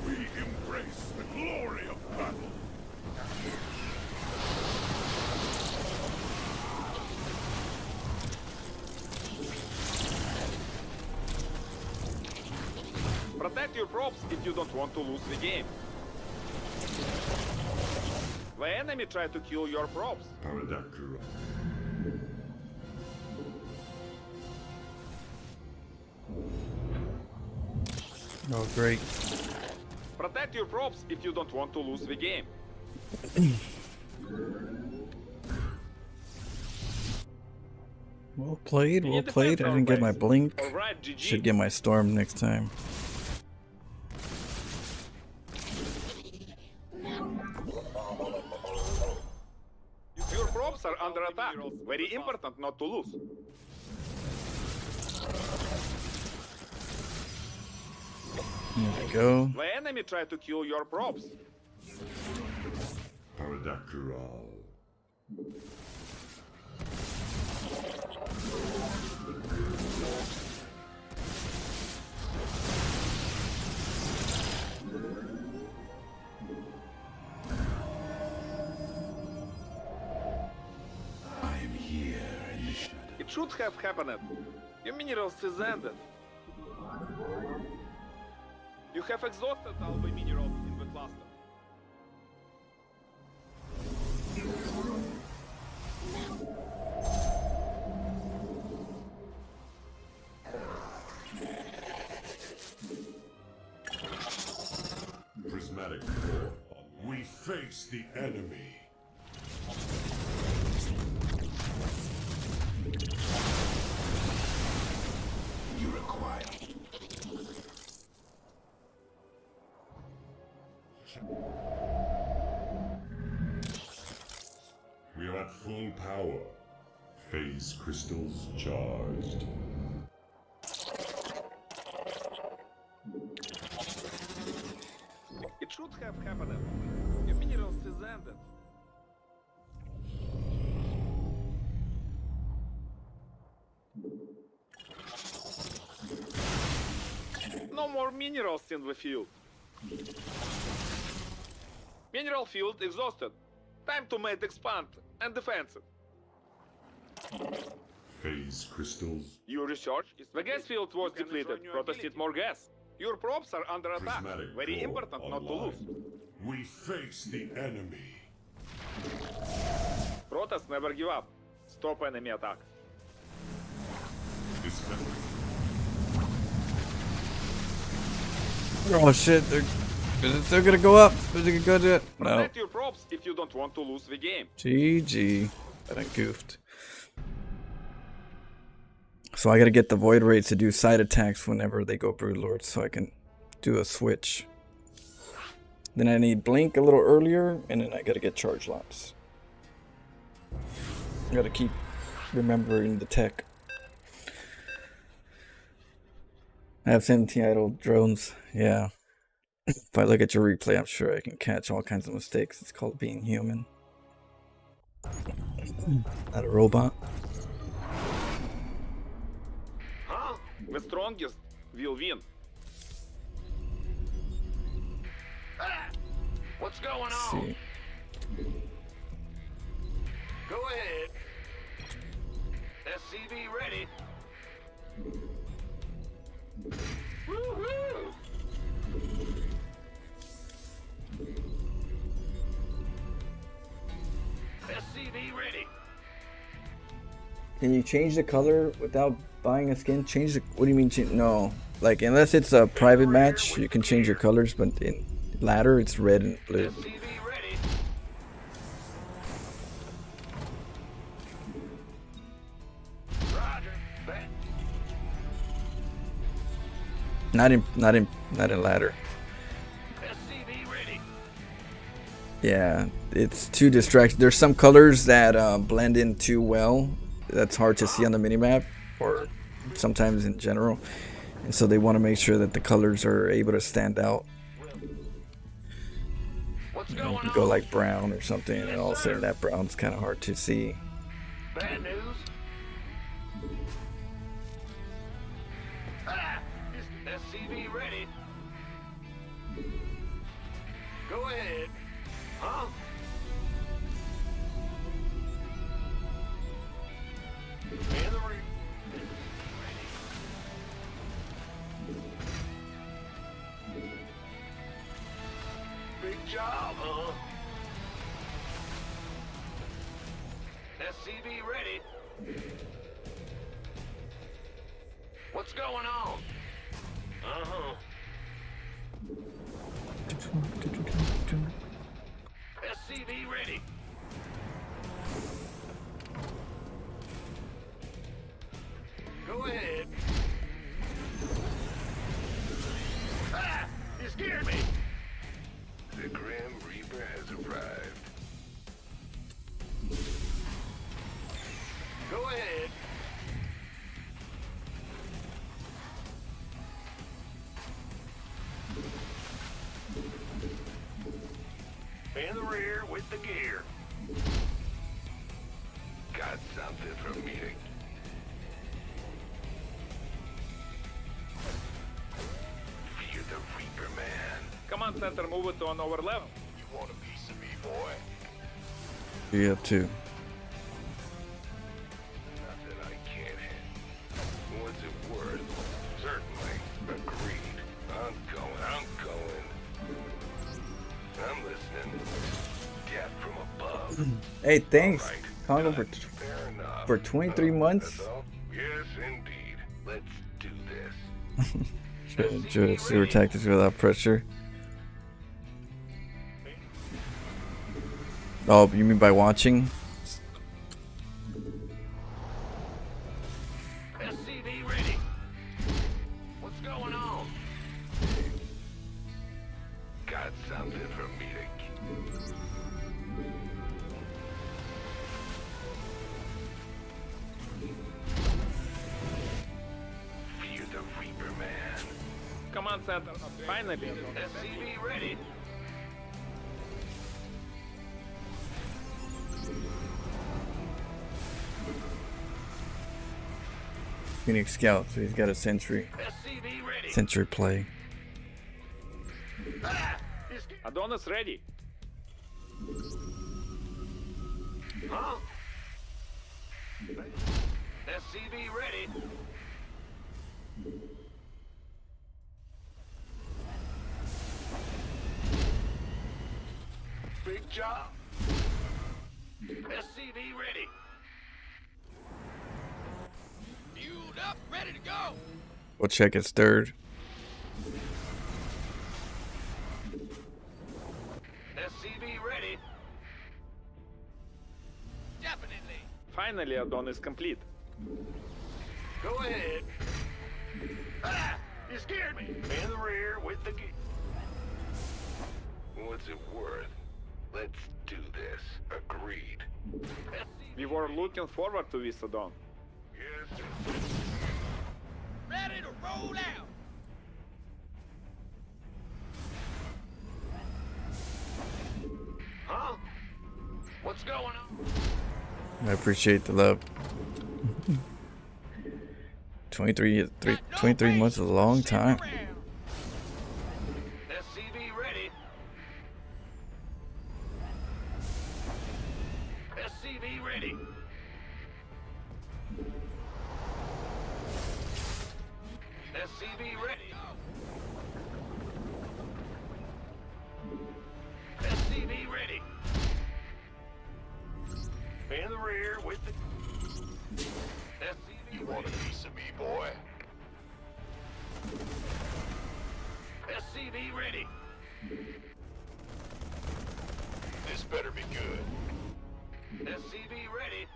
We embrace the glory of battle. Protect your props if you don't want to lose the game. The enemy try to kill your props. Paradakura. Oh, great. Protect your props if you don't want to lose the game. Well played, well Need played. I defense didn't get my always. blink. Alright, GG. Should get my storm next time. Your props are under attack. Very important not to lose. There we go. The enemy try to kill your props. Paradakural. I am here in the shadows. It should have happened. Your minerals is ended. You have exhausted all the minerals in the cluster. Prismatic core. We face the enemy. You require. We are at full power. Phase crystals charged. It should have happened. Your minerals is ended. No more minerals in the field. Mineral field exhausted. Time to mate expand and defense it. Phase crystals. Your research is the gas field was depleted. Protoss need more gas. Your probes are under attack. Prismatic Very core important not to lose. online. We face the enemy. Protoss never give up. Stop enemy attack. Discovery. Oh shit, is it still gonna go up? Is it gonna go to no. Protect your probes if you don't want to lose the game. GG. I done goofed. So I gotta get the void rates to do side attacks whenever they go broodlords so I can do a switch. Then I need blink a little earlier, and then I gotta get charge laps. I gotta keep remembering the tech. I have 17 idle drones. Yeah. If I look at your replay, I'm sure I can catch all kinds of mistakes. It's called being human. Not a robot. Huh? The strongest will win. Ah! What's going Let's on? see. Go ahead. SCV ready. Woo-hoo! SCV ready. Can you change the color without buying a skin? Change the. What do you mean? No. Like, unless it's a private match, you can change your colors, but in ladder, it's red and blue. SCV ready. Roger. Back. Not in ladder. SCV ready. Yeah, it's too distracting. There's some colors that blend in too well. That's hard to see on the minimap, or sometimes in general. And so they want to make sure that the colors are able to stand out. What's You know, going you on? go like brown or something, and all of a sudden that brown's kind of hard to see. Bad news. Ah! SCV ready. Go ahead. Huh? Man the rear. Big job, huh? SCV ready. What's going on? Uh-huh. SCV ready. Go ahead. Ah! You scared me! The Grim Reaper has arrived. Go ahead. In the rear with the gear. Got something for me to... Fear the Reaper, man. Command center move it to an over level. You want a piece of me, boy? Yeah, too. Nothing I can't handle. What's it worth? Certainly. Agreed. I'm going. I'm listening. Death from above. Hey, thanks, All right. Congo, Fair enough. for 23 months. That's all? Yes, indeed. Let's do this. Should enjoy sewer tactics without pressure. Oh, you mean by watching? SCV ready. What's going on? Got something for me to... Fear the Reaper, man. Command center, finally. SCV ready. Phoenix Scout, so he's got a sentry. SCV ready. Century play. Adonis ready. Huh? SCV ready. Big job. SCV ready. Fueled up, ready to go. We'll check its third. SCV ready. Definitely. Finally, Adonis complete. Go ahead. Ah! You scared me. In the rear with the gear. What's it worth? Let's do this. Agreed. We were looking forward to this, Adon. Yes. Ready to roll out. Huh? What's going on? I appreciate the love. 23 months is a long time. SCV ready. SCV ready. SCV ready. SCV ready. In the rear with the SCV. You want a piece of me, boy? SCV ready. This better be good. SCV ready.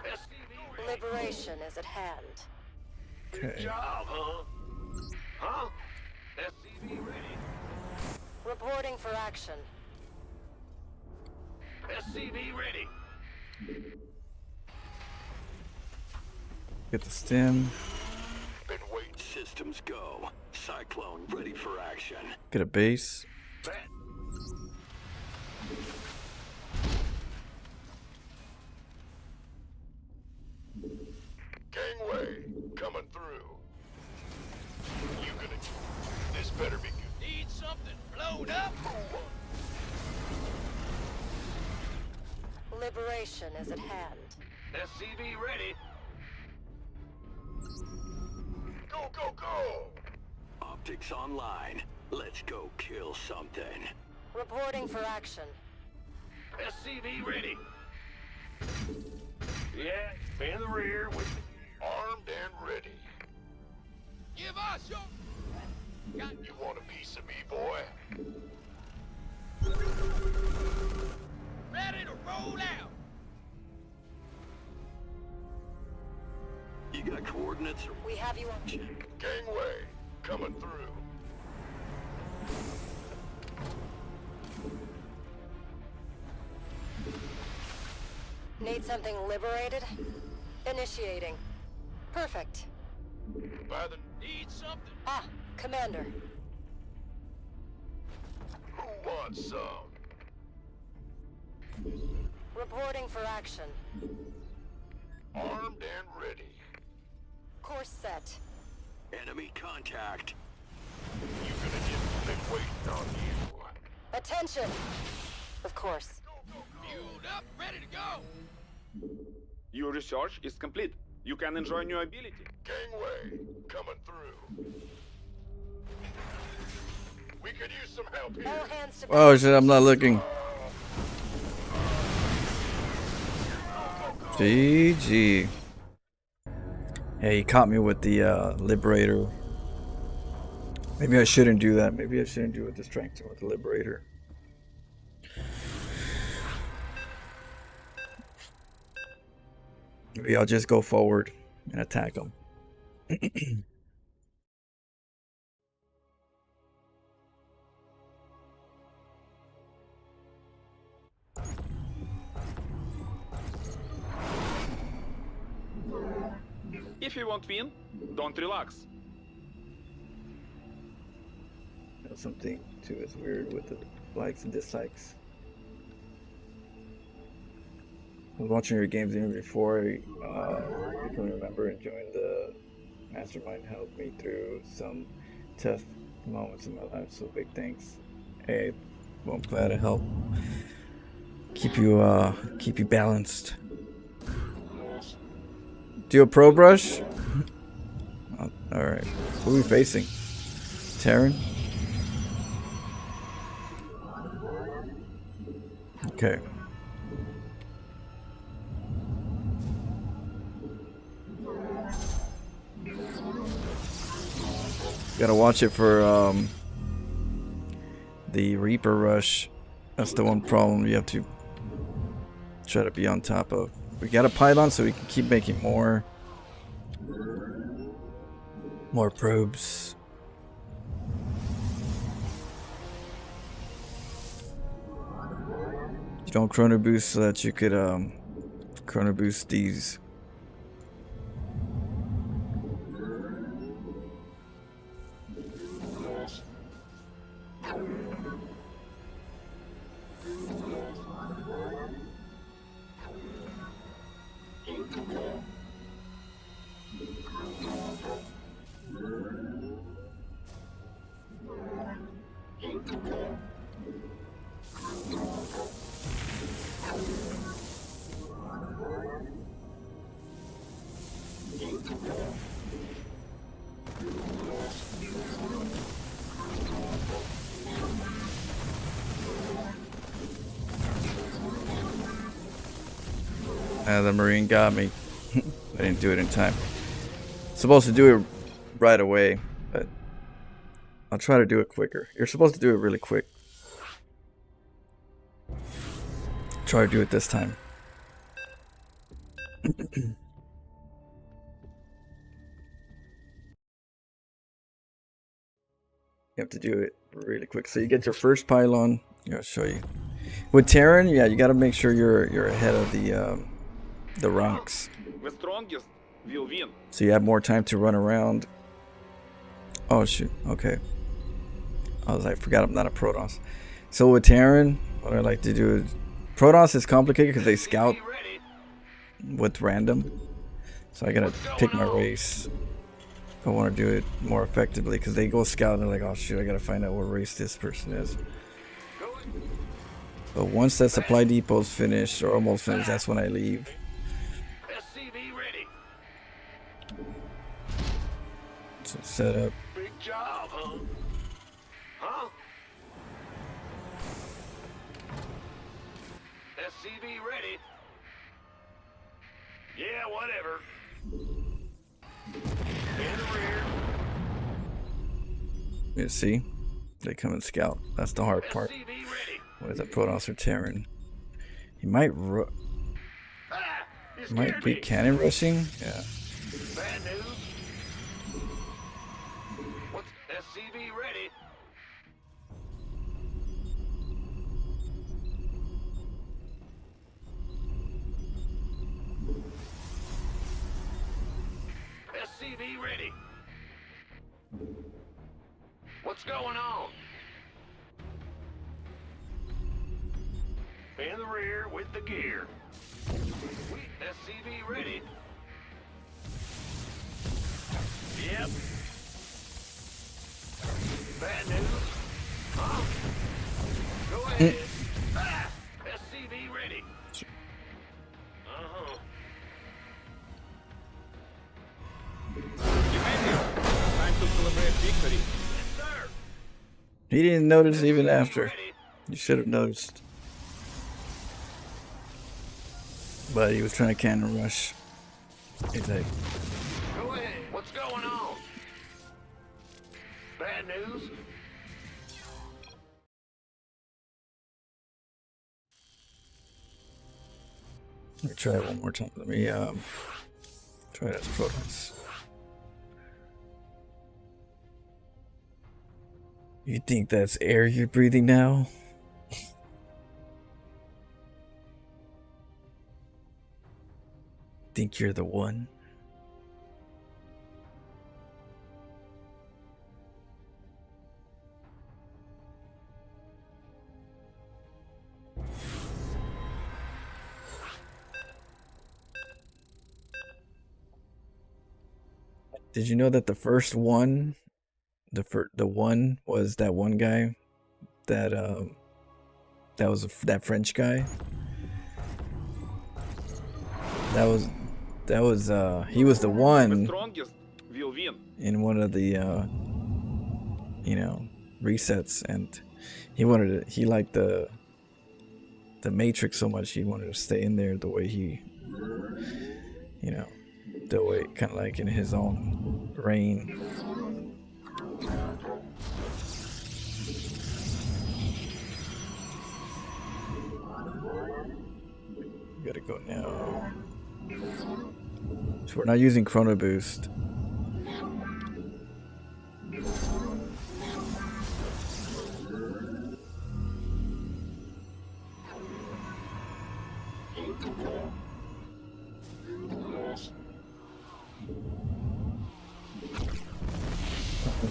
SCV ready. Liberation is at hand. Good Okay. job, huh? Huh? SCV ready. Reporting for action. SCV ready. Get the stem. Been waiting. Systems go. Cyclone ready for action. Get a base. Gangway, coming through. You gonna... This better be good. Need something blowed up? Liberation is at hand. SCV ready. Go, go, go! Optics online. Let's go kill something. Reporting for action. SCV ready. Yeah, in the rear with the Armed and ready. Give us your... You want a piece of me, boy? Ready to roll out. You got coordinates? We have you on. Gangway, coming through. Need something liberated? Initiating. Perfect. By the... Need something. Ah, Commander. Who wants some? Reporting for action. Armed and ready. Course set. Enemy contact. You gonna get... Been waiting on you. Attention! Of course. Fueled up, ready to go. Your research is complete. You can enjoy new ability. Gangway, coming through. We could use some help here. All hands to Oh shit, I'm not looking. GG. Yeah, he caught me with the Liberator. Maybe I shouldn't do that. Maybe I shouldn't do it with the Strength or with the Liberator. Maybe I'll just go forward and attack him. If you won't win, don't relax. Something too is weird with the likes and dislikes. I was watching your games even before. I can remember enjoying the mastermind helped me through some tough moments in my life. So big thanks. Hey, well, I'm glad to help keep you balanced. Do a pro brush? Oh, all right. Who are we facing? Terran? Okay. Gotta watch it for the Reaper rush. That's the one problem you have to try to be on top of. We got a pylon so we can keep making more probes. You don't chrono boost so that you could chrono boost these. The Marine got me. I didn't do it in time. Supposed to do it right away, but I'll try to do it quicker. You're supposed to do it really quick. Try to do it this time. You have to do it really quick. So you get your first pylon. Here, I'll show you. With Terran, yeah, you got to make sure you're ahead of the rocks. The strongest will win. So you have more time to run around. Oh shoot. Okay. I forgot I'm not a Protoss. So with Terran, what I like to do is Protoss is complicated because they scout with random. So I gotta pick my race if I want to do it more effectively because they go scout and they're like, oh shoot, I gotta find out what race this person is. But once that supply depot's finished or almost finished, that's when I leave. SCV ready. So set up. Big job, huh? Huh? SCV ready. Yeah, whatever. In the rear. You see? They come and scout. That's the hard part. What is that, Protoss or Terran? He might be cannon rushing? Yeah. Bad news. What's SCV ready? SCV ready. What's going on? In the rear with the gear. SCV ready. Yep. Bad news. Huh? Go ahead. SCV ready. Uh-huh. Time to celebrate victory. Yes, sir. He didn't notice even after. You should have noticed. But he was trying to cannon rush. He's like, Go ahead. What's going on? Bad news? let me try it one more time. Let me try it as Protoss. You think that's air you're breathing now? Think you're the one? Did you know that the first one, the one was that one guy that that French guy? That was he was the The one strongest will win. in one of the you know, resets, and he wanted to, he liked the Matrix so much he wanted to stay in there the way he, you know, the way kind of like in his own reign. We gotta go now. So we're not using Chrono Boost.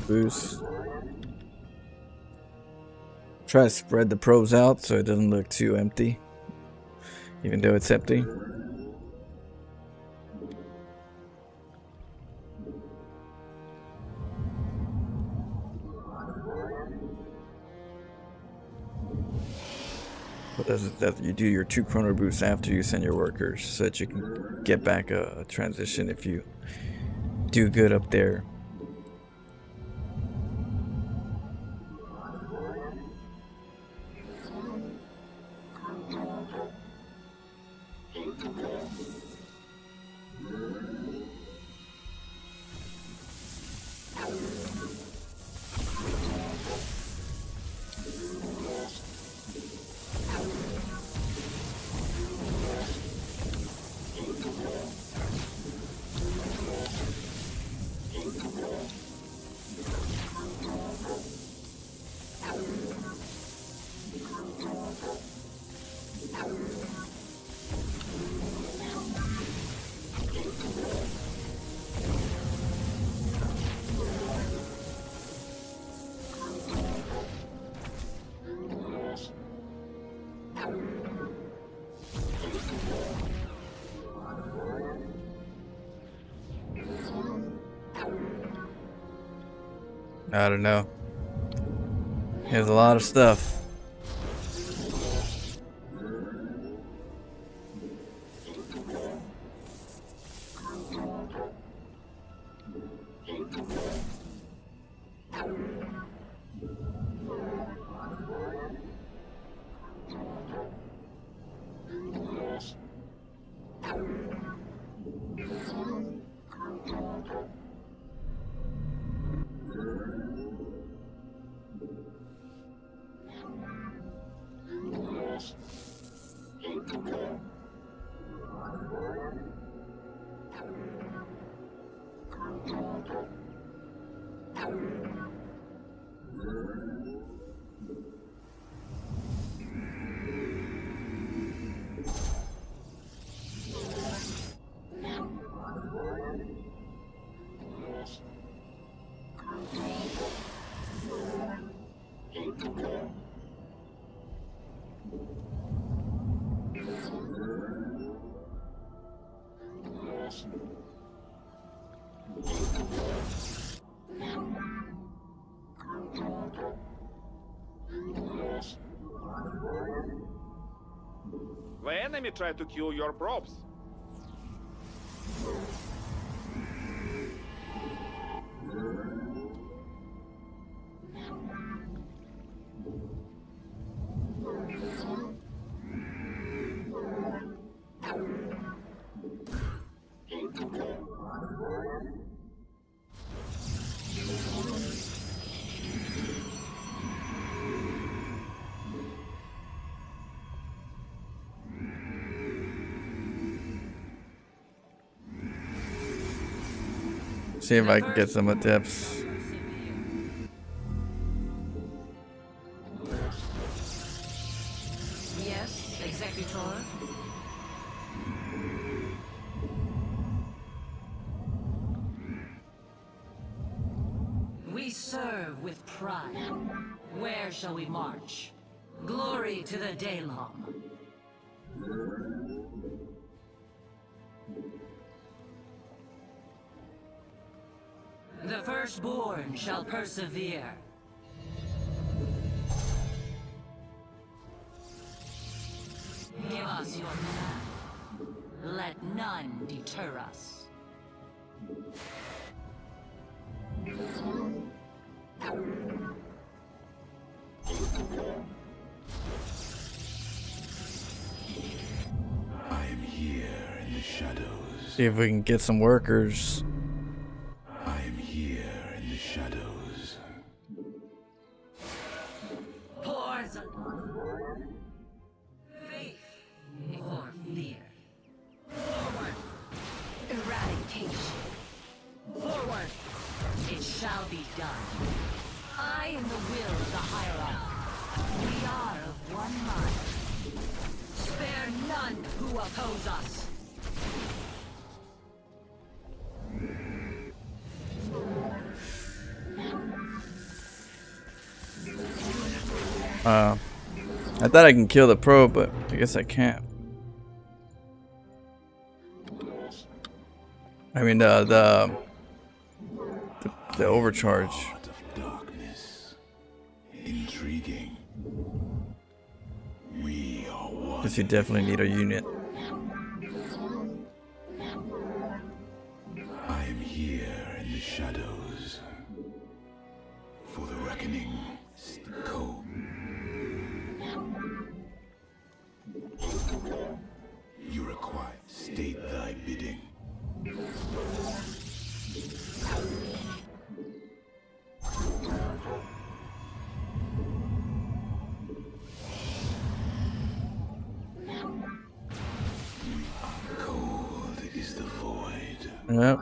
Boost. Try to spread the probes out so it doesn't look too empty, even though it's empty. But that you do your 2 chrono boosts after you send your workers, so that you can get back a transition if you do good up there. I don't know. There's a lot of stuff. The enemy tried to kill your probes. See if I can get some adepts. Yes, Executor. We serve with pride. Where shall we march? Glory to the Daylom. The firstborn shall persevere. Give us your command. Let none deter us. I am here in the shadows. See if we can get some workers. I am here in the shadows. Poison. Faith or fear. Forward. Eradication. Forward. It shall be done. I am the will of the hierarchy. We are of one mind. Spare none who oppose us. I thought I can kill the probe, but I guess I can't. I mean the overcharge. Heart of darkness. Intriguing. We are one. Guess you definitely need a unit. I am here in the shadows. For the reckoning. Go. You require. State thy bidding. Cold is the void. Yep.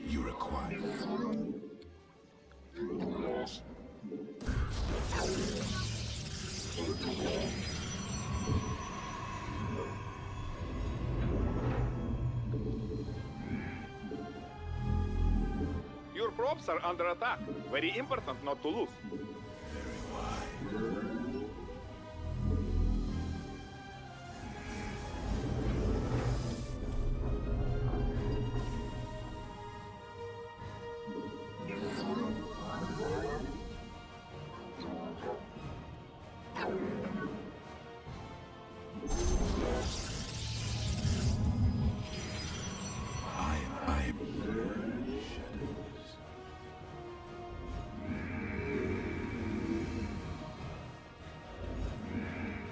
You require. Your probes are under attack. Very important not to lose.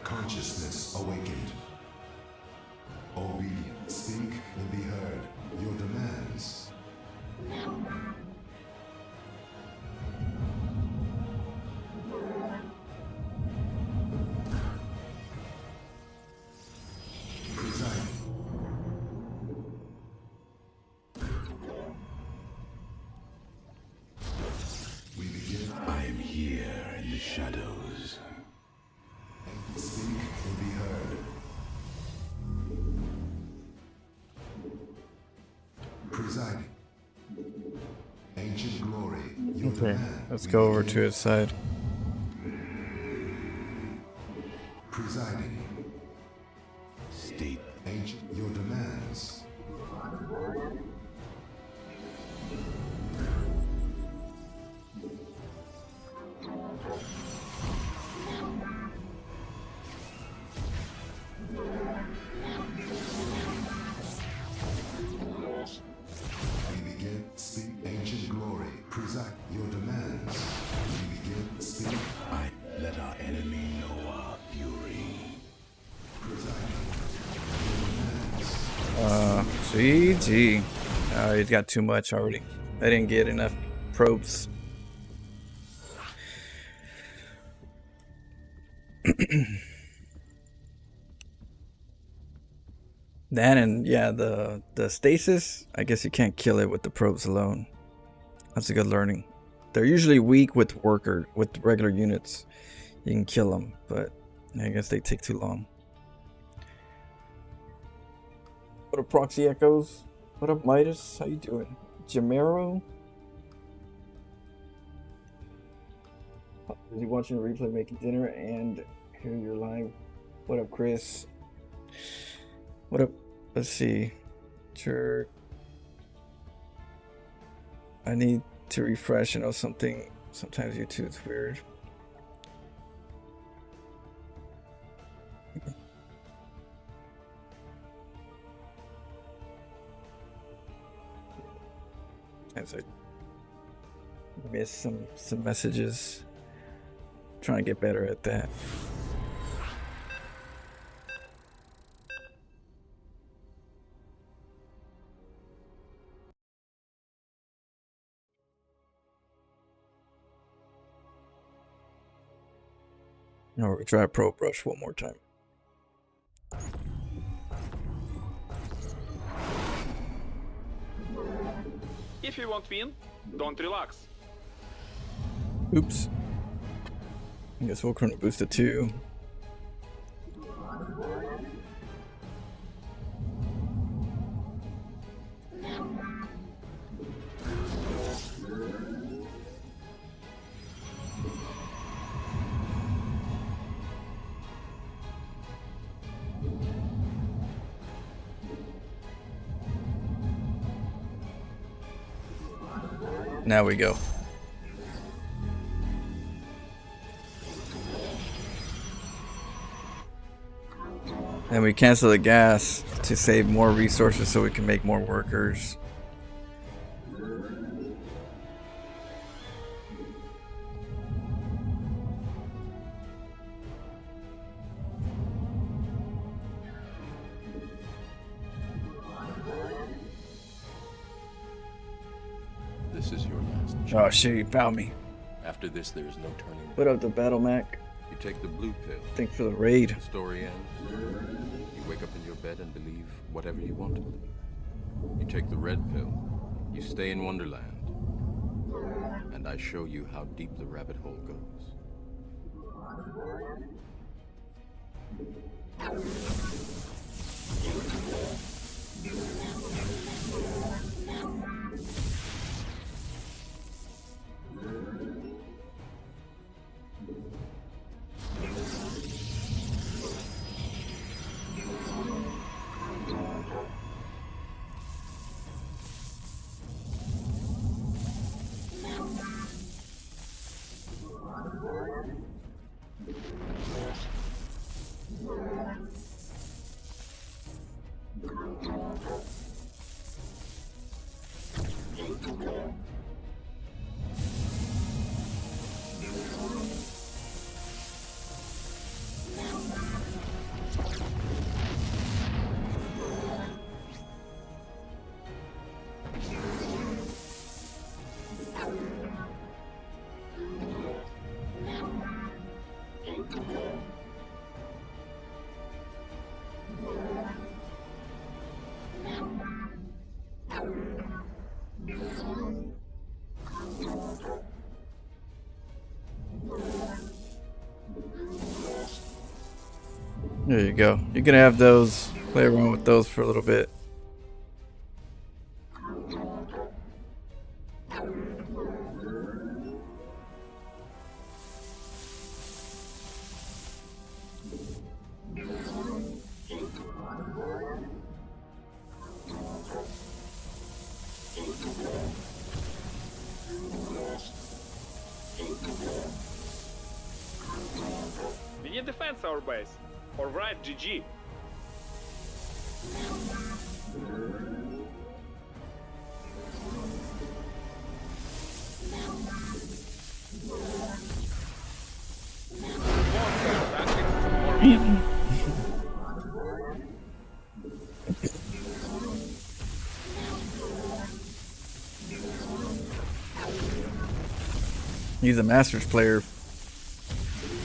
Consciousness awakened. Obedient, speak and be heard. Your demands. Presiding. We begin. I am here in the shadows. Speak and be heard. Presiding. Ancient glory. Your Okay, demand. let's We go over begin. to his side. Presiding. State. Ancient. Your demands. We begin. Speak. Ancient glory. Preside. Your demands. We begin. Speak. I let our enemy know our fury. GG. He's got too much already. I didn't get enough probes. That and yeah, the stasis, I guess you can't kill it with the probes alone. That's a good learning. They're usually weak with regular units. You can kill them, but I guess they take too long. What up, Proxy Echoes? What up, Midas? How you doing? Jamero? Is he watching the replay, making dinner, and hear your live? What up, Chris? What up? Let's see. Sure. I need to refresh. I know something. Sometimes YouTube's weird. As I miss some messages. Trying to get better at that. No, we try Pro Brush one more time. If you won't win, don't relax. Oops. I guess we'll chrono boost it too. Now we go. And we cancel the gas to save more resources so we can make more workers. This is your last chance. Oh shit, you found me. After this, there is no turning back. What up, the Battle Mac? You take the blue pill. Thanks for the raid. The story ends. You wake up in your bed and believe whatever you want to believe. You take the red pill. You stay in Wonderland. And I show you how deep the rabbit hole goes. There you go. You can have those, play around with those for a little bit. We need defense our base. Or write GG. He's a Masters player.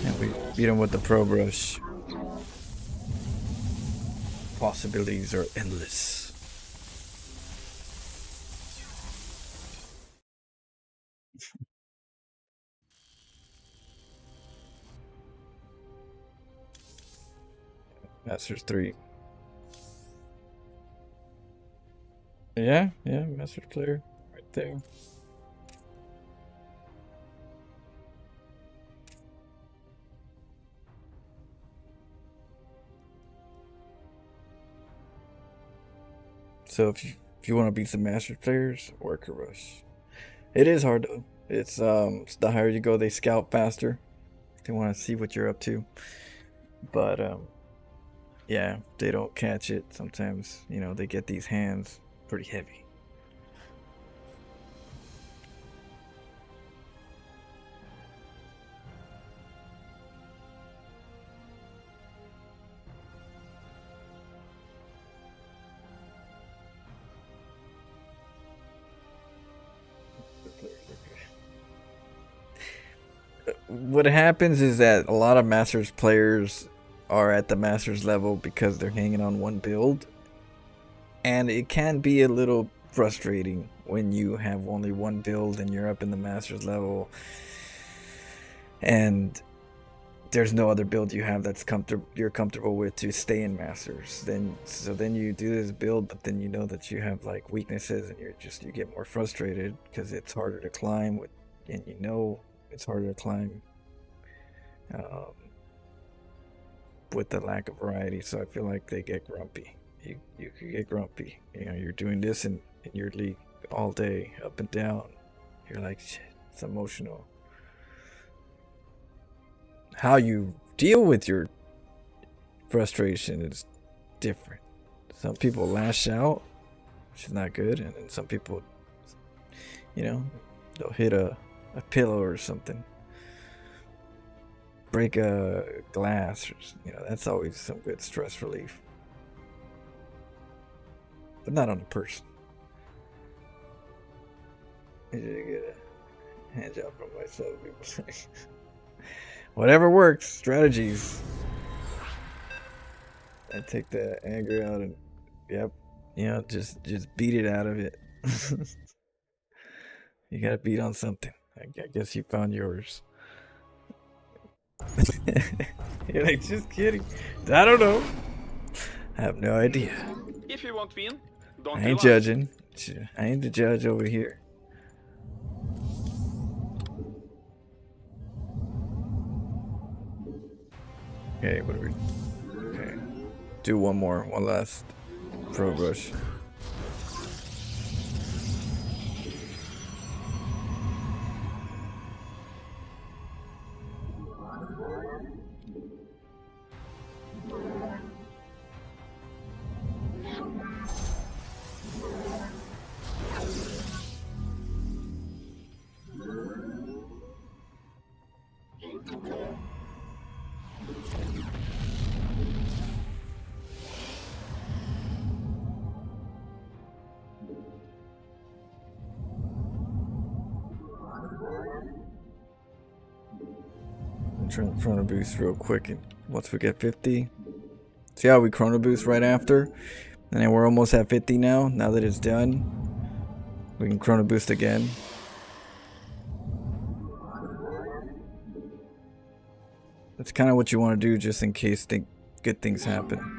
And we beat him with the Pro Brush. Possibilities are endless. Masters 3. Yeah, Masters player right there. So if you want to beat some Masters players, Worker Rush. It is hard though. It's the higher you go, they scout faster. They want to see what you're up to. But yeah, they don't catch it. Sometimes, you know, they get these hands pretty heavy. What happens is that a lot of Masters players are at the Masters level because they're hanging on one build. And it can be a little frustrating when you have only one build and you're up in the Masters level and there's no other build you have that's you're comfortable with to stay in Masters. Then you do this build, but then you know that you have like weaknesses and you get more frustrated because it's harder to climb and you know it's harder to climb with the lack of variety. So I feel like they get grumpy. You could get grumpy. You know, you're doing this in your league all day, up and down. You're like, shit, it's emotional. How you deal with your frustration is different. Some people lash out, which is not good, and then some people, you know, they'll hit a pillow or something, break a glass, or, you know, that's always some good stress relief. But not on a person. I need to get a hand job from myself, people say. Whatever works, strategies. I take the anger out and, yep, you know, just beat it out of it. You gotta beat on something. I guess you found yours. You're like, just kidding. I don't know. I have no idea. If you won't win, don't I ain't judging. I ain't the judge over here. Okay, what do we... Okay. Do one last pro rush. Turn the chrono boost real quick, and once we get 50, see how we chrono boost right after, and then we're almost at 50 now. Now that it's done, we can chrono boost again. That's kind of what you want to do, just in case good things happen.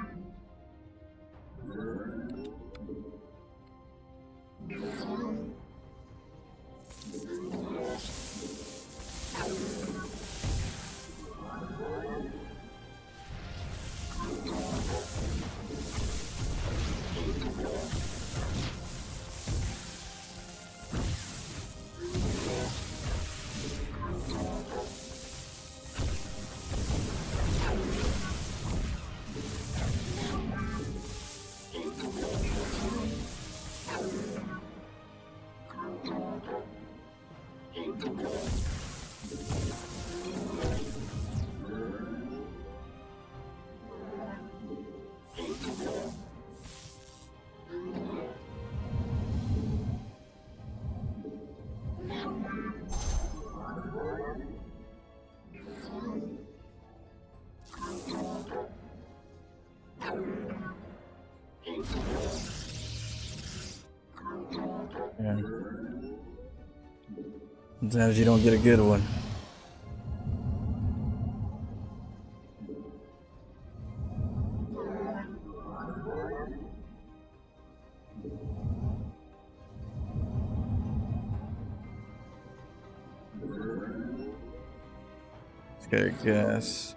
Yeah. Sometimes you don't get a good one. Let's get a guess.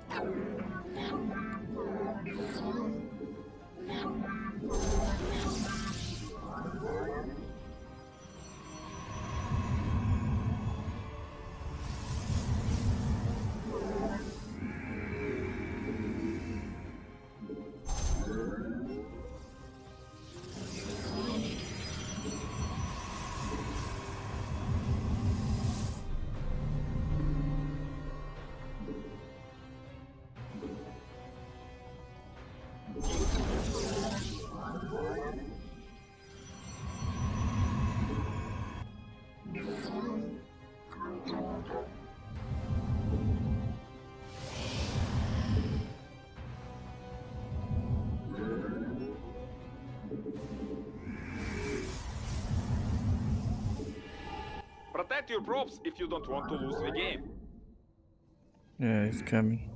Protect your props if you don't want to lose the game. Yeah, he's coming.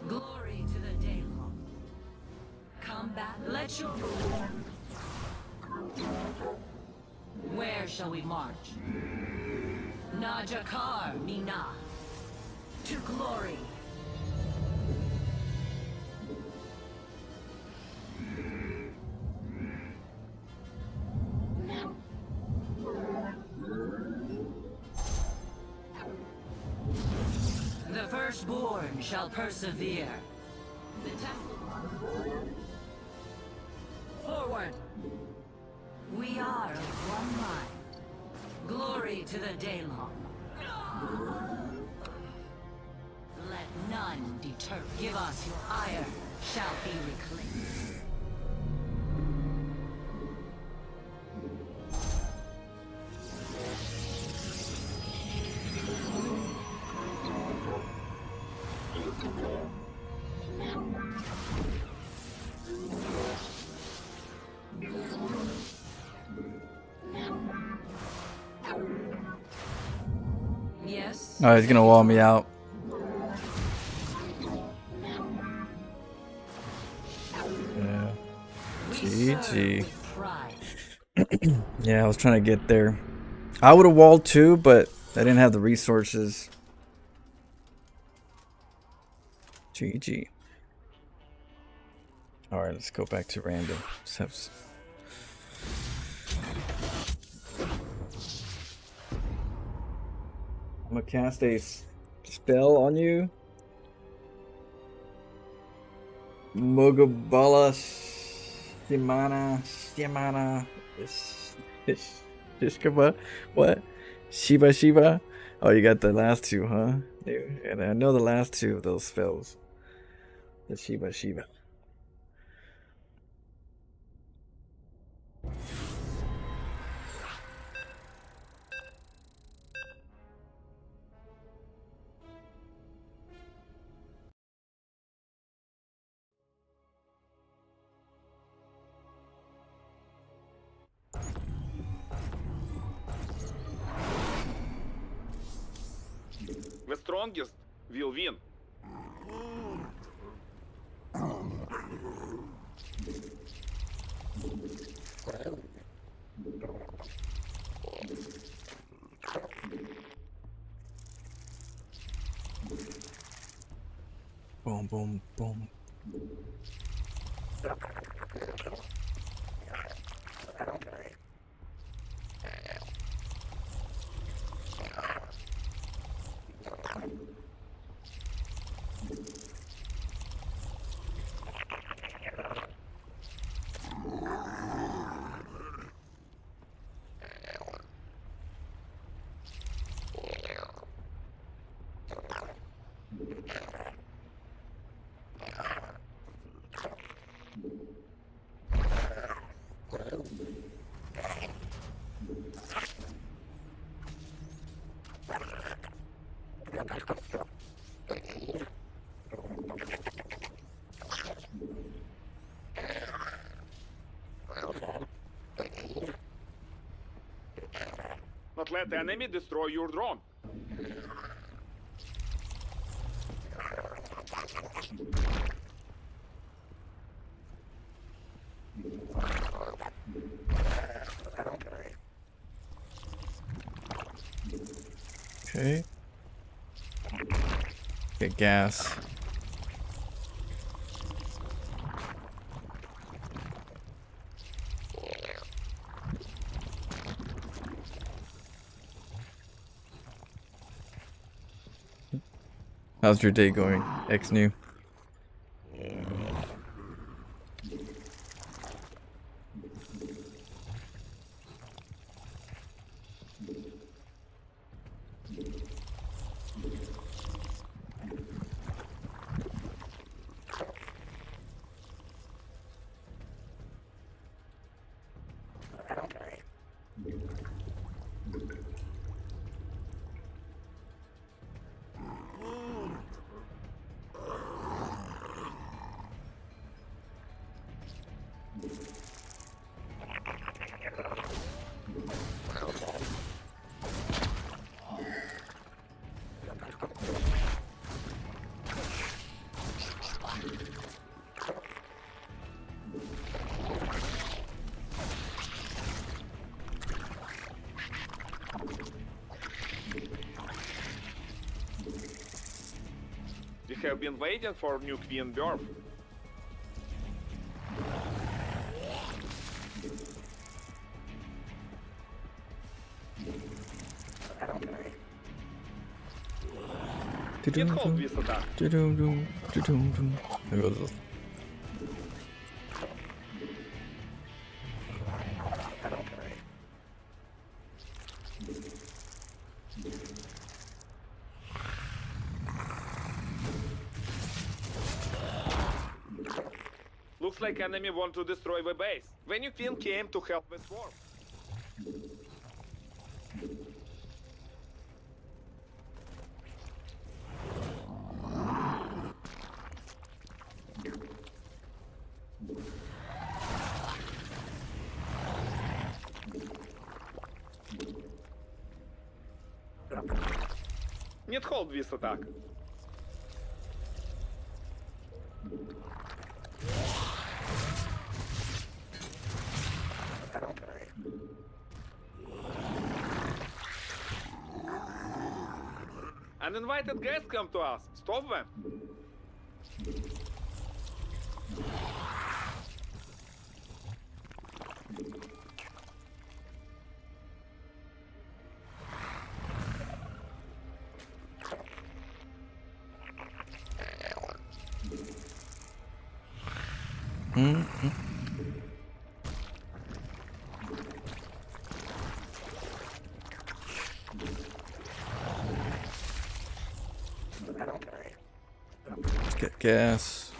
Glory to the Daylon. Combat, let your... Where shall we march? Najakar, Mina. To glory. The firstborn shall persevere. The temple. Forward. We are of one mind. Glory to the Daylon. Let none deter. Give us your ire. Shall be reclaimed. Yes. Oh, he's gonna wall me out. Yeah. GG. Yeah, I was trying to get there. I would have walled too, but I didn't have the resources. GG. Alright, let's go back to random. Let's have I'm gonna cast a spell on you. Mugabala Shimana Shishkaba. What? Shiva. Oh, you got the last two, huh? Dude, and I know the last two of those spells. The Shiva. The strongest will win. Boom, boom, boom. Not let the enemy destroy your drone. Okay. Get gas. How's your day going, X-New? We have been waiting for new queen birth. Can't hold this attack. There goes this. Looks like enemy want to destroy the base. When you queen came to help the swarm. Нет, hold this attack. Uninvited guests come to us. Stop them. Let's get gas.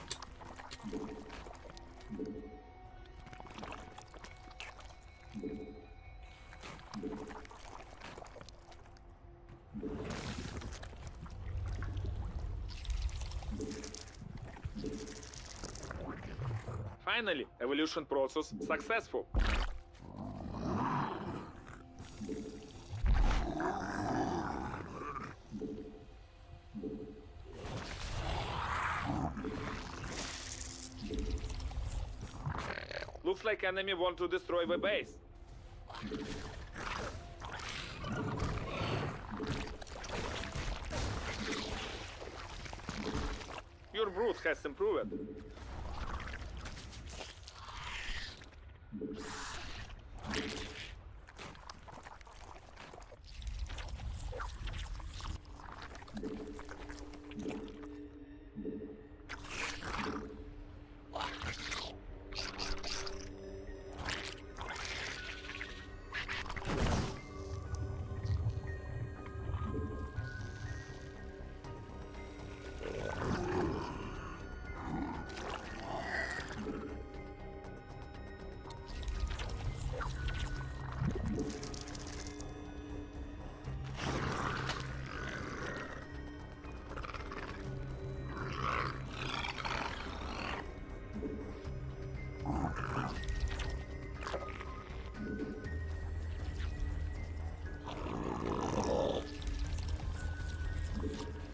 Finally, evolution process successful. Looks like enemy want to destroy the base. Your brood has improved.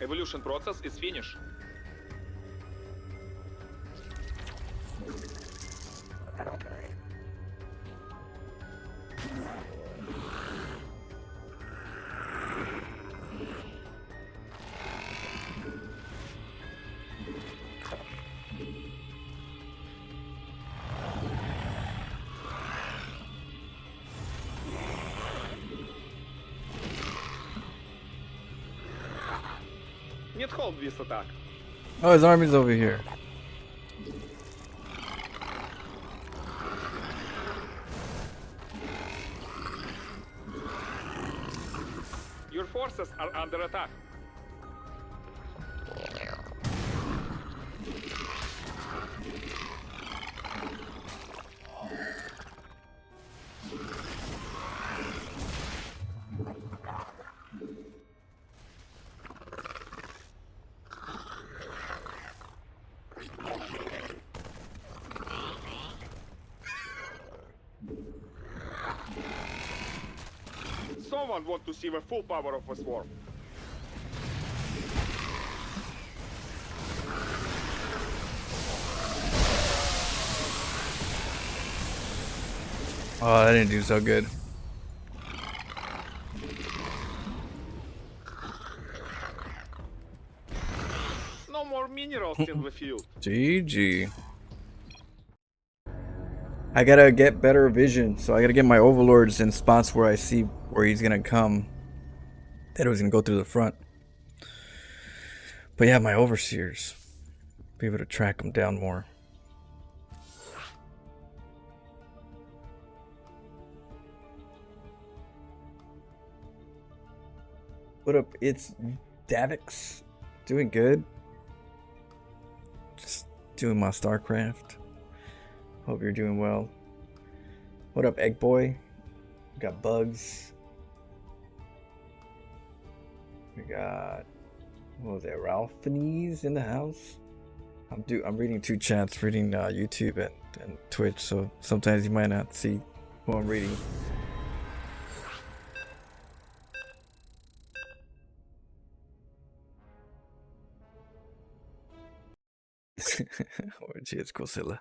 Evolution process is finished. Нет, hold this attack. Oh, his army's over here. Your forces are under attack. Someone wants to see the full power of a swarm. Oh, that didn't do so good. more minerals in the field. GG. I gotta get better vision, so I gotta get my overlords in spots where I see where he's gonna come. That was gonna go through the front. But yeah, my overseers. Be able to track them down more. What up? It's Davix. Doing good. Just doing my StarCraft. Hope you're doing well. What up, Egg Boy? We got Bugs. We got, what was that, Ralphanese in the house? I'm reading two chats, reading YouTube and Twitch, so sometimes you might not see who I'm reading. Oh, cheers, Godzilla.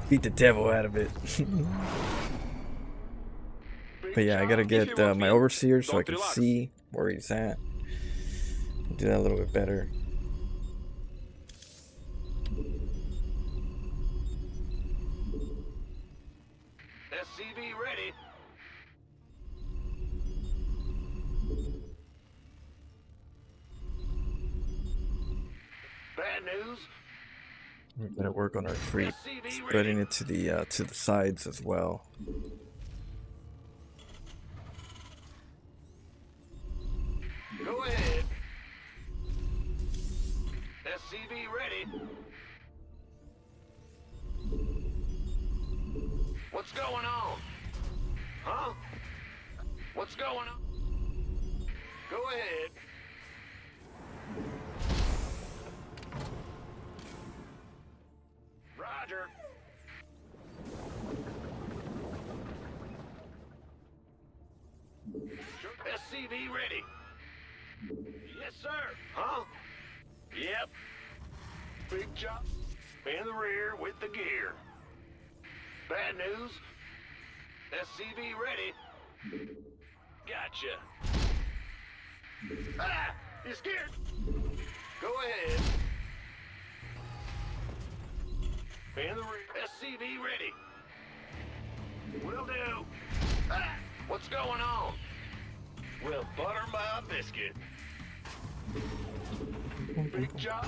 Beat the devil out of it. But yeah, I gotta get my overseer so I can see where he's at. Do that a little bit better. SCV ready. Bad news. We're gonna work on our creep, spreading it to the sides as well. Go ahead. SCV ready. What's going on? Huh? What's going on? Go ahead. Roger. SCV ready. Yes, sir. Huh? Yep. Big job. In the rear with the gear. Bad news. SCV ready. Gotcha. Ah! You scared? Go ahead. In the rear. SCV ready. Will do. Ah! What's going on? Well, butter my biscuit. Big job.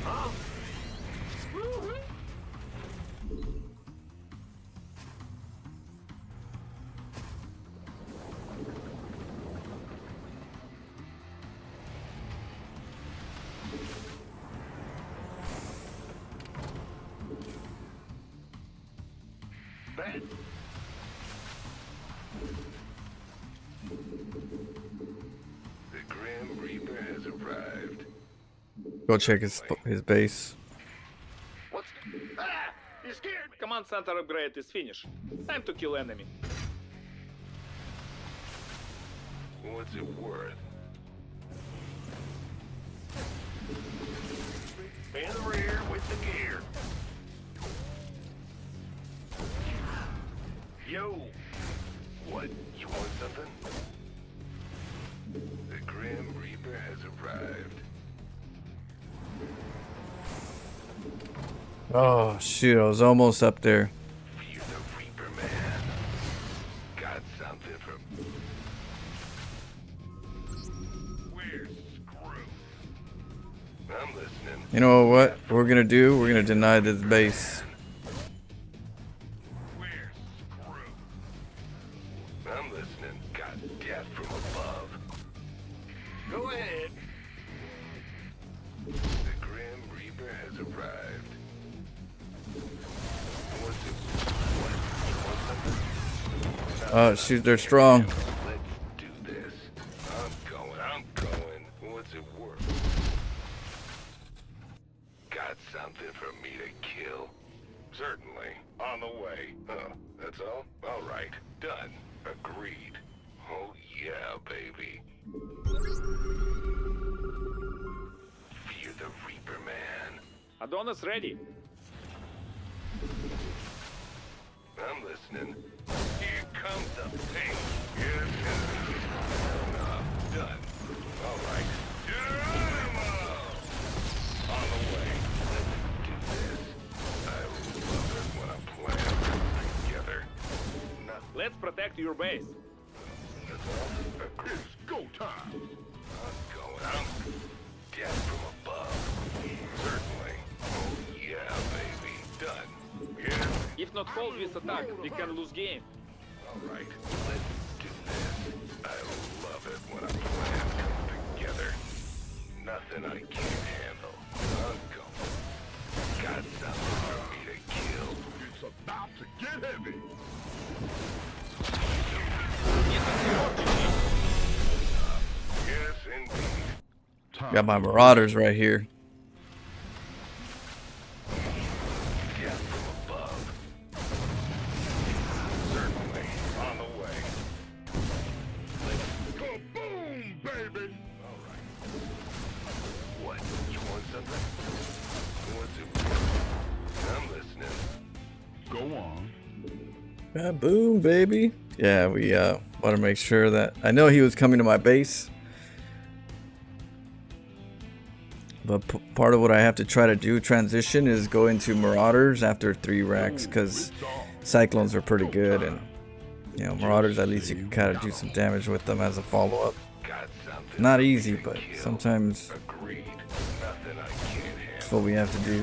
Huh? Woo-hoo. Bad. The Grim Reaper has arrived. Go check his base. What's... Ah! You scared me! Command center upgrade is finished. Time to kill enemy. What's it worth? In the rear with the gear. Yo! What? You want something? The Grim Reaper has arrived. Oh shoot, I was almost up there. You're the Reaper man. Got something from... We're screwed. I'm listening. You know what we're gonna do? We're gonna deny this base. I'm listening. Got death from above. Go ahead. The Grim Reaper has arrived. What's it? What? Oh shoot, they're strong. Let's do this. I'm going. What's it worth? Got something for me to kill? Certainly. On the way. That's all? All right. Done. Agreed. Oh yeah, baby. Fear the Reaper man. Adonis ready. Let's protect your base. It's go time. I'm going out. Get from above. Certainly. Oh yeah, baby. Done. Yeah. If not hold this attack, we can lose game. All right. Let's do this. I love it when a plan comes together. Nothing I can't handle. I'm going. Got something for me to kill. It's about to get heavy. Yes, indeed. Got my Marauders right here. Yeah, from above. Certainly. On the way. Kaboom, baby! All right. What? You want something? What's it? I'm listening. Go on. Boom, baby. Yeah, we want to make sure that I know he was coming to my base, but part of what I have to try to do transition is go into Marauders after 3 racks, because Cyclones are pretty good, and you know, Marauders at least you can kind of do some damage with them as a follow-up. Not easy, but sometimes it's what we have to do.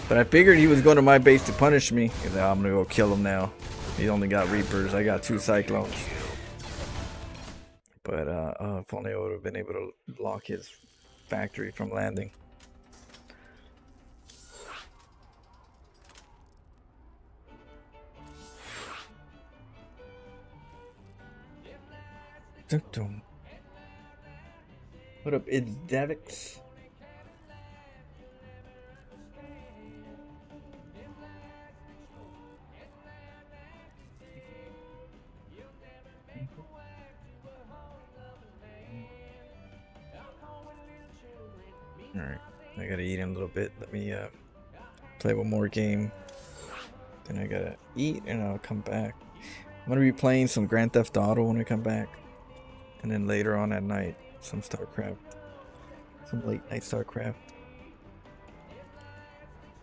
But I figured he was going to my base to punish me. He's like, I'm gonna go kill him now. He only got Reapers. I got 2 Cyclones. But if only I would have been able to block his factory from landing. What up, it's Davix? Alright, I gotta eat in a little bit. Let me play one more game. Then I gotta eat and I'll come back. I'm gonna be playing some Grand Theft Auto when I come back. And then later on at night, some StarCraft. Some late night StarCraft.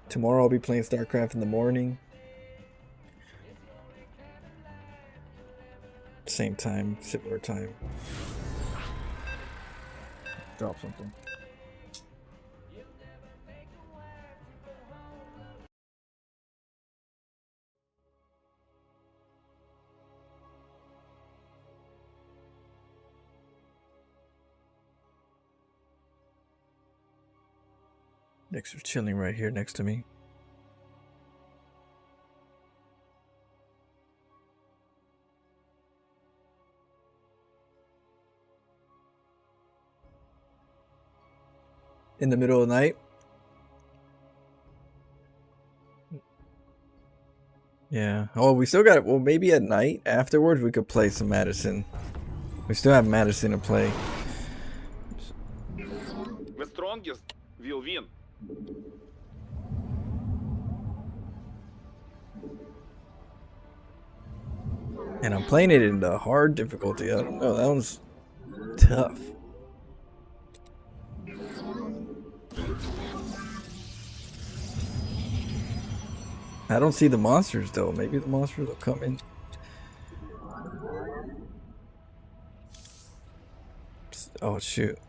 Tomorrow I'll be playing StarCraft in the morning. Same time, similar time. Drop something. Dexter's chilling right here next to me. In the middle of the night. Yeah. Oh, we still got it. Well, maybe at night afterwards we could play some Madison. We still have Madison to play. The strongest will win. And I'm playing it in the hard difficulty. I don't know. That one's tough. I don't see the monsters though. Maybe the monsters will come in. Oh shoot.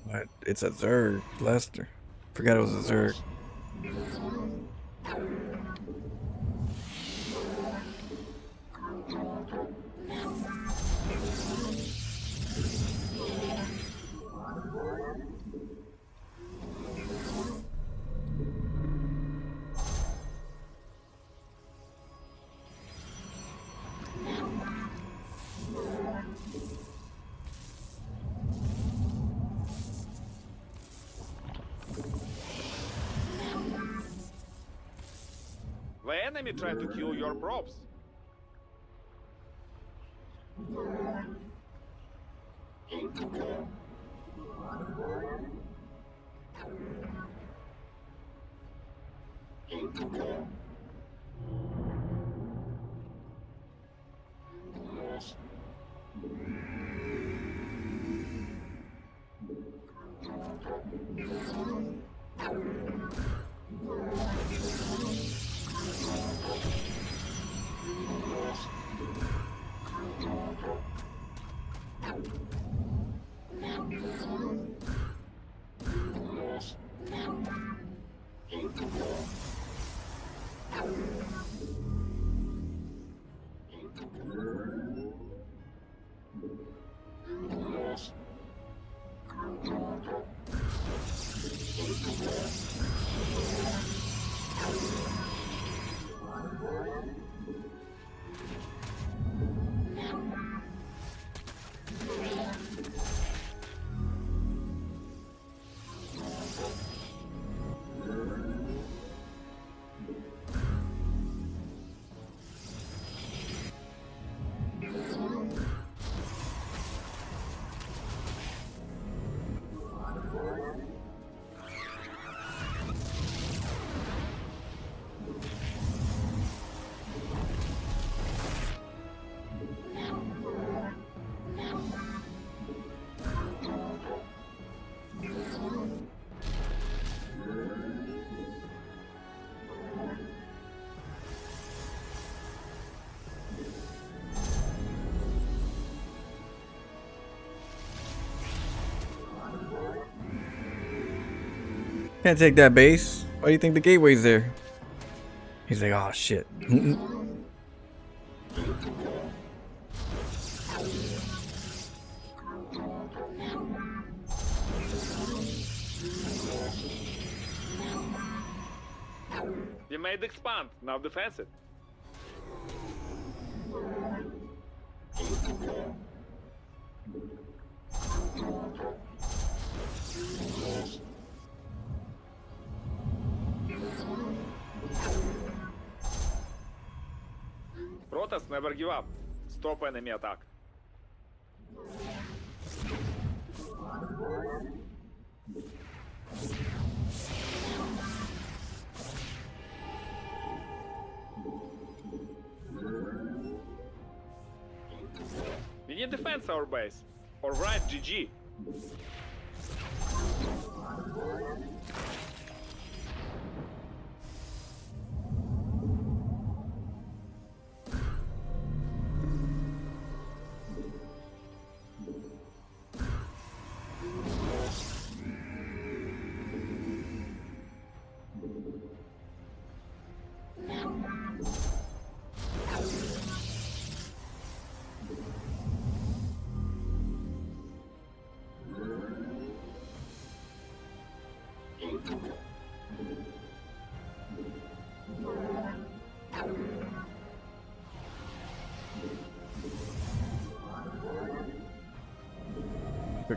What? It's a Zerg, Lester. Forgot it was a Zerg. The enemy tried to kill your props. Can't take that base. Why do you think the gateway's there? He's like, oh shit. You made expand, now defense it. Protoss never give up. Stop enemy attack. We need defense our base. Or write GG.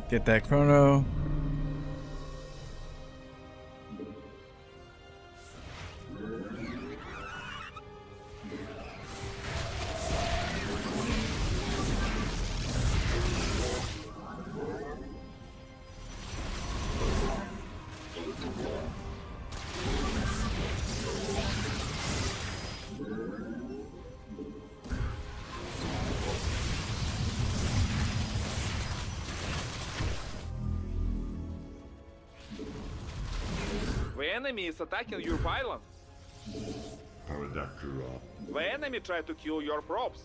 Get that chrono. The enemy is attacking your island. The enemy tried to kill your props.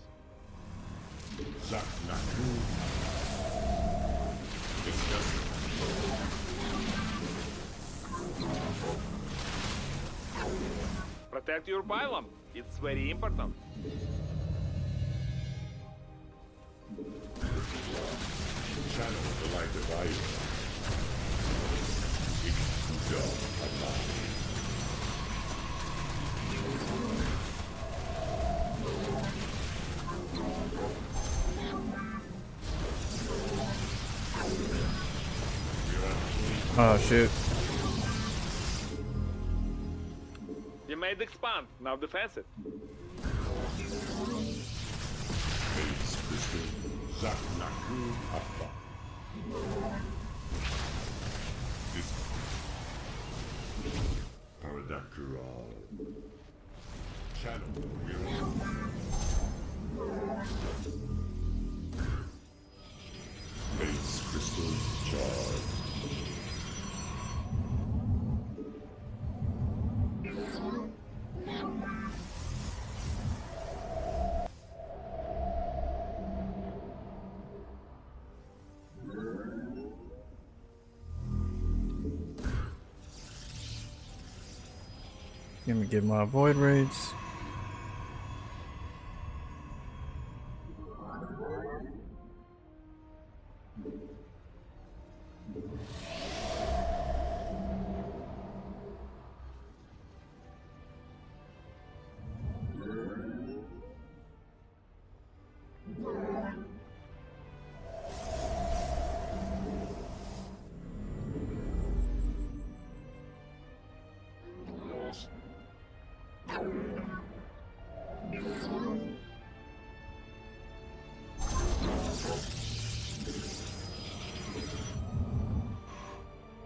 Protect your pylon. It's very important. Channel the light of iron. Oh shit. You made expand, now defense it. Base crystals charged. Let me get my void raids.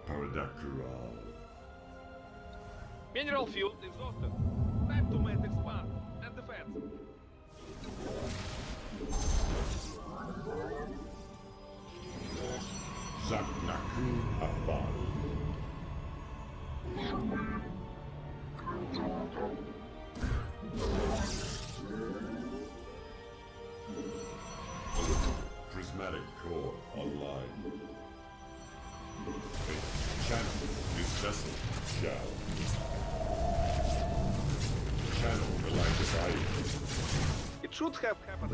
Paradakral. Mineral field exhausted. Time to make expand and defense. Zaknaku Afal. Prismatic core online. Channel this vessel shall. Channel the light of fire. It should have happened.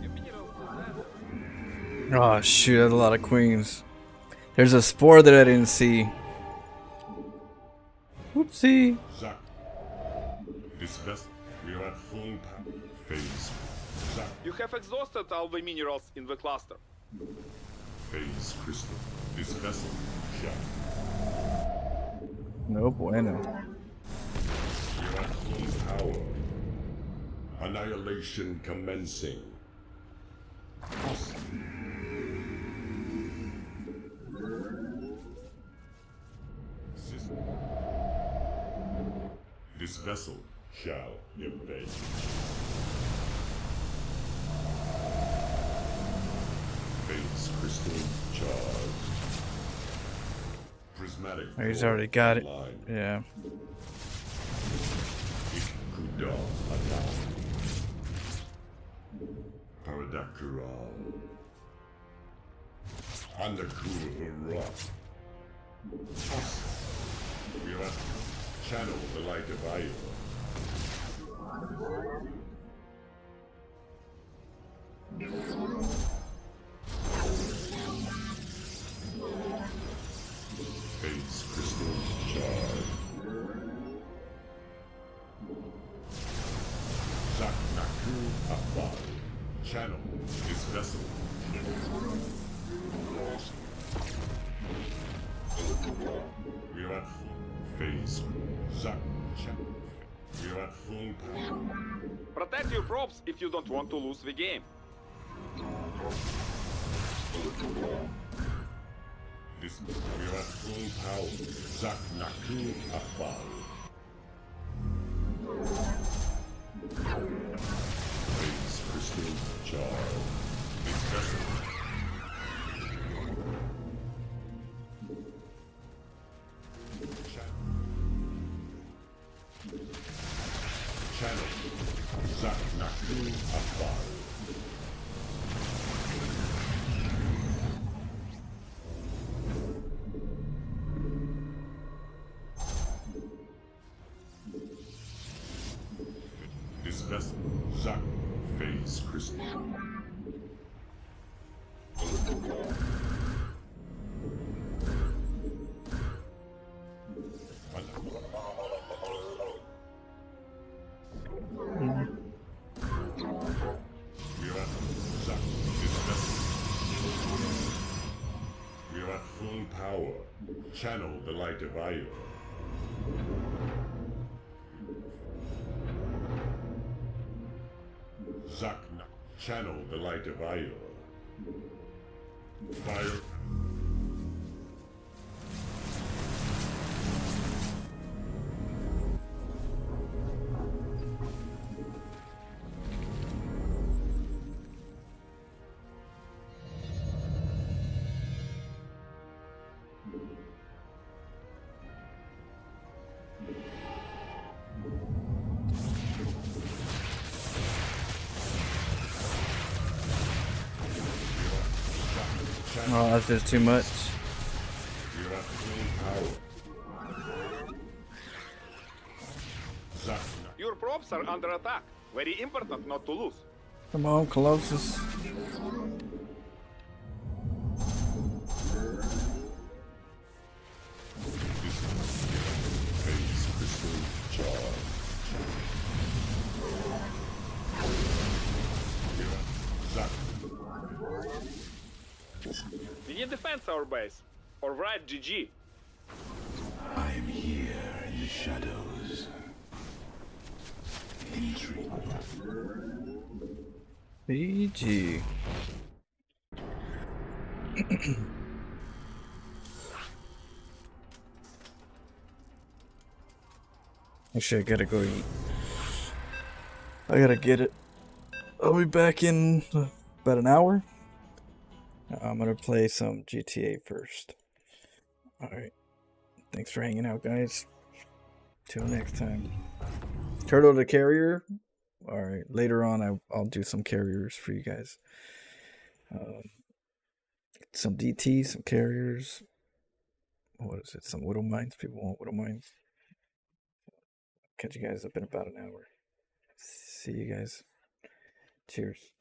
Your minerals possess. Oh shoot, that's a lot of queens. There's a spore that I didn't see. Whoopsie. Zak. This vessel, we are at full power. Phase. Zak. You have exhausted all the minerals in the cluster. Phase crystal. This vessel shall. No bueno. We are at full power. Annihilation commencing. This vessel shall invade. Phase crystal charged. Prismatic. Oh, he's already got it. online. Yeah. Ikuda attack. Paradakral. Anakur Ura. We are channel the light of Iowa. Phase crystal charge. Zaknaku Afal. Channel this vessel. We are at phase. Zak. Channel. We are at full power. Protect your props if you don't want to lose the game. This, we are at full power. Zaknaku Afal. Phase crystal charge. This vessel. Channel. Zaknaku Afal. This vessel, Zak, phase crystal. We are at Zak, this vessel. We are at full power. Channel the light of Iowa. Zakna, channel the light of Iowa. Fire. Oh, that's just too much. We are at full power. Zakna. Your props are under attack. Very important not to lose. Come on, Colossus. Phase crystal charge. We need defense our base. Or write GG. I am here in the shadows. BG. Actually, I gotta go eat. I gotta get it. I'll be back in about an hour. I'm gonna play some GTA first. Alright. Thanks for hanging out, guys. Till next time. Turtle the carrier. Alright, later on I'll do some carriers for you guys. Some DT, some carriers. What is it? Some Widow Mines. People want Widow Mines. Catch you guys up in about an hour. See you guys. Cheers.